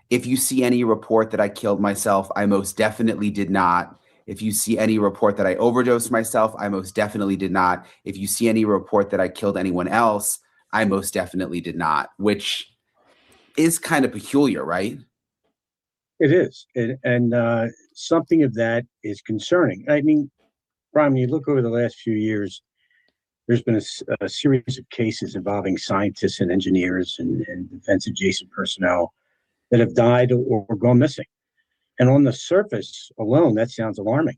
If you see any report that I killed myself, I most definitely did not. If you see any report that I overdosed myself, I most definitely did not. If you see any report that I killed anyone else, I most definitely did not, which is kind of peculiar, right? It is. And something of that is concerning. I mean, Brian, when you look over the last few years, there's been a series of cases involving scientists and engineers and defense adjacent personnel that have died or gone missing. And on the surface alone, that sounds alarming.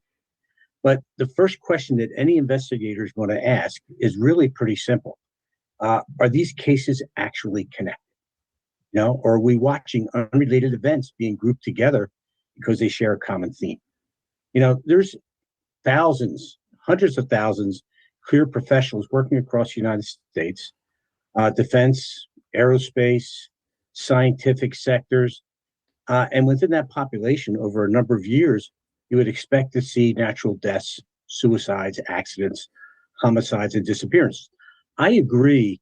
But the first question that any investigator is going to ask is really pretty simple. Are these cases actually connected? You know, or are we watching unrelated events being grouped together because they share a common theme? You know, there's thousands, hundreds of thousands clear professionals working across the United States, defense, aerospace, scientific sectors. And within that population, over a number of years, you would expect to see natural deaths, suicides, accidents, homicides, and disappearances. I agree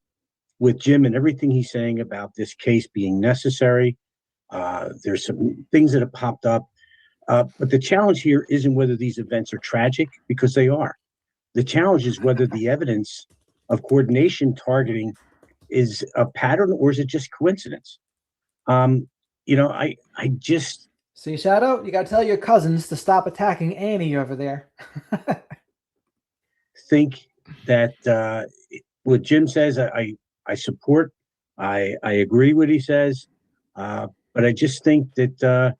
with Jim and everything he's saying about this case being necessary. There's some things that have popped up. But the challenge here isn't whether these events are tragic, because they are. The challenge is whether the evidence of coordination targeting is a pattern or is it just coincidence? You know, I just See, Shadow, you got to tell your cousins to stop attacking Annie over there. think that what Jim says, I support. I agree what he says, but I just think that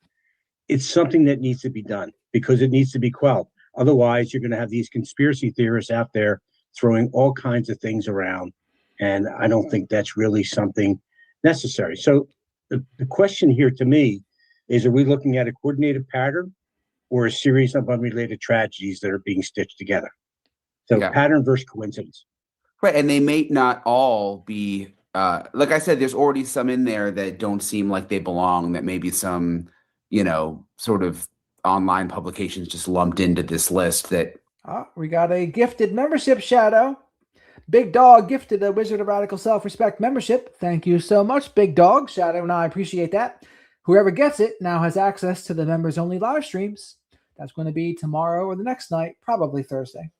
it's something that needs to be done because it needs to be quelled. Otherwise, you're going to have these conspiracy theorists out there throwing all kinds of things around, and I don't think that's really something necessary. So the question here to me is, are we looking at a coordinated pattern or a series of unrelated tragedies that are being stitched together? So pattern versus coincidence. Right, and they may not all be, like I said, there's already some in there that don't seem like they belong, that maybe some, you know, sort of online publications just lumped into this list that. We got a gifted membership, Shadow. Big Dog gifted a Wizard of Radical Self-Respect membership. Thank you so much, Big Dog. Shadow and I appreciate that. Whoever gets it now has access to the members-only live streams. That's going to be tomorrow or the next night, probably Thursday.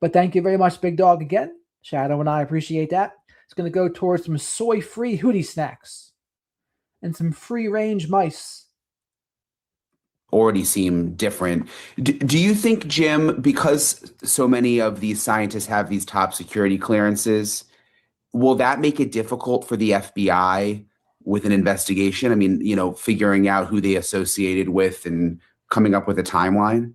But thank you very much, Big Dog, again. Shadow and I appreciate that. It's going to go towards some soy-free Hootie snacks and some free-range mice. Already seem different. Do you think, Jim, because so many of these scientists have these top security clearances, will that make it difficult for the FBI with an investigation? I mean, you know, figuring out who they associated with and coming up with a timeline?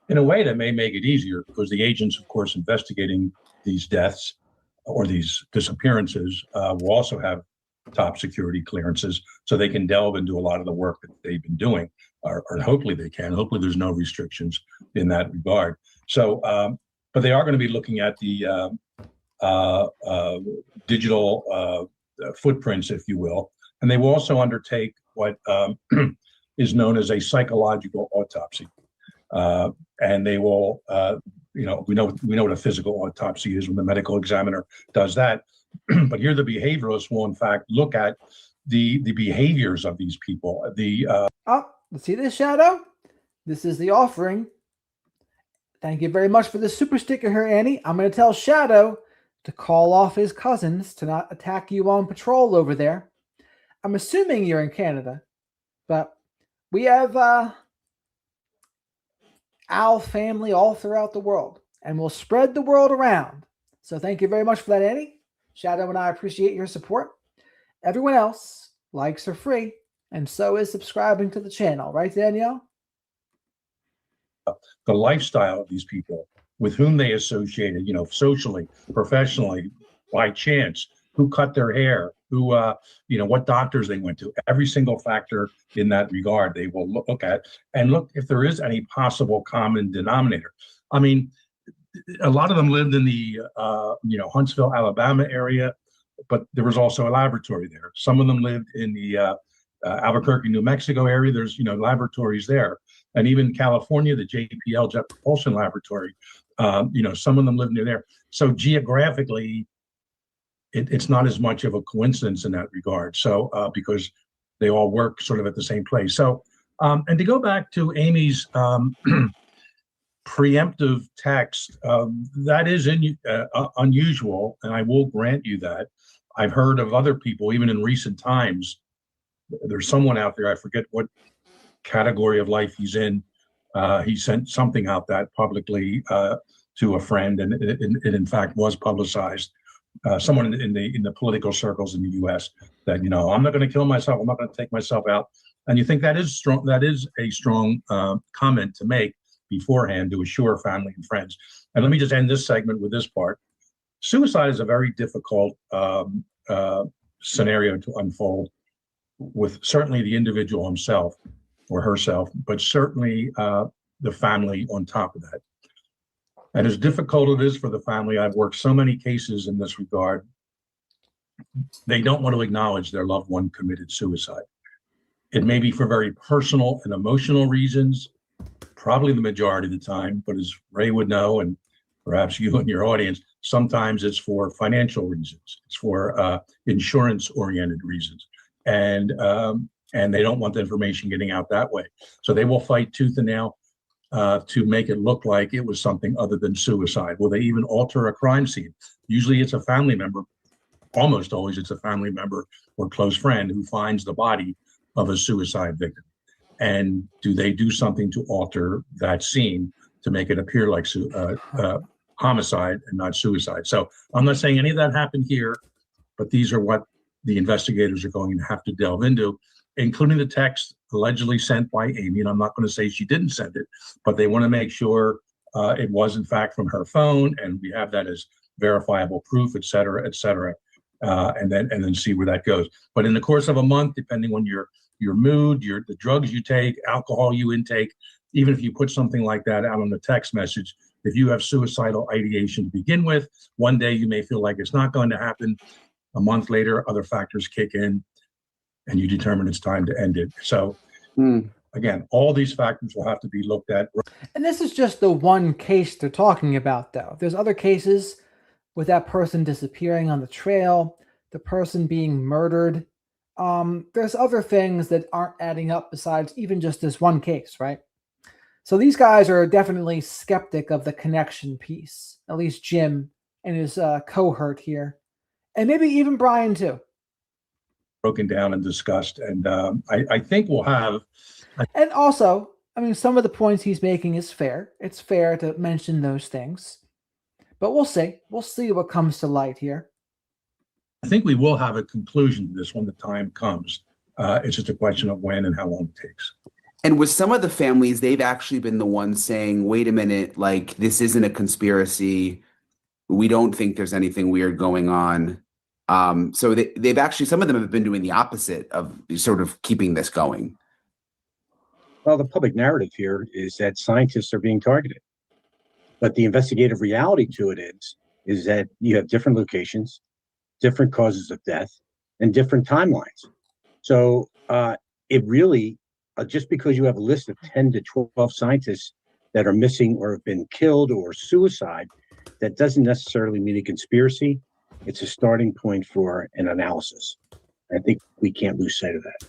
In a way, that may make it easier because the agents, of course, investigating these deaths or these disappearances will also have top security clearances, so they can delve into a lot of the work that they've been doing, or hopefully they can. Hopefully there's no restrictions in that regard. So, but they are going to be looking at the digital footprints, if you will, and they will also undertake what is known as a psychological autopsy. And they will, you know, we know what a physical autopsy is when the medical examiner does that. But here the behavioralists will, in fact, look at the behaviors of these people. Let's see this, Shadow. This is the offering. Thank you very much for the super sticker here, Annie. I'm going to tell Shadow to call off his cousins to not attack you on patrol over there. I'm assuming you're in Canada, but we have owl family all throughout the world, and we'll spread the world around. So thank you very much for that, Annie. Shadow and I appreciate your support. Everyone else, likes are free, and so is subscribing to the channel. Right, Danielle? The lifestyle of these people, with whom they associated, you know, socially, professionally, by chance, who cut their hair, who, you know, what doctors they went to. Every single factor in that regard they will look at and look if there is any possible common denominator. I mean, a lot of them lived in the, you know, Huntsville, Alabama area, but there was also a laboratory there. Some of them lived in the Albuquerque, New Mexico area. There's, you know, laboratories there. And even California, the JPL, Jet Propulsion Laboratory, you know, some of them live near there. So geographically, it's not as much of a coincidence in that regard. So because they all work sort of at the same place. So, and to go back to Amy's preemptive text, that is unusual, and I will grant you that. I've heard of other people, even in recent times. There's someone out there, I forget what category of life he's in. He sent something out that publicly to a friend, and it in fact was publicized. Someone in the political circles in the U.S. that, you know, I'm not going to kill myself. I'm not going to take myself out. And you think that is strong. That is a strong comment to make beforehand to assure family and friends. And let me just end this segment with this part. Suicide is a very difficult scenario to unfold with certainly the individual himself or herself, but certainly the family on top of that. And as difficult it is for the family, I've worked so many cases in this regard, they don't want to acknowledge their loved one committed suicide. It may be for very personal and emotional reasons, probably the majority of the time, but as Ray would know, and perhaps you and your audience, sometimes it's for financial reasons. It's for insurance-oriented reasons. And they don't want the information getting out that way. So they will fight tooth and nail to make it look like it was something other than suicide. Will they even alter a crime scene? Usually it's a family member, almost always it's a family member or close friend who finds the body of a suicide victim. And do they do something to alter that scene to make it appear like homicide and not suicide? So I'm not saying any of that happened here, but these are what the investigators are going to have to delve into, including the text allegedly sent by Amy. And I'm not going to say she didn't send it, but they want to make sure it was in fact from her phone, and we have that as verifiable proof, et cetera, and then see where that goes. But in the course of a month, depending on your mood, the drugs you take, alcohol you intake, even if you put something like that out on the text message, if you have suicidal ideation to begin with, one day you may feel like it's not going to happen. A month later, other factors kick in, and you determine it's time to end it. So again, all these factors will have to be looked at. And this is just the one case they're talking about, though. There's other cases with that person disappearing on the trail, the person being murdered. There's other things that aren't adding up besides even just this one case, right? So these guys are definitely skeptic of the connection piece, at least Jim and his cohort here. And maybe even Brian, too. Broken down and discussed. And I think we'll have. And also, I mean, some of the points he's making is fair. It's fair to mention those things. But we'll see. We'll see what comes to light here. I think we will have a conclusion to this when the time comes. It's just a question of when and how long it takes. And with some of the families, they've actually been the ones saying, wait a minute, like, this isn't a conspiracy. We don't think there's anything weird going on. So they've actually, some of them have been doing the opposite of sort of keeping this going. Well, the public narrative here is that scientists are being targeted. But the investigative reality to it is that you have different locations, different causes of death, and different timelines. So it really, just because you have a list of 10 to 12 scientists that are missing or have been killed or suicide, that doesn't necessarily mean a conspiracy. It's a starting point for an analysis. I think we can't lose sight of that.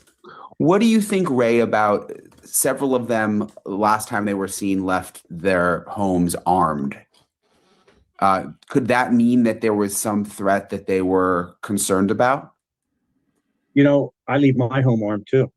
What do you think, Ray, about several of them last time they were seen left their homes armed? Could that mean that there was some threat that they were concerned about? You know, I leave my home armed too,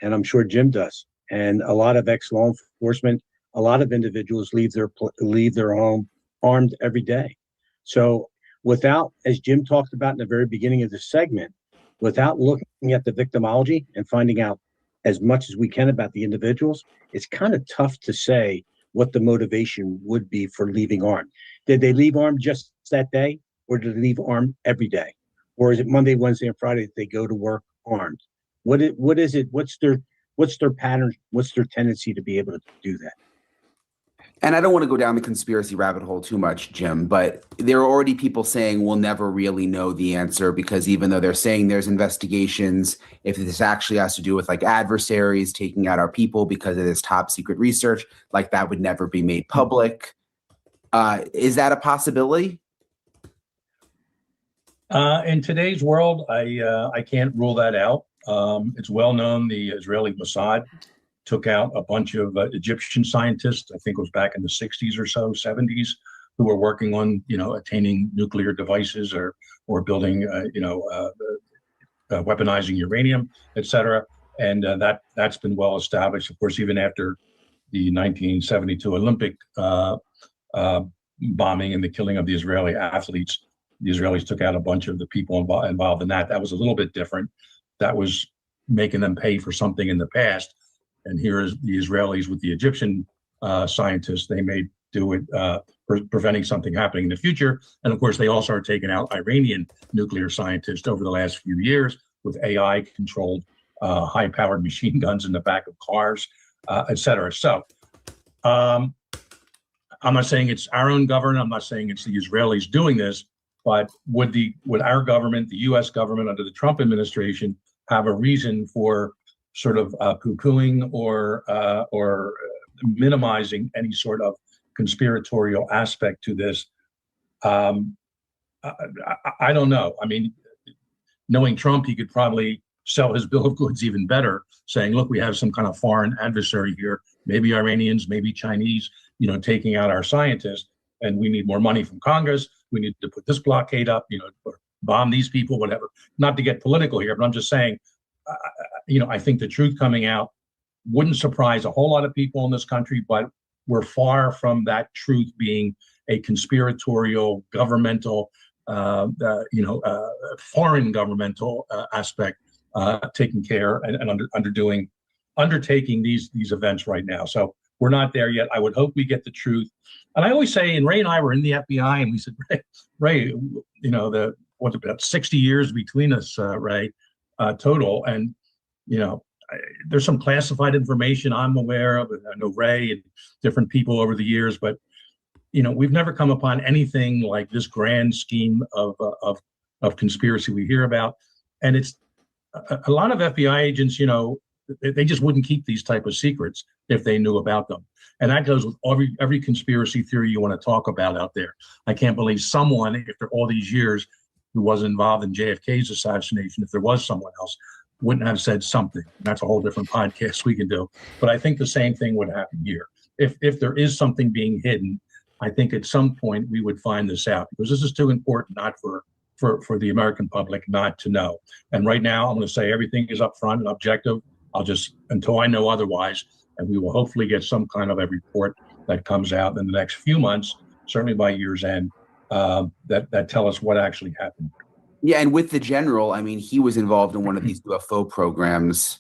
and I'm sure Jim does. And a lot of ex-law enforcement, a lot of individuals leave their home armed every day. So without, as Jim talked about in the very beginning of the segment, without looking at the victimology and finding out as much as we can about the individuals, it's kind of tough to say what the motivation would be for leaving armed. Did they leave armed just that day, or did they leave armed every day? Or is it Monday, Wednesday, and Friday that they go to work armed? What is it? What's their pattern? What's their tendency to be able to do that? And I don't want to go down the conspiracy rabbit hole too much, Jim, but there are already people saying we'll never really know the answer, because even though they're saying there's investigations, if this actually has to do with like adversaries taking out our people because of this top secret research, like that would never be made public. Is that a possibility? In today's world, I can't rule that out. It's well known the Israeli Mossad took out a bunch of Egyptian scientists, I think it was back in the 60s or so, 70s, who were working on, attaining nuclear devices or building, weaponizing uranium, et cetera. And that's been well established. Of course, even after the 1972 Olympic bombing and the killing of the Israeli athletes, the Israelis took out a bunch of the people involved in that. That was a little bit different. That was making them pay for something in the past. And here is the Israelis with the Egyptian scientists. They may do it preventing something happening in the future. And of course, they also are taking out Iranian nuclear scientists over the last few years with AI-controlled high-powered machine guns in the back of cars, et cetera. So I'm not saying it's our own government. I'm not saying it's the Israelis doing this, but would our government, the U.S. government under the Trump administration, have a reason for sort of poo-pooing or minimizing any sort of conspiratorial aspect to this? I don't know. I mean, knowing Trump, he could probably sell his bill of goods even better, saying, look, we have some kind of foreign adversary here, maybe Iranians, maybe Chinese, taking out our scientists, and we need more money from Congress. We need to put this blockade up, or bomb these people, whatever. Not to get political here, but I'm just saying, I think the truth coming out wouldn't surprise a whole lot of people in this country, but we're far from that truth being a conspiratorial, governmental, foreign governmental aspect taking care and undertaking these events right now. So we're not there yet. I would hope we get the truth. And I always say, and Ray and I were in the FBI, and we said, Ray, what's about 60 years between us, Ray, total. And, there's some classified information I'm aware of. I know Ray and different people over the years, but, we've never come upon anything like this grand scheme of conspiracy we hear about. And it's a lot of FBI agents, they just wouldn't keep these type of secrets if they knew about them. And that goes with every conspiracy theory you want to talk about out there. I can't believe someone, after all these years, who was involved in JFK's assassination, if there was someone else, wouldn't have said something. That's a whole different podcast we can do. But I think the same thing would happen here. If there is something being hidden, I think at some point we would find this out, because this is too important not for the American public not to know. And right now, I'm going to say everything is upfront and objective. Until I know otherwise, and we will hopefully get some kind of a report that comes out in the next few months, certainly by year's end, that tell us what actually happened. Yeah, and with the general, I mean, he was involved in one of these UFO programs,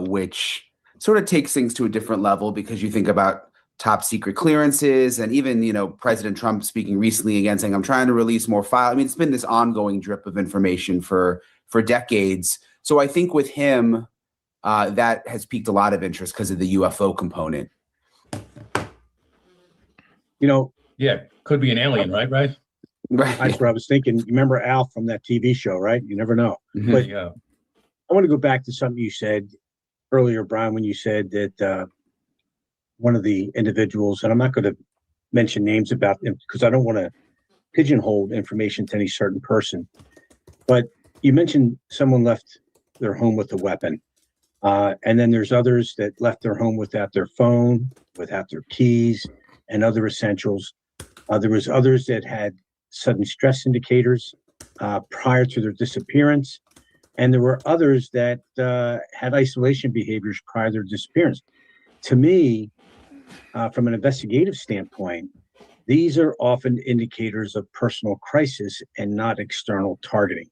which sort of takes things to a different level, because you think about top secret clearances, and even, President Trump speaking recently again, saying, I'm trying to release more files. I mean, it's been this ongoing drip of information for decades. So I think with him, that has piqued a lot of interest because of the UFO component. Yeah, could be an alien, right? Right. That's what I was thinking. You remember Al from that TV show, right? You never know. Mm-hmm. But Yeah. I want to go back to something you said earlier, Brian, when you said that one of the individuals, and I'm not going to mention names about them because I don't want to pigeonhole information to any certain person, but you mentioned someone left their home with a weapon. And then there's others that left their home without their phone, without their keys, and other essentials. There was others that had sudden stress indicators prior to their disappearance. And there were others that had isolation behaviors prior to their disappearance. To me, from an investigative standpoint, these are often indicators of personal crisis and not external targeting.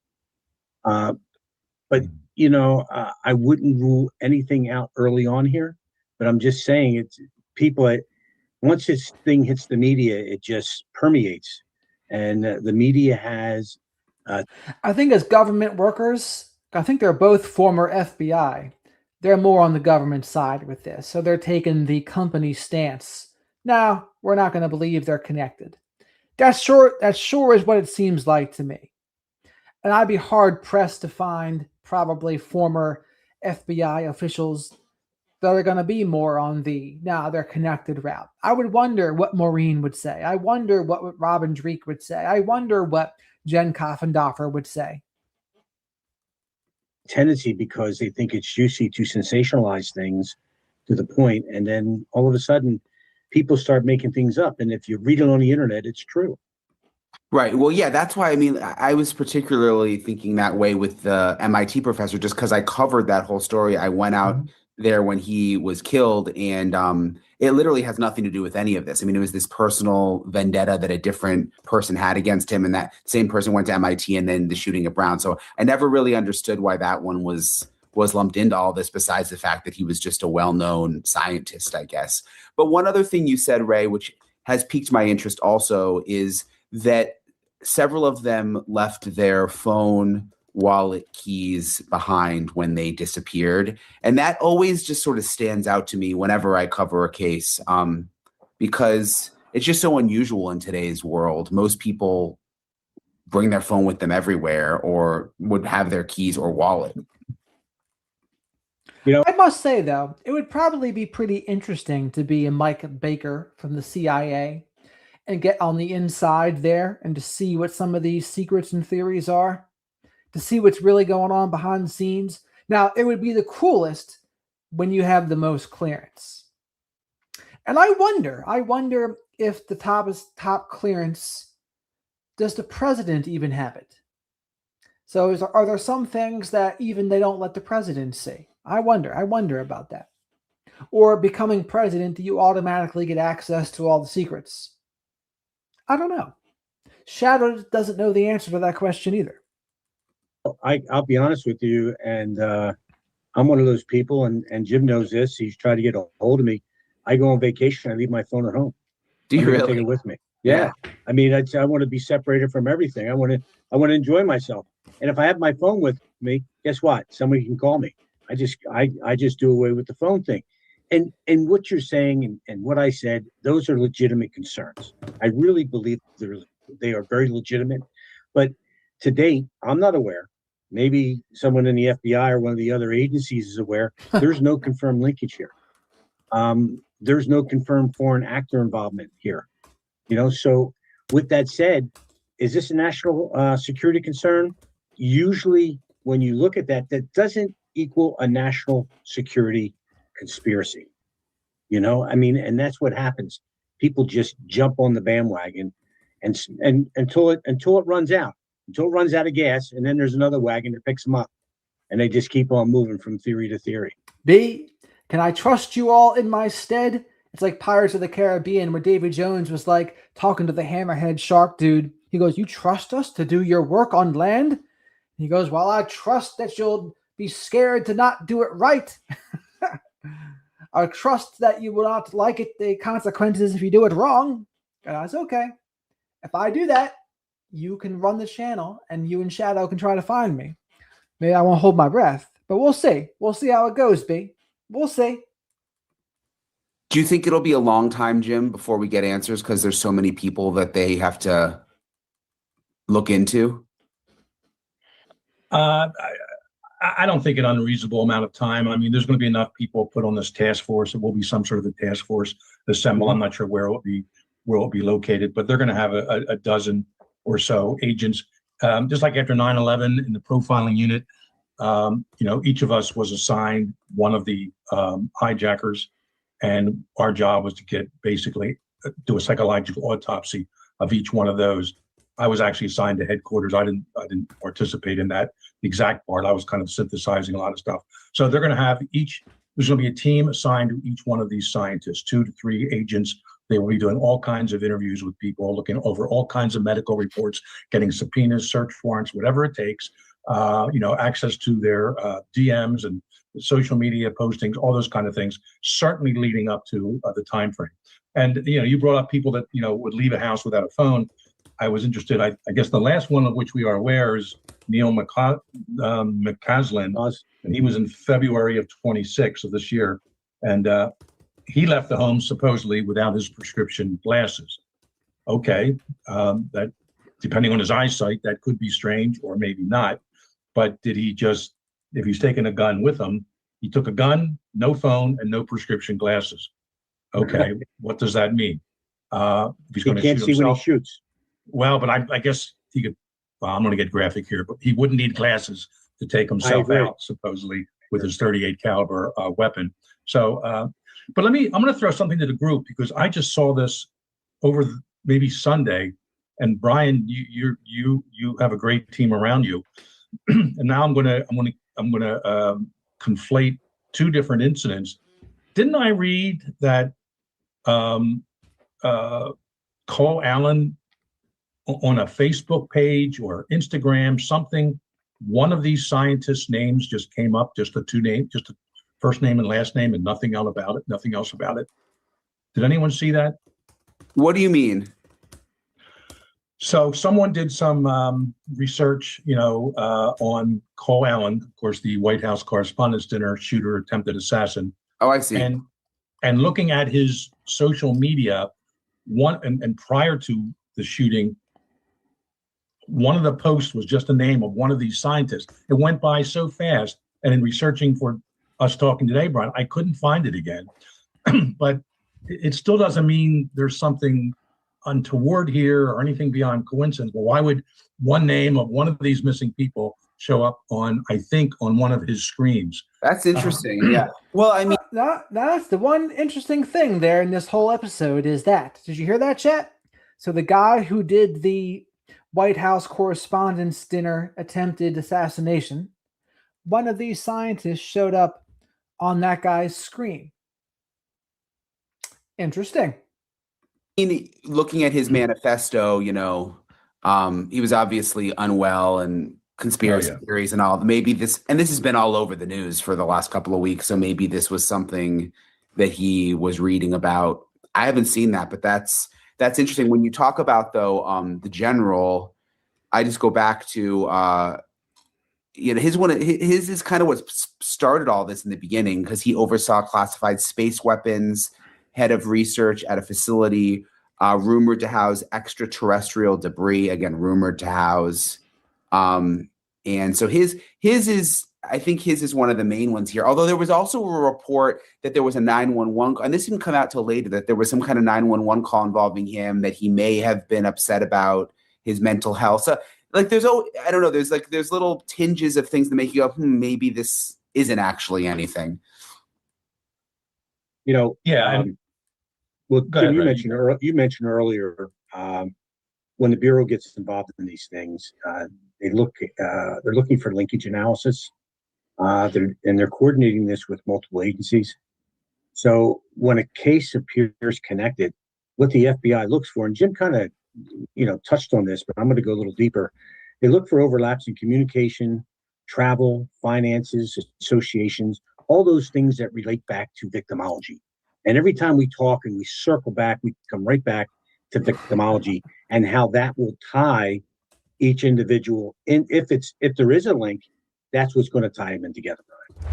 But I wouldn't rule anything out early on here, but I'm just saying it's people, once this thing hits the media, it just permeates. And the media has. I think as government workers, I think they're both former FBI. They're more on the government side with this. So they're taking the company stance. No, we're not going to believe they're connected. That sure is what it seems like to me. And I'd be hard pressed to find probably former FBI officials that are going to be more on they're connected route. I would wonder what Maureen would say. I wonder what Robin Dreeke would say. I wonder what Jen Koffendorfer would say. tendency, because they think it's juicy, to sensationalize things to the point, and then all of a sudden people start making things up, and if you read it on the internet, it's true. Right. Well, yeah, that's why, I mean, I was particularly thinking that way with the MIT professor, just because I covered that whole story. I went out there when he was killed, and it literally has nothing to do with any of this. I mean, it was this personal vendetta that a different person had against him, and that same person went to MIT, and then the shooting at Brown. So I never really understood why that one was lumped into all this, besides the fact that he was just a well-known scientist, I guess. But one other thing you said, Ray, which has piqued my interest also, is that several of them left their phone, wallet, keys behind when they disappeared. And that always just sort of stands out to me whenever I cover a case, because it's just so unusual in today's world. Most people bring their phone with them everywhere, or would have their keys or wallet. You know, I must say, though, it would probably be pretty interesting to be a Mike Baker from the CIA and get on the inside there and to see what some of these secrets and theories are, to see what's really going on behind the scenes. Now, it would be the coolest when you have the most clearance. And I wonder if the top clearance, does the president even have it? So are there some things that even they don't let the president see? I wonder about that. Or becoming president, do you automatically get access to all the secrets? I don't know. Shadow doesn't know the answer to that question either. I'll be honest with you, and I'm one of those people, and Jim knows this. He's tried to get a hold of me. I go on vacation, I leave my phone at home. Do you really? Take it with me? Yeah. I mean, I want to be separated from everything. I want to enjoy myself. And if I have my phone with me, guess what? Somebody can call me. I just do away with the phone thing. And what you're saying and what I said, those are legitimate concerns. I really believe they are very legitimate. But to date, I'm not aware. Maybe someone in the FBI or one of the other agencies is aware. There's no confirmed linkage here. There's no confirmed foreign actor involvement here. You know, so with that said, is this a national security concern? Usually when you look at that, that doesn't equal a national security conspiracy. You know, I mean, and that's what happens. People just jump on the bandwagon and until it runs out of gas, and then there's another wagon that picks them up, and they just keep on moving from theory to theory. B, can I trust you all in my stead? It's like Pirates of the Caribbean, where Davy Jones was like talking to the hammerhead shark dude. He goes, "You trust us to do your work on land?" And he goes, "Well, I trust that you'll be scared to not do it right. I trust that you will not like it, the consequences if you do it wrong." And I said, okay, if I do that, you can run the channel and you and Shadow can try to find me. Maybe I won't hold my breath, but we'll see. We'll see how it goes, B. We'll see. Do you think it'll be a long time, Jim, before we get answers, because there's so many people that they have to look into? I don't think an unreasonable amount of time. I mean, there's going to be enough people put on this task force. It will be some sort of a task force assembled. I'm not sure where it will be located, but they're going to have a dozen or so agents. Just like after 9/11 in the profiling unit, you know, each of us was assigned one of the hijackers, and our job was to basically do a psychological autopsy of each one of those. I was actually assigned to headquarters. I didn't participate in that exact part. I was kind of synthesizing a lot of stuff. So they're going to have there's going to be a team assigned to each one of these scientists, 2 to 3 agents. They will be doing all kinds of interviews with people, looking over all kinds of medical reports, getting subpoenas, search warrants, whatever it takes, you know, access to their DMs and social media postings, all those kind of things, certainly leading up to the time frame. And, you know, you brought up people that, you know, would leave a house without a phone. I was interested. I guess the last one of which we are aware is Neil McCaslin, and he was in February of 26 of this year, and he left the home supposedly without his prescription glasses. Okay, that depending on his eyesight, that could be strange or maybe not. But did he just, if he's taking a gun with him, he took a gun, no phone, and no prescription glasses? Okay, what does that mean? If he's going to shoot himself, when he shoots. Well, but I guess he could. Well, I'm going to get graphic here, but he wouldn't need glasses to take himself agree. out, supposedly with his 38 caliber weapon. So, but I'm going to throw something to the group because I just saw this over maybe Sunday. And Brian, you have a great team around you, and now I'm gonna conflate two different incidents. Didn't I read that Cole Allen on a Facebook page or Instagram, something, one of these scientists' names just came up, just the first name and last name, and nothing else about it. Did anyone see that? What do you mean? So someone did some research, on Cole Allen, of course, the White House Correspondents' Dinner shooter, attempted assassin. Oh, I see. And looking at his social media, and prior to the shooting, one of the posts was just the name of one of these scientists. It went by so fast, and in researching for us talking today, Brian, I couldn't find it again. But it still doesn't mean there's something untoward here or anything beyond coincidence. Well, why would one name of one of these missing people show up on one of his screens? That's interesting. Yeah. Well, I mean, that's the one interesting thing there in this whole episode is that. Did you hear that, chat? So the guy who did the White House Correspondents' Dinner attempted assassination, one of these scientists showed up on that guy's screen. Interesting. looking at his manifesto, he was obviously unwell and conspiracy theories and all. Maybe this has been all over the news for the last couple of weeks. So maybe this was something that he was reading about. I haven't seen that, but that's interesting. When you talk about though, the general, I just go back to, his is kind of what started all this in the beginning, because he oversaw classified space weapons, head of research at a facility rumored to house extraterrestrial debris. Again, rumored to house. And so his is, I think his is one of the main ones here. Although there was also a report that there was a 911, and this didn't come out till later, that there was some kind of 911 call involving him, that he may have been upset about his mental health. So like, there's little tinges of things that make you go, maybe this isn't actually anything. Well, Jim, ahead, you mentioned earlier when the Bureau gets involved in these things, they're looking for linkage analysis. They're coordinating this with multiple agencies. So when a case appears connected, what the FBI looks for, and Jim kind of touched on this, but I'm going to go a little deeper. They look for overlaps in communication, travel, finances, associations, all those things that relate back to victimology. And every time we talk and we circle back, we come right back to victimology and how that will tie each individual. And if there is a link, that's what's going to tie them in together.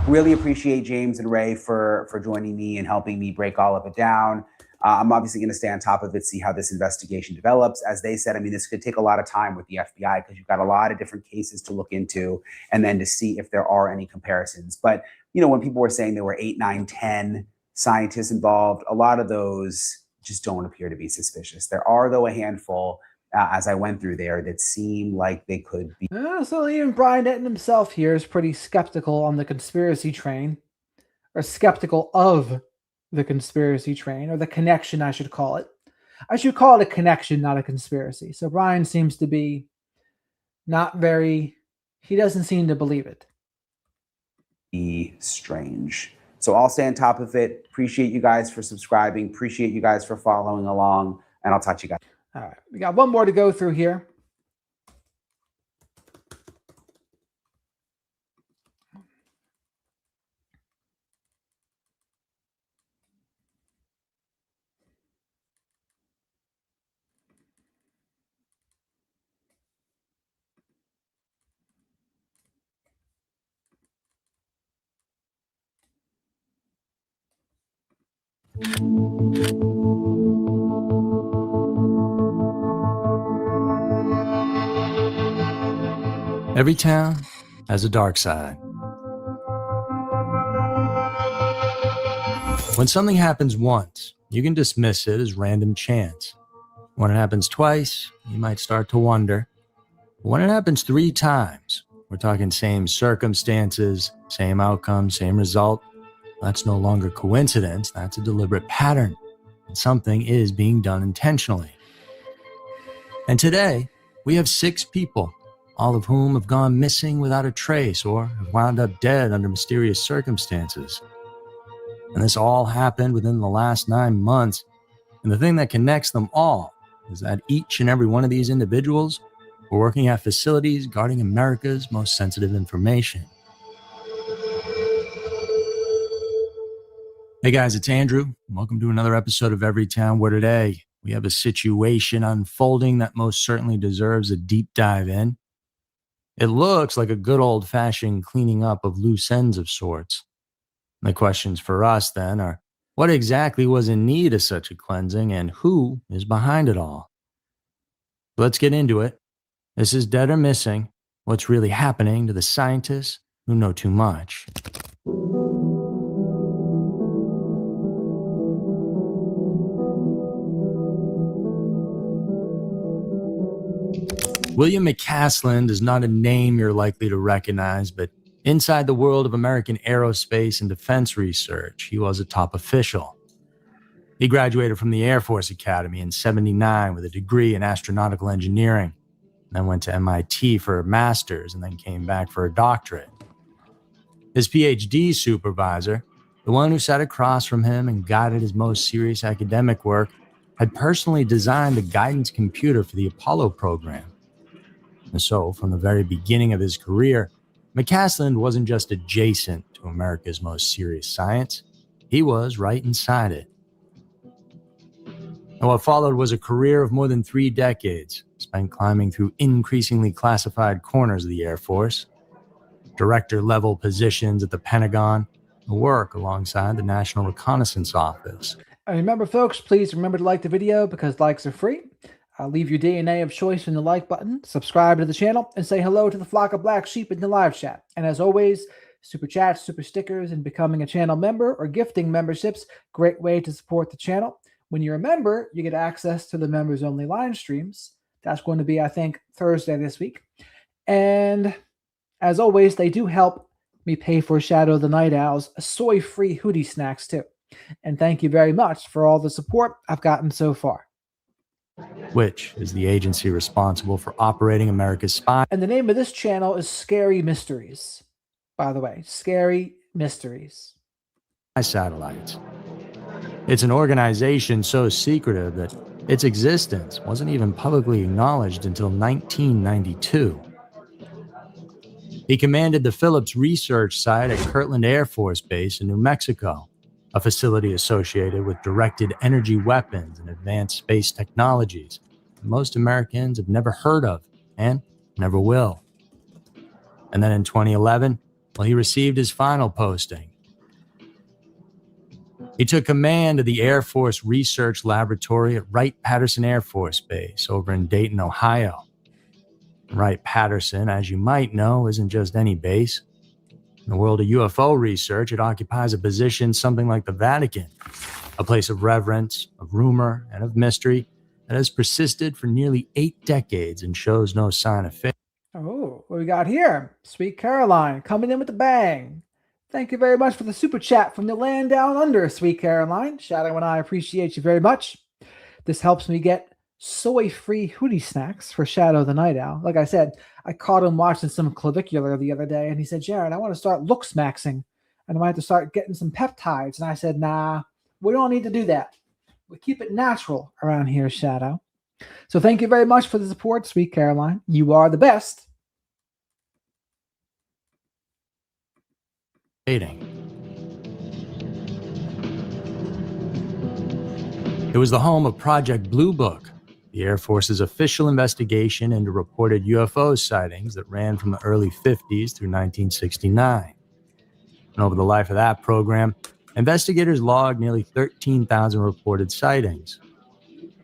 Really appreciate James and Ray for joining me and helping me break all of it down. I'm obviously going to stay on top of it, see how this investigation develops. As they said, this could take a lot of time with the FBI because you've got a lot of different cases to look into and then to see if there are any comparisons. But, when people were saying there were 8, 9, 10 scientists involved, a lot of those just don't appear to be suspicious. There are, though, a handful, as I went through there, that seem like they could be. So even Brian Denton himself here is pretty skeptical on the conspiracy train, or skeptical of the conspiracy train, or the connection, I should call it. I should call it a connection, not a conspiracy. So Brian seems to be he doesn't seem to believe it. Strange. So I'll stay on top of it. Appreciate you guys for subscribing. Appreciate you guys for following along. And I'll talk to you guys. All right. We got one more to go through here. Every town has a dark side. When something happens once, you can dismiss it as random chance. When it happens twice, you might start to wonder. When it happens 3 times, We're talking same circumstances, same outcome, same result. That's no longer coincidence. That's a deliberate pattern. And something is being done intentionally. And today, we have 6 people, all of whom have gone missing without a trace or have wound up dead under mysterious circumstances. And this all happened within the last 9 months. And the thing that connects them all is that each and every one of these individuals were working at facilities guarding America's most sensitive information. Hey guys, it's Andrew. Welcome to another episode of Everytown, where today we have a situation unfolding that most certainly deserves a deep dive in. It looks like a good old-fashioned cleaning up of loose ends of sorts. And the questions for us then are, what exactly was in need of such a cleansing and who is behind it all? Let's get into it. This is Dead or Missing, what's really happening to the scientists who know too much. William McCasland is not a name you're likely to recognize, but inside the world of American aerospace and defense research, he was a top official. He graduated from the Air Force Academy in '79 with a degree in astronautical engineering, then went to MIT for a master's and then came back for a doctorate. His PhD supervisor, the one who sat across from him and guided his most serious academic work, had personally designed the guidance computer for the Apollo program. And so, from the very beginning of his career, McCasland wasn't just adjacent to America's most serious science, he was right inside it. And what followed was a career of more than 3 decades, spent climbing through increasingly classified corners of the Air Force, director-level positions at the Pentagon, and work alongside the National Reconnaissance Office. And remember, folks, please remember to like the video because likes are free. Leave your DNA of choice in the like button, subscribe to the channel, and say hello to the flock of black sheep in the live chat. And as always, super chats, super stickers, and becoming a channel member or gifting memberships, great way to support the channel. When you're a member, you get access to the members-only live streams. That's going to be, I think, Thursday this week. And as always, they do help me pay for Shadow of the Night Owl's soy-free hoodie snacks too. And thank you very much for all the support I've gotten so far. Which is the agency responsible for operating America's spy. And the name of this channel is Scary Mysteries. By the way, Scary Mysteries. Satellites. It's an organization so secretive that its existence wasn't even publicly acknowledged until 1992. He commanded the Phillips Research Site at Kirtland Air Force Base in New Mexico, a facility associated with directed energy weapons and advanced space technologies that most Americans have never heard of and never will. And then in 2011, he received his final posting. He took command of the Air Force Research Laboratory at Wright-Patterson Air Force Base over in Dayton, Ohio. Wright-Patterson, as you might know, isn't just any base. In the world of UFO research, it occupies a position something like the Vatican, a place of reverence, of rumor, and of mystery that has persisted for nearly 8 decades and shows no sign of failure. Oh, what we got here? Sweet Caroline coming in with a bang. Thank you very much for the super chat from the land down under, Sweet Caroline. Shadow and I appreciate you very much. This helps me get soy-free hoodie snacks for Shadow the Night Owl. Like I said, I caught him watching some clavicular the other day, and he said, Jared, I want to start looksmaxing, and I might have to start getting some peptides. And I said, nah, we don't need to do that. We keep it natural around here, Shadow. So thank you very much for the support, Sweet Caroline. You are the best. It was the home of Project Blue Book, the Air Force's official investigation into reported UFO sightings that ran from the early 50s through 1969. And over the life of that program, investigators logged nearly 13,000 reported sightings.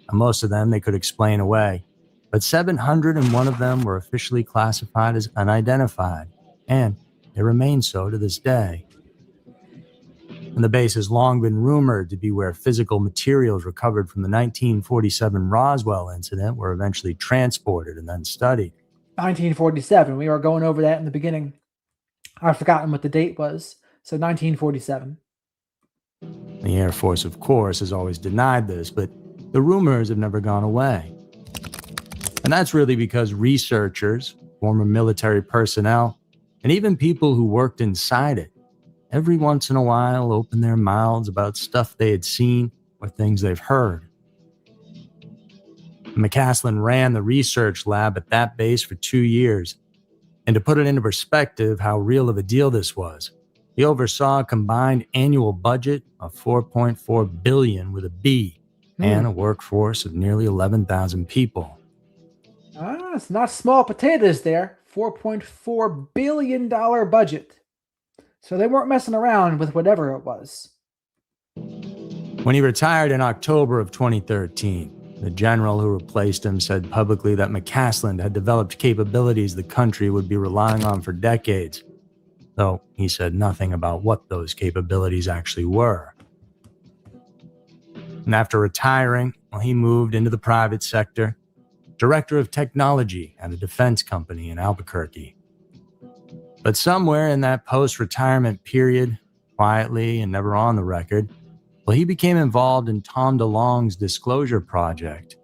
And most of them they could explain away, but 701 of them were officially classified as unidentified, and they remain so to this day. And the base has long been rumored to be where physical materials recovered from the 1947 Roswell incident were eventually transported and then studied. 1947. We were going over that in the beginning. I've forgotten what the date was. So 1947. The Air Force, of course, has always denied this, but the rumors have never gone away. And that's really because researchers, former military personnel, and even people who worked inside it, every once in a while open their mouths about stuff they had seen or things they've heard. McCaslin ran the research lab at that base for 2 years. And to put it into perspective how real of a deal this was, he oversaw a combined annual budget of $4.4 billion with a B and a workforce of nearly 11,000 people. It's not small potatoes there. $4.4 billion budget. So they weren't messing around with whatever it was. When he retired in October of 2013, the general who replaced him said publicly that McCaslin had developed capabilities the country would be relying on for decades, though he said nothing about what those capabilities actually were. And after retiring, he moved into the private sector, director of technology at a defense company in Albuquerque. But somewhere in that post-retirement period, quietly and never on the record, he became involved in Tom DeLonge's Disclosure Project.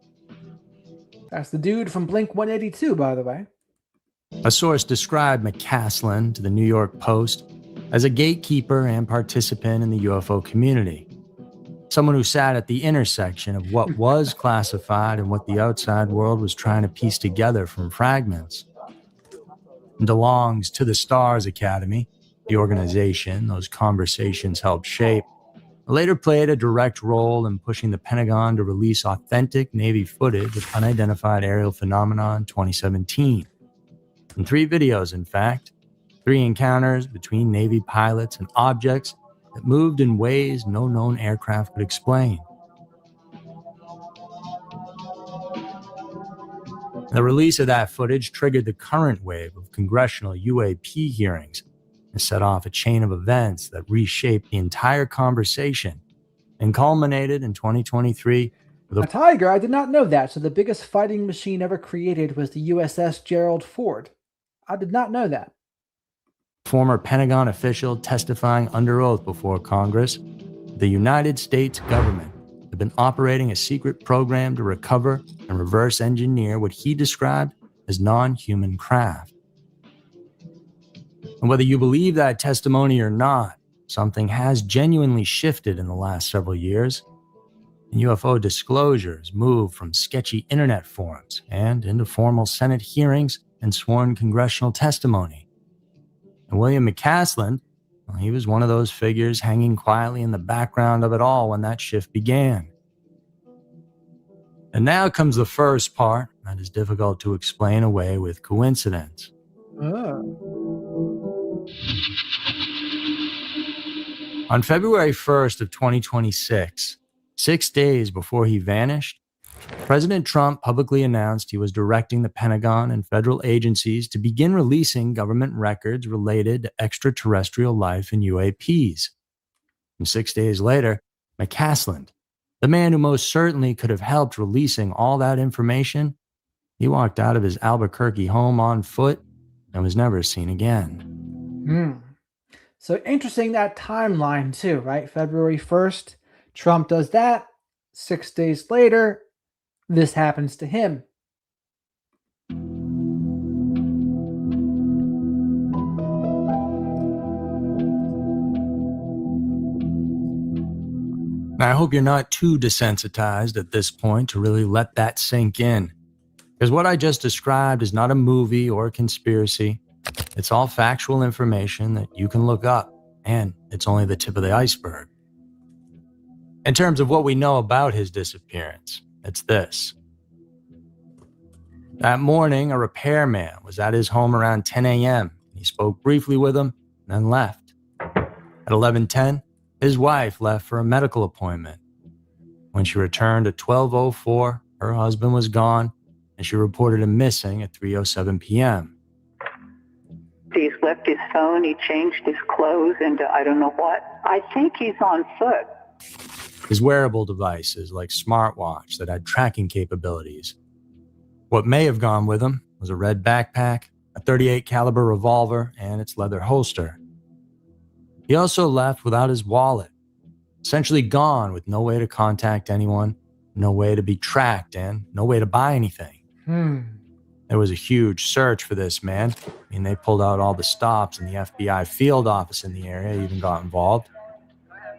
That's the dude from Blink-182, by the way. A source described McCaslin to the New York Post as a gatekeeper and participant in the UFO community. Someone who sat at the intersection of what was classified and what the outside world was trying to piece together from fragments. DeLonge's To the Stars Academy, the organization those conversations helped shape, later played a direct role in pushing the Pentagon to release authentic Navy footage of unidentified aerial phenomena in 2017. In 3 videos, in fact, 3 encounters between Navy pilots and objects that moved in ways no known aircraft could explain. The release of that footage triggered the current wave of congressional UAP hearings and set off a chain of events that reshaped the entire conversation and culminated in 2023 with a Tiger, I did not know that. So the biggest fighting machine ever created was the USS Gerald Ford. I did not know that. Former Pentagon official testifying under oath before Congress, the United States government had been operating a secret program to recover and reverse engineer what he described as non-human craft. And whether you believe that testimony or not, something has genuinely shifted in the last several years. And UFO disclosures moved from sketchy internet forums and into formal Senate hearings and sworn congressional testimony. And William McCaslin, well, he was one of those figures hanging quietly in the background of it all when that shift began. And now comes the first part that is difficult to explain away with coincidence. On February 1st of 2026, 6 days before he vanished, President Trump publicly announced he was directing the Pentagon and federal agencies to begin releasing government records related to extraterrestrial life in UAPs. And 6 days later, McCaslin, the man who most certainly could have helped releasing all that information, he walked out of his Albuquerque home on foot and was never seen again. So interesting, that timeline too, right? February 1st, Trump does that. 6 days later, this happens to him. Now, I hope you're not too desensitized at this point to really let that sink in. Because what I just described is not a movie or a conspiracy. It's all factual information that you can look up, and it's only the tip of the iceberg. In terms of what we know about his disappearance, it's this. That morning, a repairman was at his home around 10 a.m. He spoke briefly with him, then left. At 11:10, his wife left for a medical appointment. When she returned at 12:04, her husband was gone, and she reported him missing at 3:07 p.m. He's left his phone, he changed his clothes into I don't know what. I think he's on foot. His wearable devices like smartwatch that had tracking capabilities. What may have gone with him was a red backpack, a .38 caliber revolver, and its leather holster. He also left without his wallet, essentially gone with no way to contact anyone, no way to be tracked, and no way to buy anything. There was a huge search for this man. I mean, they pulled out all the stops, and the FBI field office in the area even got involved.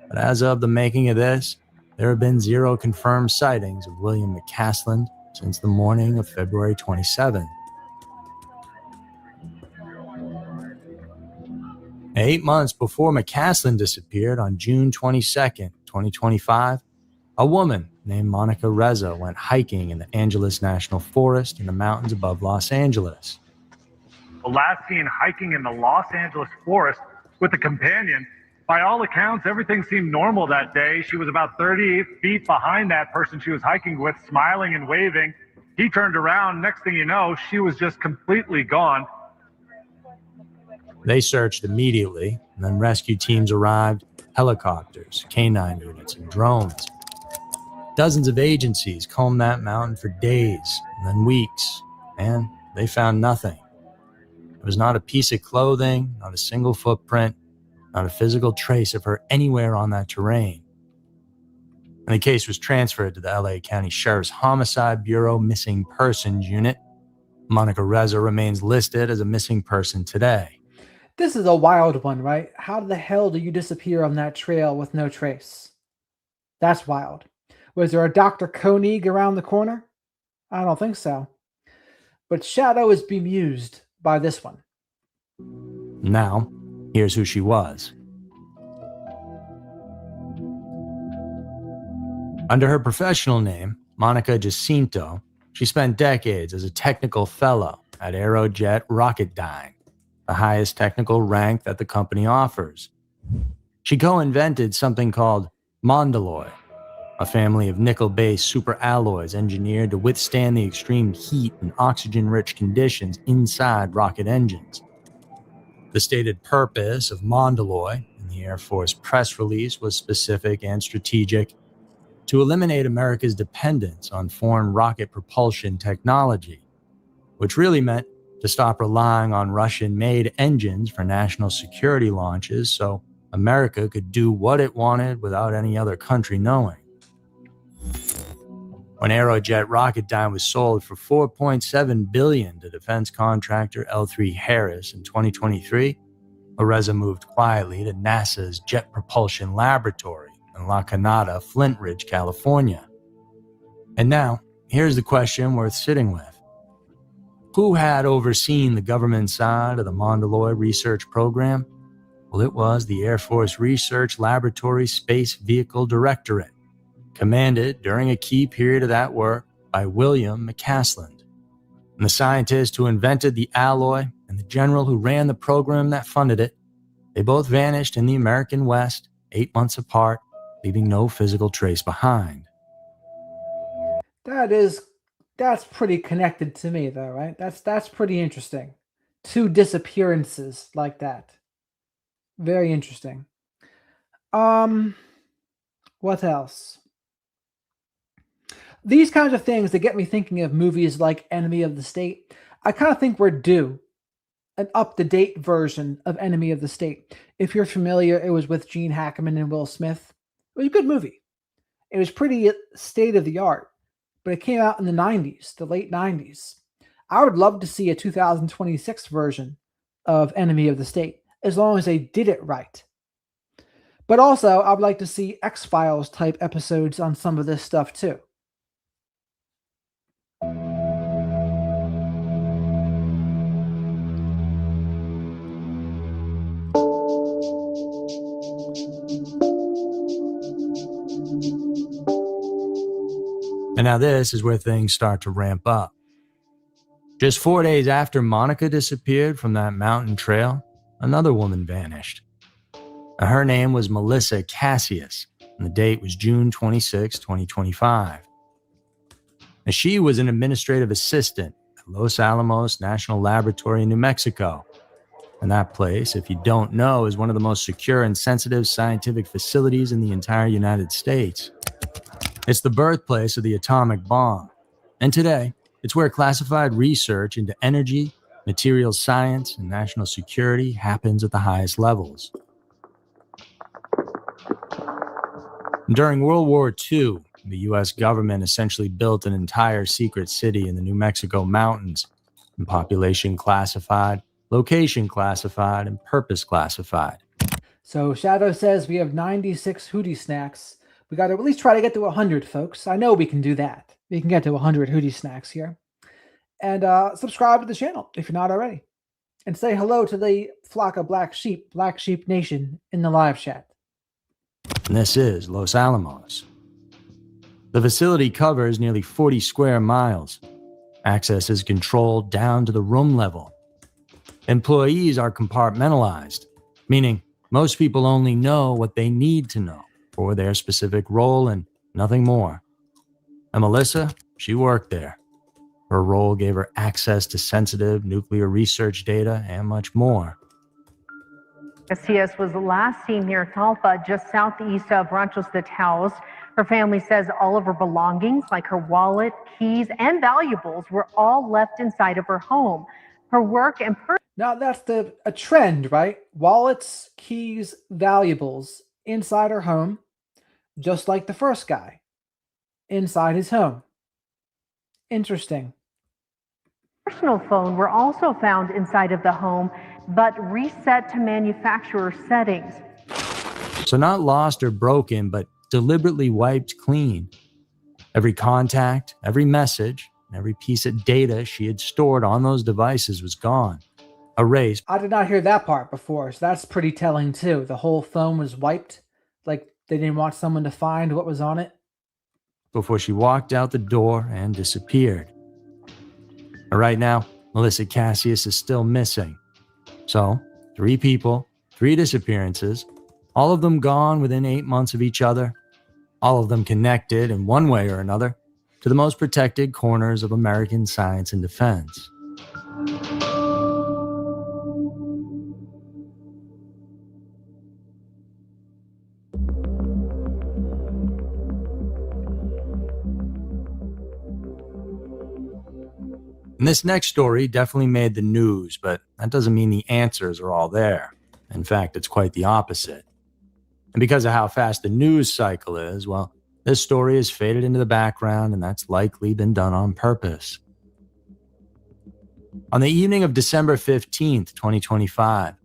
But as of the making of this, there have been 0 confirmed sightings of William McCasland since the morning of February 27. 8 months before McCasland disappeared on June 22nd, 2025, a woman named Monica Reza went hiking in the Angeles National Forest in the mountains above Los Angeles. The last seen hiking in the Los Angeles forest with a companion. By all accounts, everything seemed normal that day. She was about 30 feet behind that person she was hiking with, smiling and waving. He turned around. Next thing you know, she was just completely gone. They searched immediately, and then rescue teams arrived, helicopters, canine units, and drones. Dozens of agencies combed that mountain for days, and then weeks, and they found nothing. There was not a piece of clothing, not a single footprint, not a physical trace of her anywhere on that terrain. And the case was transferred to the LA County Sheriff's Homicide Bureau Missing Persons Unit. Monica Reza remains listed as a missing person today. This is a wild one, right? How the hell do you disappear on that trail with no trace? That's wild. Was there a Dr. Koenig around the corner? I don't think so. But Shadow is bemused by this one. Now, here's who she was. Under her professional name, Monica Jacinto, she spent decades as a technical fellow at Aerojet Rocketdyne, the highest technical rank that the company offers. She co-invented something called Mondaloy, a family of nickel-based superalloys engineered to withstand the extreme heat and oxygen-rich conditions inside rocket engines. The stated purpose of Mondaloy in the Air Force press release was specific and strategic: to eliminate America's dependence on foreign rocket propulsion technology, which really meant to stop relying on Russian-made engines for national security launches so America could do what it wanted without any other country knowing. When Aerojet Rocketdyne was sold for $4.7 billion to defense contractor L3Harris in 2023, Reza moved quietly to NASA's Jet Propulsion Laboratory in La Canada, Flint Ridge, California. And now, here's the question worth sitting with. Who had overseen the government side of the Mondaloy research program? Well, it was the Air Force Research Laboratory Space Vehicle Directorate, commanded during a key period of that work by William McCasland. And the scientist who invented the alloy and the general who ran the program that funded it, they both vanished in the American West 8 months apart, leaving no physical trace behind. That's pretty connected to me, though, right? That's pretty interesting. 2 disappearances like that. Very interesting. What else? These kinds of things that get me thinking of movies like Enemy of the State. I kind of think we're due an up-to-date version of Enemy of the State. If you're familiar, it was with Gene Hackman and Will Smith. It was a good movie. It was pretty state-of-the-art, but it came out in the 90s, the late 90s. I would love to see a 2026 version of Enemy of the State, as long as they did it right. But also, I would like to see X-Files type episodes on some of this stuff too. And now this is where things start to ramp up. Just 4 days after Monica disappeared from that mountain trail, another woman vanished. Now, her name was Melissa Cassius, and the date was June 26, 2025. Now, she was an administrative assistant at Los Alamos National Laboratory in New Mexico. And that place, if you don't know, is one of the most secure and sensitive scientific facilities in the entire United States. It's the birthplace of the atomic bomb. And today, It's where classified research into energy, materials science, and national security happens at the highest levels. During World War II, the U.S. government essentially built an entire secret city in the New Mexico mountains, and population classified, location classified, and purpose classified. So Shadow says we have 96 Hootie Snacks. We got to at least try to get to 100, folks. I know we can do that. We can get to 100 Hootie Snacks here. And subscribe to the channel if you're not already. And say hello to the flock of Black Sheep Nation in the live chat. And this is Los Alamos. The facility covers nearly 40 square miles. Access is controlled down to the room level. Employees are compartmentalized, meaning most people only know what they need to know for their specific role and nothing more. And Melissa, she worked there. Her role gave her access to sensitive nuclear research data and much more. STS was last seen near Talpa, just southeast of Ranchos de Taos. Her family says all of her belongings, like her wallet, keys, and valuables, were all left inside of her home. Her work and now that's a trend, right? Wallets, keys, valuables inside her home, just like the first guy inside his home. Interesting. Personal phone were also found inside of the home, but reset to manufacturer settings. So not lost or broken, but deliberately wiped clean. Every contact, every message, every piece of data she had stored on those devices was gone. Erased. I did not hear that part before, so that's pretty telling too. The whole phone was wiped, like they didn't want someone to find what was on it. Before she walked out the door and disappeared. Right now, Melissa Cassius is still missing. So, 3 people, 3 disappearances, all of them gone within 8 months of each other, all of them connected in one way or another to the most protected corners of American science and defense. And this next story definitely made the news, but that doesn't mean the answers are all there. In fact, it's quite the opposite. And because of how fast the news cycle is, well, this story has faded into the background, and that's likely been done on purpose. On the evening of December 15th, 2025,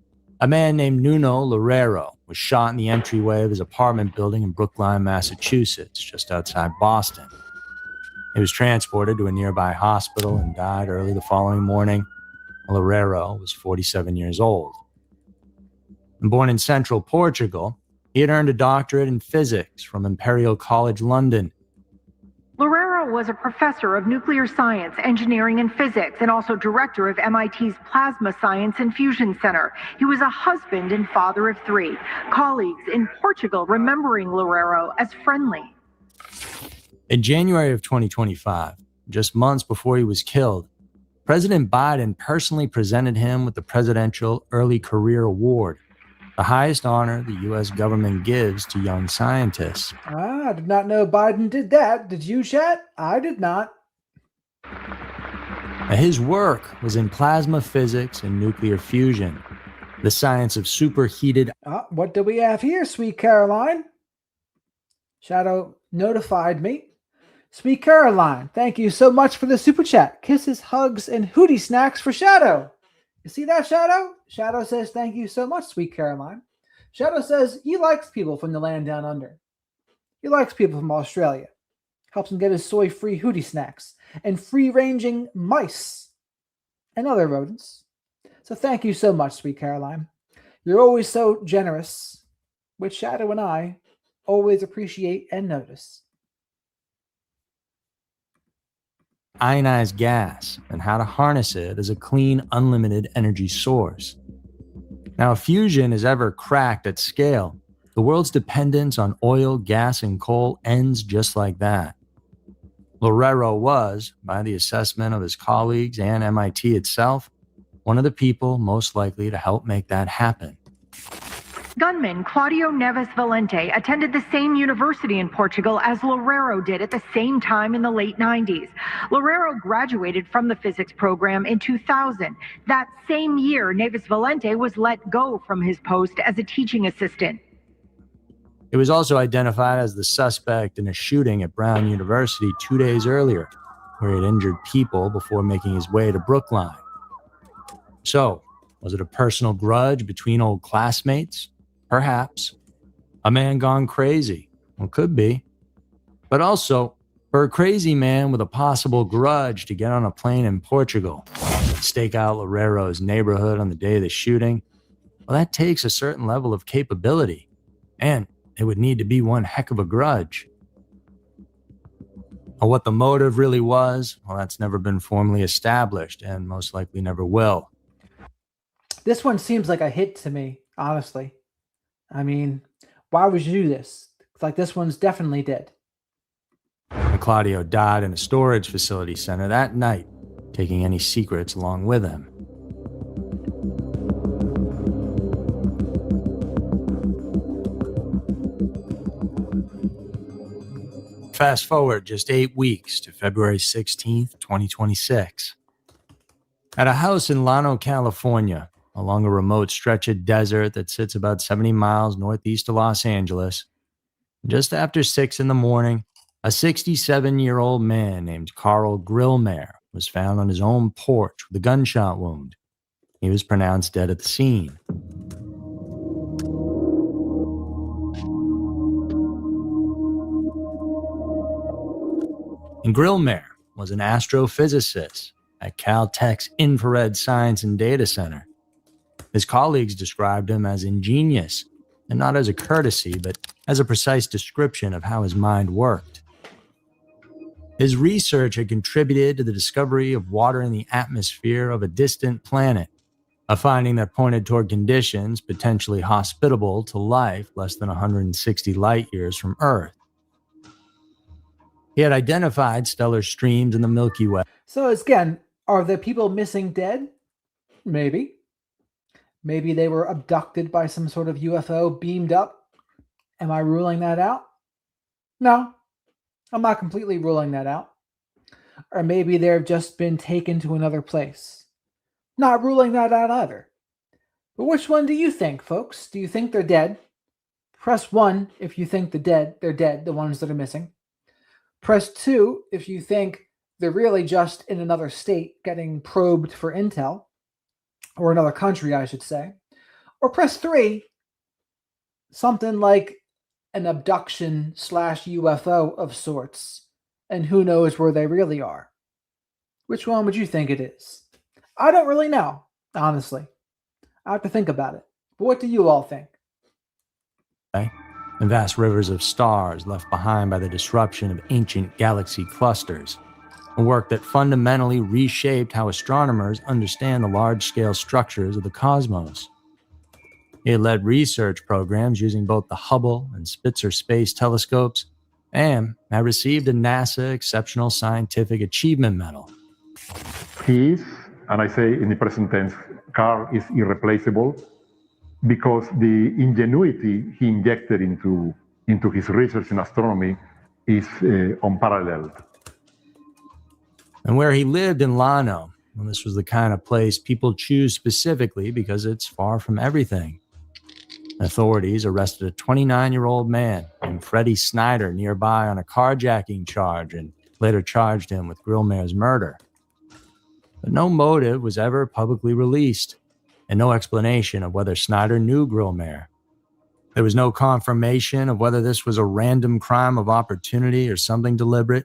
a man named Nuno Loureiro was shot in the entryway of his apartment building in Brookline, Massachusetts, just outside Boston. He was transported to a nearby hospital and died early the following morning. Loureiro was 47 years old. And born in central Portugal, he had earned a doctorate in physics from Imperial College London. Loureiro was a professor of nuclear science, engineering, and physics, and also director of MIT's Plasma Science and Fusion Center. He was a husband and father of 3. Colleagues in Portugal remembering Loureiro as friendly. In January of 2025, just months before he was killed, President Biden personally presented him with the Presidential Early Career Award, the highest honor the U.S. government gives to young scientists. I did not know Biden did that. Did you, chat? I did not. His work was in plasma physics and nuclear fusion, the science of superheated. What do we have here, sweet Caroline? Shadow notified me. Sweet Caroline, thank you so much for the super chat. Kisses, hugs, and Hootie Snacks for Shadow. You see that, Shadow? Shadow says, thank you so much, sweet Caroline. Shadow says he likes people from the land down under. He likes people from Australia. Helps him get his soy-free Hootie Snacks and free-ranging mice and other rodents. So thank you so much, sweet Caroline. You're always so generous, which Shadow and I always appreciate and notice. Ionized gas and how to harness it as a clean, unlimited energy source. Now, if fusion is ever cracked at scale, the world's dependence on oil, gas, and coal ends just like that. Loureiro was, by the assessment of his colleagues and MIT itself, one of the people most likely to help make that happen. Gunman Claudio Neves Valente attended the same university in Portugal as Loureiro did at the same time in the late 90s. Loureiro graduated from the physics program in 2000. That same year, Neves Valente was let go from his post as a teaching assistant. He was also identified as the suspect in a shooting at Brown University 2 days earlier, where he had injured people before making his way to Brookline. So, was it a personal grudge between old classmates? Perhaps. A man gone crazy? Well, could be. But also, for a crazy man with a possible grudge to get on a plane in Portugal, stake out Loureiro's neighborhood on the day of the shooting, well, that takes a certain level of capability. And it would need to be one heck of a grudge. Or what the motive really was, well, that's never been formally established and most likely never will. This one seems like a hit to me, honestly. I mean, why would you do this? It's like this one's definitely dead. And Claudio died in a storage facility center that night, taking any secrets along with him. Fast forward just 8 weeks to February 16th, 2026. At a house in Llano, California, along a remote stretch of desert that sits about 70 miles northeast of Los Angeles, just after 6 in the morning, a 67-year-old man named Carl Grillmair was found on his own porch with a gunshot wound. He was pronounced dead at the scene. And Grillmair was an astrophysicist at Caltech's Infrared Science and Data Center. His colleagues described him as ingenious, and not as a courtesy, but as a precise description of how his mind worked. His research had contributed to the discovery of water in the atmosphere of a distant planet, a finding that pointed toward conditions potentially hospitable to life less than 160 light years from Earth. He had identified stellar streams in the Milky Way. So again, are the people missing dead? Maybe. Maybe they were abducted by some sort of UFO, beamed up. Am I ruling that out? No, I'm not completely ruling that out. Or maybe they've just been taken to another place. Not ruling that out either. But which one do you think, folks? Do you think they're dead? Press 1 if you think they're dead, the ones that are missing. Press 2 if you think they're really just in another state getting probed for intel. Or another country, I should say. Or press 3, something like an abduction / UFO of sorts, and who knows where they really are. Which one would you think it is? I don't really know, honestly. I have to think about it. But what do you all think? And vast rivers of stars left behind by the disruption of ancient galaxy clusters. A work that fundamentally reshaped how astronomers understand the large-scale structures of the cosmos. He had led research programs using both the Hubble and Spitzer space telescopes, and had received a NASA Exceptional Scientific Achievement Medal. He is, and I say in the present tense, Carl is irreplaceable because the ingenuity he injected into his research in astronomy is unparalleled. And where he lived in Llano, well, this was the kind of place people choose specifically because it's far from everything. Authorities arrested a 29-year-old man named Freddie Snyder nearby on a carjacking charge and later charged him with Grillmair's murder. But no motive was ever publicly released, and no explanation of whether Snyder knew Grillmair. There was no confirmation of whether this was a random crime of opportunity or something deliberate,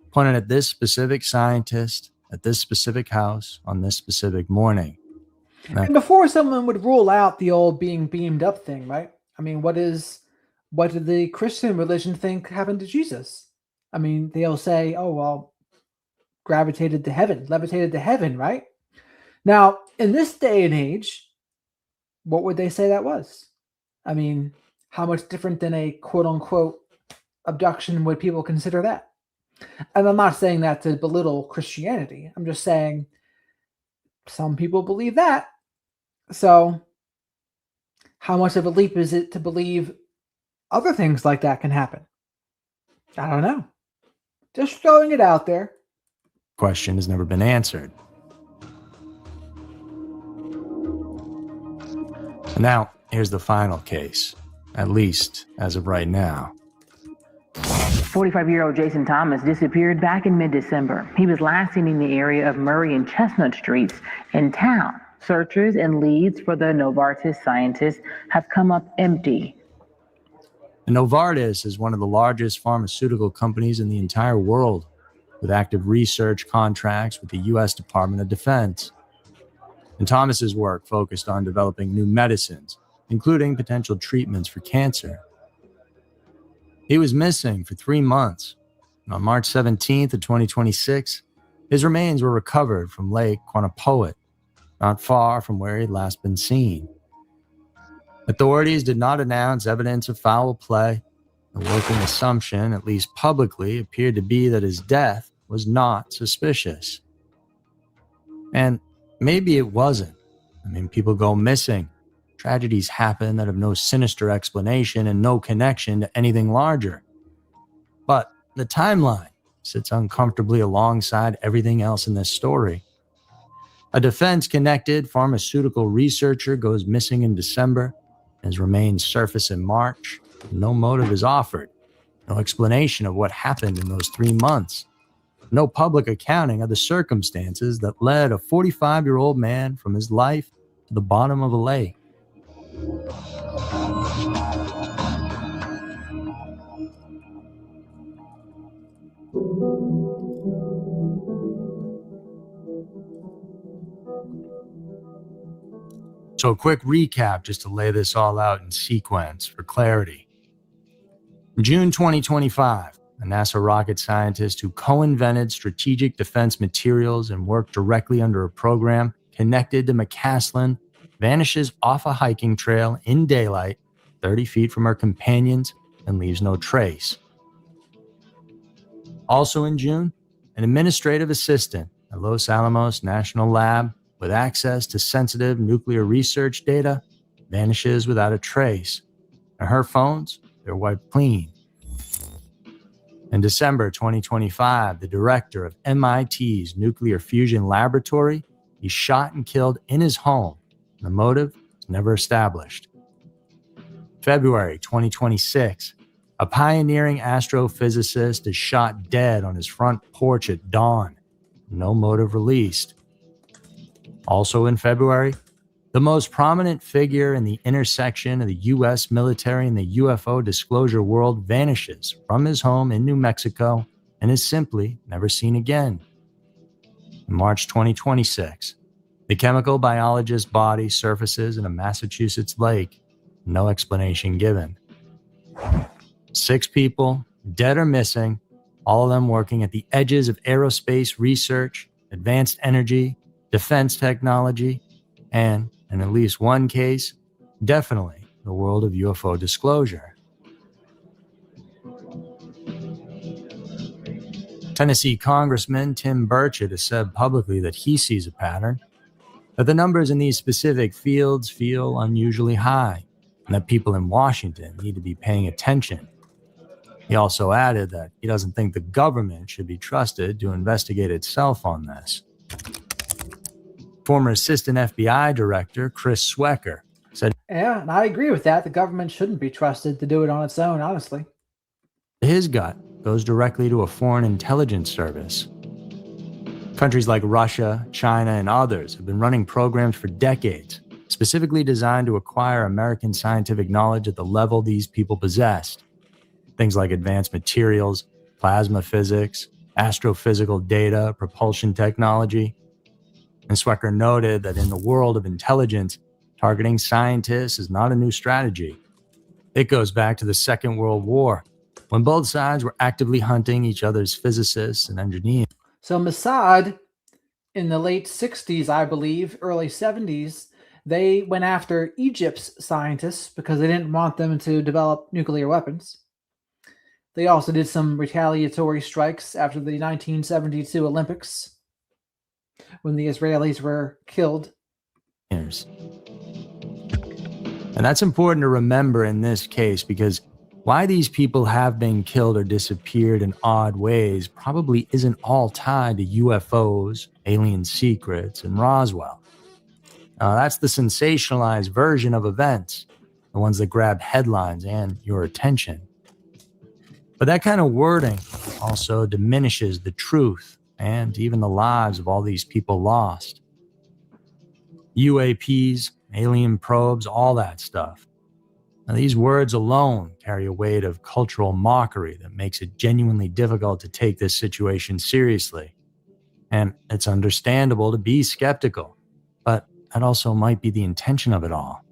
pointed at this specific scientist, at this specific house, on this specific morning. And before someone would rule out the old being beamed up thing, right? I mean, what did the Christian religion think happened to Jesus? I mean, they'll say, oh, well, gravitated to heaven, levitated to heaven, right? Now, in this day and age, what would they say that was? I mean, how much different than a quote-unquote abduction would people consider that? And I'm not saying that to belittle Christianity. I'm just saying some people believe that. So how much of a leap is it to believe other things like that can happen? I don't know. Just throwing it out there. Question has never been answered. And now, here's the final case, at least as of right now. 45-year-old Jason Thomas disappeared back in mid-December. He was last seen in the area of Murray and Chestnut Streets in town. Searches and leads for the Novartis scientist have come up empty. And Novartis is one of the largest pharmaceutical companies in the entire world, with active research contracts with the U.S. Department of Defense. And Thomas's work focused on developing new medicines, including potential treatments for cancer. He was missing for 3 months. And on March 17th of 2026, his remains were recovered from Lake Quannapowitt, not far from where he'd last been seen. Authorities did not announce evidence of foul play. The working assumption, at least publicly, appeared to be that his death was not suspicious. And maybe it wasn't. I mean, people go missing. Tragedies happen that have no sinister explanation and no connection to anything larger. But the timeline sits uncomfortably alongside everything else in this story. A defense-connected pharmaceutical researcher goes missing in December. His remains surface in March. No motive is offered. No explanation of what happened in those 3 months. No public accounting of the circumstances that led a 45-year-old man from his life to the bottom of a lake. So a quick recap just to lay this all out in sequence for clarity. In June 2025, a NASA rocket scientist who co-invented strategic defense materials and worked directly under a program connected to McCaslin vanishes off a hiking trail in daylight 30 feet from her companions and leaves no trace. Also in June, an administrative assistant at Los Alamos National Lab with access to sensitive nuclear research data vanishes without a trace. And her phones, they're wiped clean. In December 2025, the director of MIT's Nuclear Fusion Laboratory, he's shot and killed in his home. The motive is never established. February 2026, a pioneering astrophysicist is shot dead on his front porch at dawn. No motive released. Also in February, the most prominent figure in the intersection of the U.S. military and the UFO disclosure world vanishes from his home in New Mexico and is simply never seen again. In March 2026, the chemical biologist's body surfaces in a Massachusetts lake. No explanation given. 6 people, dead or missing, all of them working at the edges of aerospace research, advanced energy, defense technology, and, in at least one case, definitely the world of UFO disclosure. Tennessee Congressman Tim Burchett has said publicly that he sees a pattern, that the numbers in these specific fields feel unusually high, and that people in Washington need to be paying attention. He also added that he doesn't think the government should be trusted to investigate itself on this. Former Assistant FBI Director Chris Swecker said, Yeah, and I agree with that. The government shouldn't be trusted to do it on its own, honestly. His gut goes directly to a foreign intelligence service. Countries like Russia, China, and others have been running programs for decades, specifically designed to acquire American scientific knowledge at the level these people possessed. Things like advanced materials, plasma physics, astrophysical data, propulsion technology. And Swecker noted that in the world of intelligence, targeting scientists is not a new strategy. It goes back to the Second World War, when both sides were actively hunting each other's physicists and engineers. So Mossad, in the late 60s, I believe, early 70s, they went after Egypt's scientists because they didn't want them to develop nuclear weapons. They also did some retaliatory strikes after the 1972 Olympics, when the Israelis were killed. And And that's important to remember in this case because why these people have been killed or disappeared in odd ways probably isn't all tied to UFOs, alien secrets, and Roswell. That's the sensationalized version of events, the ones that grab headlines and your attention. But that kind of wording also diminishes the truth and even the lives of all these people lost. UAPs, alien probes, all that stuff. Now, these words alone carry a weight of cultural mockery that makes it genuinely difficult to take this situation seriously. And it's understandable to be skeptical, but that also might be the intention of it all.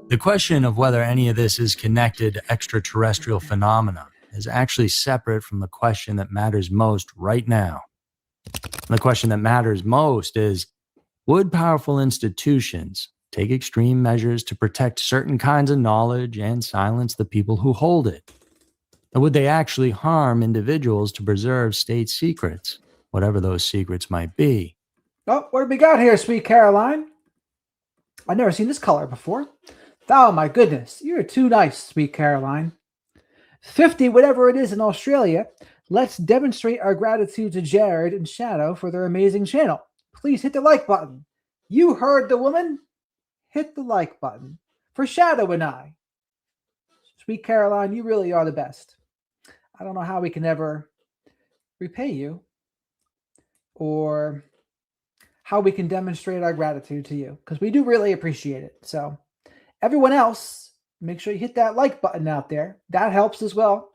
The question of whether any of this is connected to extraterrestrial phenomena is actually separate from the question that matters most right now. The question that matters most is, would powerful institutions take extreme measures to protect certain kinds of knowledge and silence the people who hold it? Or would they actually harm individuals to preserve state secrets, whatever those secrets might be? Oh, what do we got here, sweet Caroline? I've never seen this color before. Oh my goodness, you're too nice, sweet Caroline. 50, whatever it is in Australia. Let's demonstrate our gratitude to Jared and Shadow for their amazing channel. Please hit the like button. You heard the woman. Hit the like button for Shadow and I. Sweet Caroline, you really are the best. I don't know how we can ever repay you or how we can demonstrate our gratitude to you because we do really appreciate it. So everyone else, make sure you hit that like button out there. That helps as well.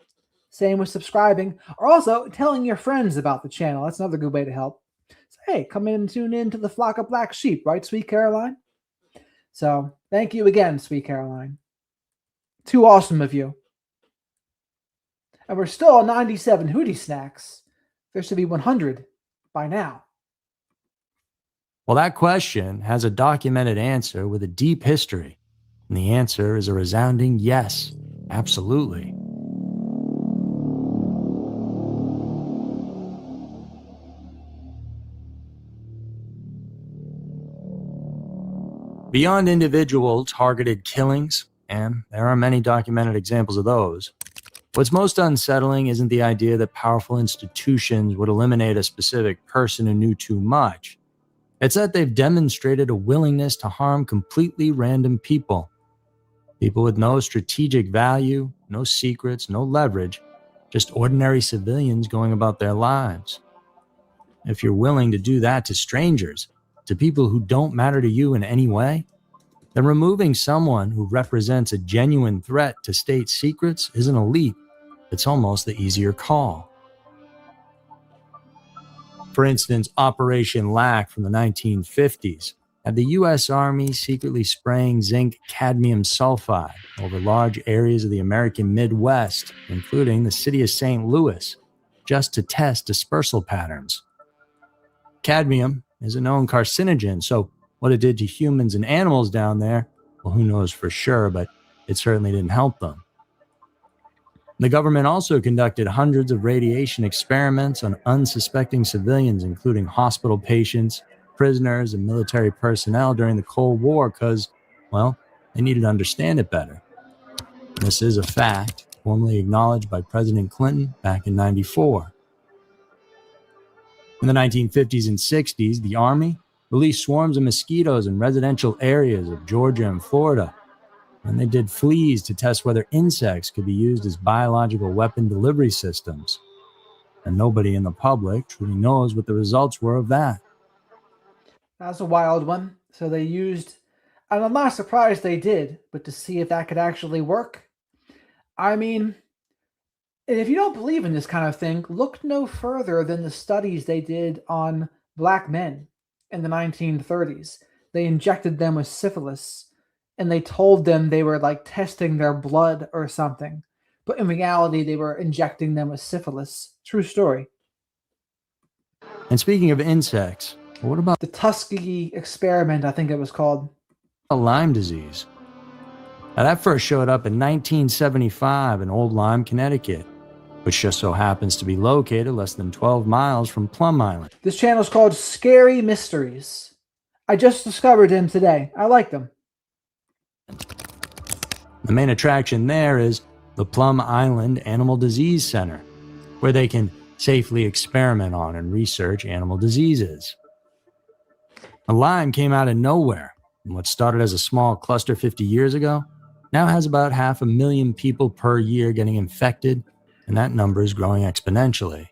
Same with subscribing or also telling your friends about the channel. That's another good way to help. So, hey, come in and tune in to the flock of black sheep, right, sweet Caroline? So thank you again, sweet Caroline. Too awesome of you. And we're still on 97 Hootie Snacks. There should be 100 by now. Well, that question has a documented answer with a deep history. And the answer is a resounding yes, absolutely. Beyond individual targeted killings, and there are many documented examples of those, what's most unsettling isn't the idea that powerful institutions would eliminate a specific person who knew too much. It's that they've demonstrated a willingness to harm completely random people. People with no strategic value, no secrets, no leverage, just ordinary civilians going about their lives. If you're willing to do that to strangers, to people who don't matter to you in any way, then removing someone who represents a genuine threat to state secrets isn't a leap. It's almost the easier call. For instance, Operation Lac from the 1950s had the U.S. Army secretly spraying zinc cadmium sulfide over large areas of the American Midwest, including the city of St. Louis, just to test dispersal patterns. Cadmium is a known carcinogen, so what it did to humans and animals down there, well, who knows for sure, but it certainly didn't help them. The government also conducted hundreds of radiation experiments on unsuspecting civilians, including hospital patients, prisoners, and military personnel during the Cold War because, well, they needed to understand it better. This is a fact, formally acknowledged by President Clinton back in '94. In the 1950s and 60s, the Army released swarms of mosquitoes in residential areas of Georgia and Florida, and they did fleas to test whether insects could be used as biological weapon delivery systems. And nobody in the public truly knows what the results were of that. That's a wild one. So they used, and I'm not surprised they did, but to see if that could actually work. I mean, if you don't believe in this kind of thing, look no further than the studies they did on black men in the 1930s. They injected them with syphilis, and they told them they were like testing their blood or something. But in reality, they were injecting them with syphilis. True story. And speaking of insects, what about the Tuskegee experiment, I think it was called? Lyme disease. Now, that first showed up in 1975 in Old Lyme, Connecticut, which just so happens to be located less than 12 miles from Plum Island. This channel is called Scary Mysteries. I just discovered him today. I like them. The main attraction there is the Plum Island Animal Disease Center, where they can safely experiment on and research animal diseases. Lyme came out of nowhere, and what started as a small cluster 50 years ago now has about 500,000 people per year getting infected, and that number is growing exponentially.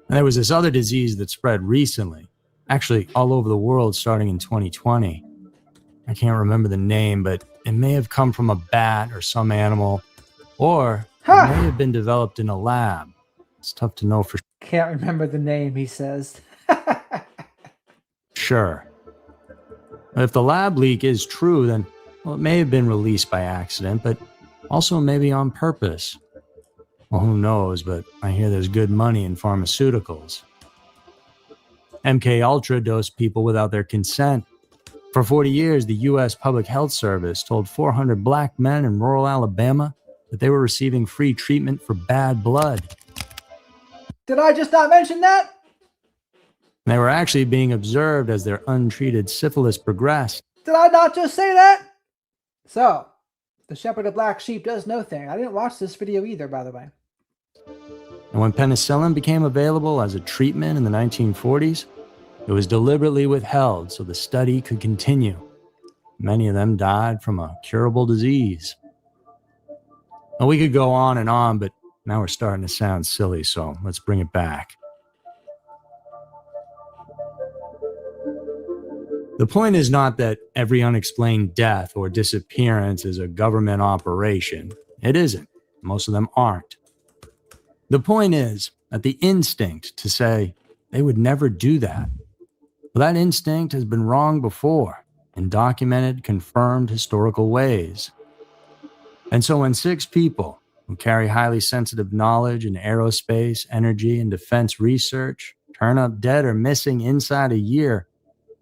And there was this other disease that spread recently, actually all over the world starting in 2020. I can't remember the name, but it may have come from a bat or some animal, or it may have been developed in a lab. It's tough to know for Can't remember the name, he says. sure. But if the lab leak is true, then well, it may have been released by accident, but also maybe on purpose. Well, who knows, but I hear there's good money in pharmaceuticals. MK Ultra dosed people without their consent. For 40 years, the U.S. Public Health Service told 400 black men in rural Alabama that they were receiving free treatment for bad blood. Did I just not mention that? They were actually being observed as their untreated syphilis progressed. Did I not just say that? So, the shepherd of black sheep does know things. I didn't watch this video either, by the way. And when penicillin became available as a treatment in the 1940s, it was deliberately withheld so the study could continue. Many of them died from a curable disease. Well, we could go on, but now we're starting to sound silly, so let's bring it back. The point is not that every unexplained death or disappearance is a government operation. It isn't. Most of them aren't. The point is that the instinct to say they would never do that, well, that instinct has been wrong before in documented, confirmed historical ways. And so when 6 people who carry highly sensitive knowledge in aerospace, energy, and defense research turn up dead or missing inside a year,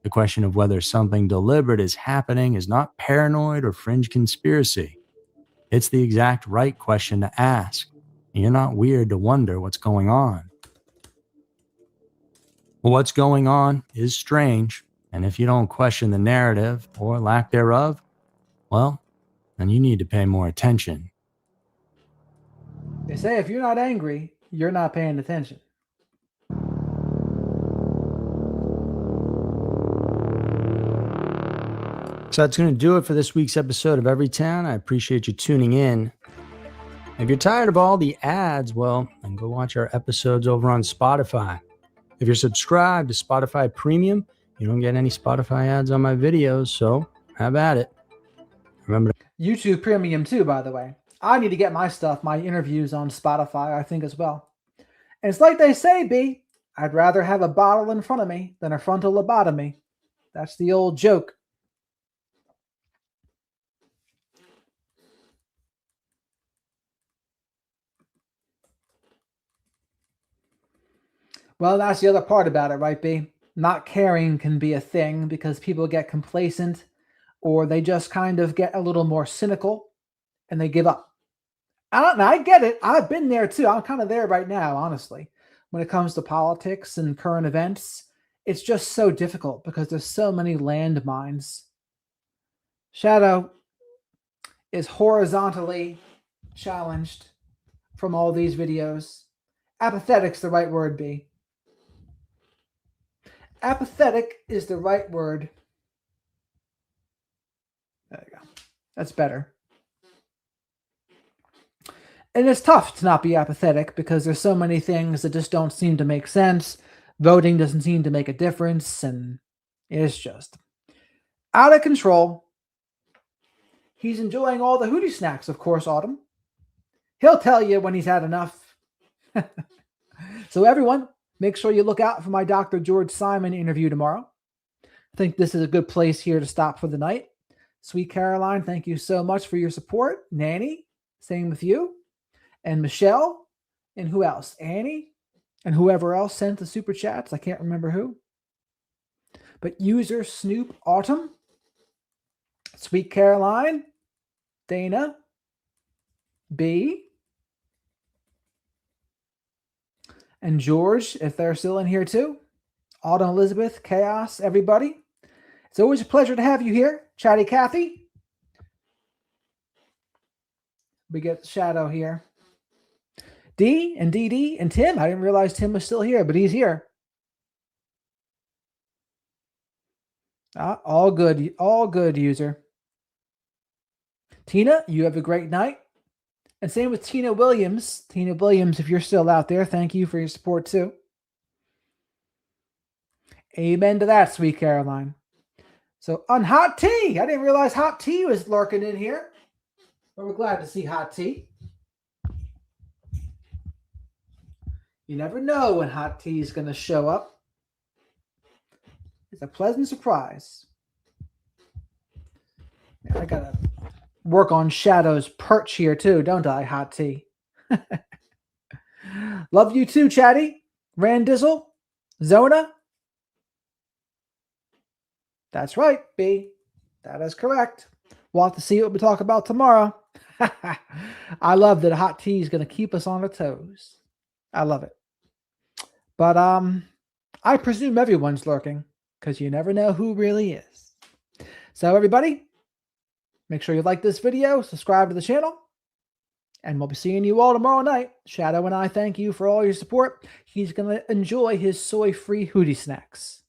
the question of whether something deliberate is happening is not paranoid or fringe conspiracy. It's the exact right question to ask. And you're not weird to wonder what's going on. Well, what's going on is strange, and if you don't question the narrative or lack thereof, well, then you need to pay more attention. They say if you're not angry, you're not paying attention. So that's going to do it for this week's episode of Everytown. I appreciate you tuning in. If you're tired of all the ads, well, then go watch our episodes over on Spotify. If you're subscribed to Spotify Premium, you don't get any Spotify ads on my videos, so have at it. Remember YouTube Premium too, by the way. I need to get my stuff, my interviews on Spotify, I think, as well. And it's like they say, B, I'd rather have a bottle in front of me than a frontal lobotomy. That's the old joke. Well, that's the other part about it, right, B? Not caring can be a thing because people get complacent or they just kind of get a little more cynical and they give up. And I get it. I've been there too. I'm kind of there right now, honestly. When it comes to politics and current events, it's just so difficult because there's so many landmines. Shadow is horizontally challenged from all these videos. Apathetic's the right word, B. Apathetic is the right word. There you go. That's better. And it's tough to not be apathetic because there's so many things that just don't seem to make sense. Voting doesn't seem to make a difference, and it's just out of control. He's enjoying all the Hootie snacks, of course, Autumn. He'll tell you when he's had enough. So everyone, make sure you look out for my Dr. George Simon interview tomorrow. I think this is a good place here to stop for the night. Sweet Caroline, thank you so much for your support. Nanny, same with you. And Michelle, and who else? Annie, and whoever else sent the super chats. I can't remember who. But user Snoop Autumn, Sweet Caroline, Dana, B, and George, if they're still in here too. Autumn Elizabeth, Chaos, everybody. It's always a pleasure to have you here. Chatty Cathy. We get Shadow here. D and DD and Tim. I didn't realize Tim was still here, but he's here. All good, user. Tina, you have a great night. And same with Tina Williams. Tina Williams, if you're still out there, thank you for your support too. Amen to that, sweet Caroline. So on Hot Tea, I didn't realize Hot Tea was lurking in here. But we're glad to see Hot Tea. You never know when Hot Tea is going to show up. It's a pleasant surprise. I got to work on Shadow's perch here too, don't I, Hot Tea? Love you too, Chatty. Randizzle. Zona. That's right, B. That is correct. We'll have to see what we talk about tomorrow. I love that Hot Tea is going to keep us on our toes. I love it. But I presume everyone's lurking because you never know who really is. So everybody, make sure you like this video, subscribe to the channel, and we'll be seeing you all tomorrow night. Shadow and I thank you for all your support. He's going to enjoy his soy-free Hootie snacks.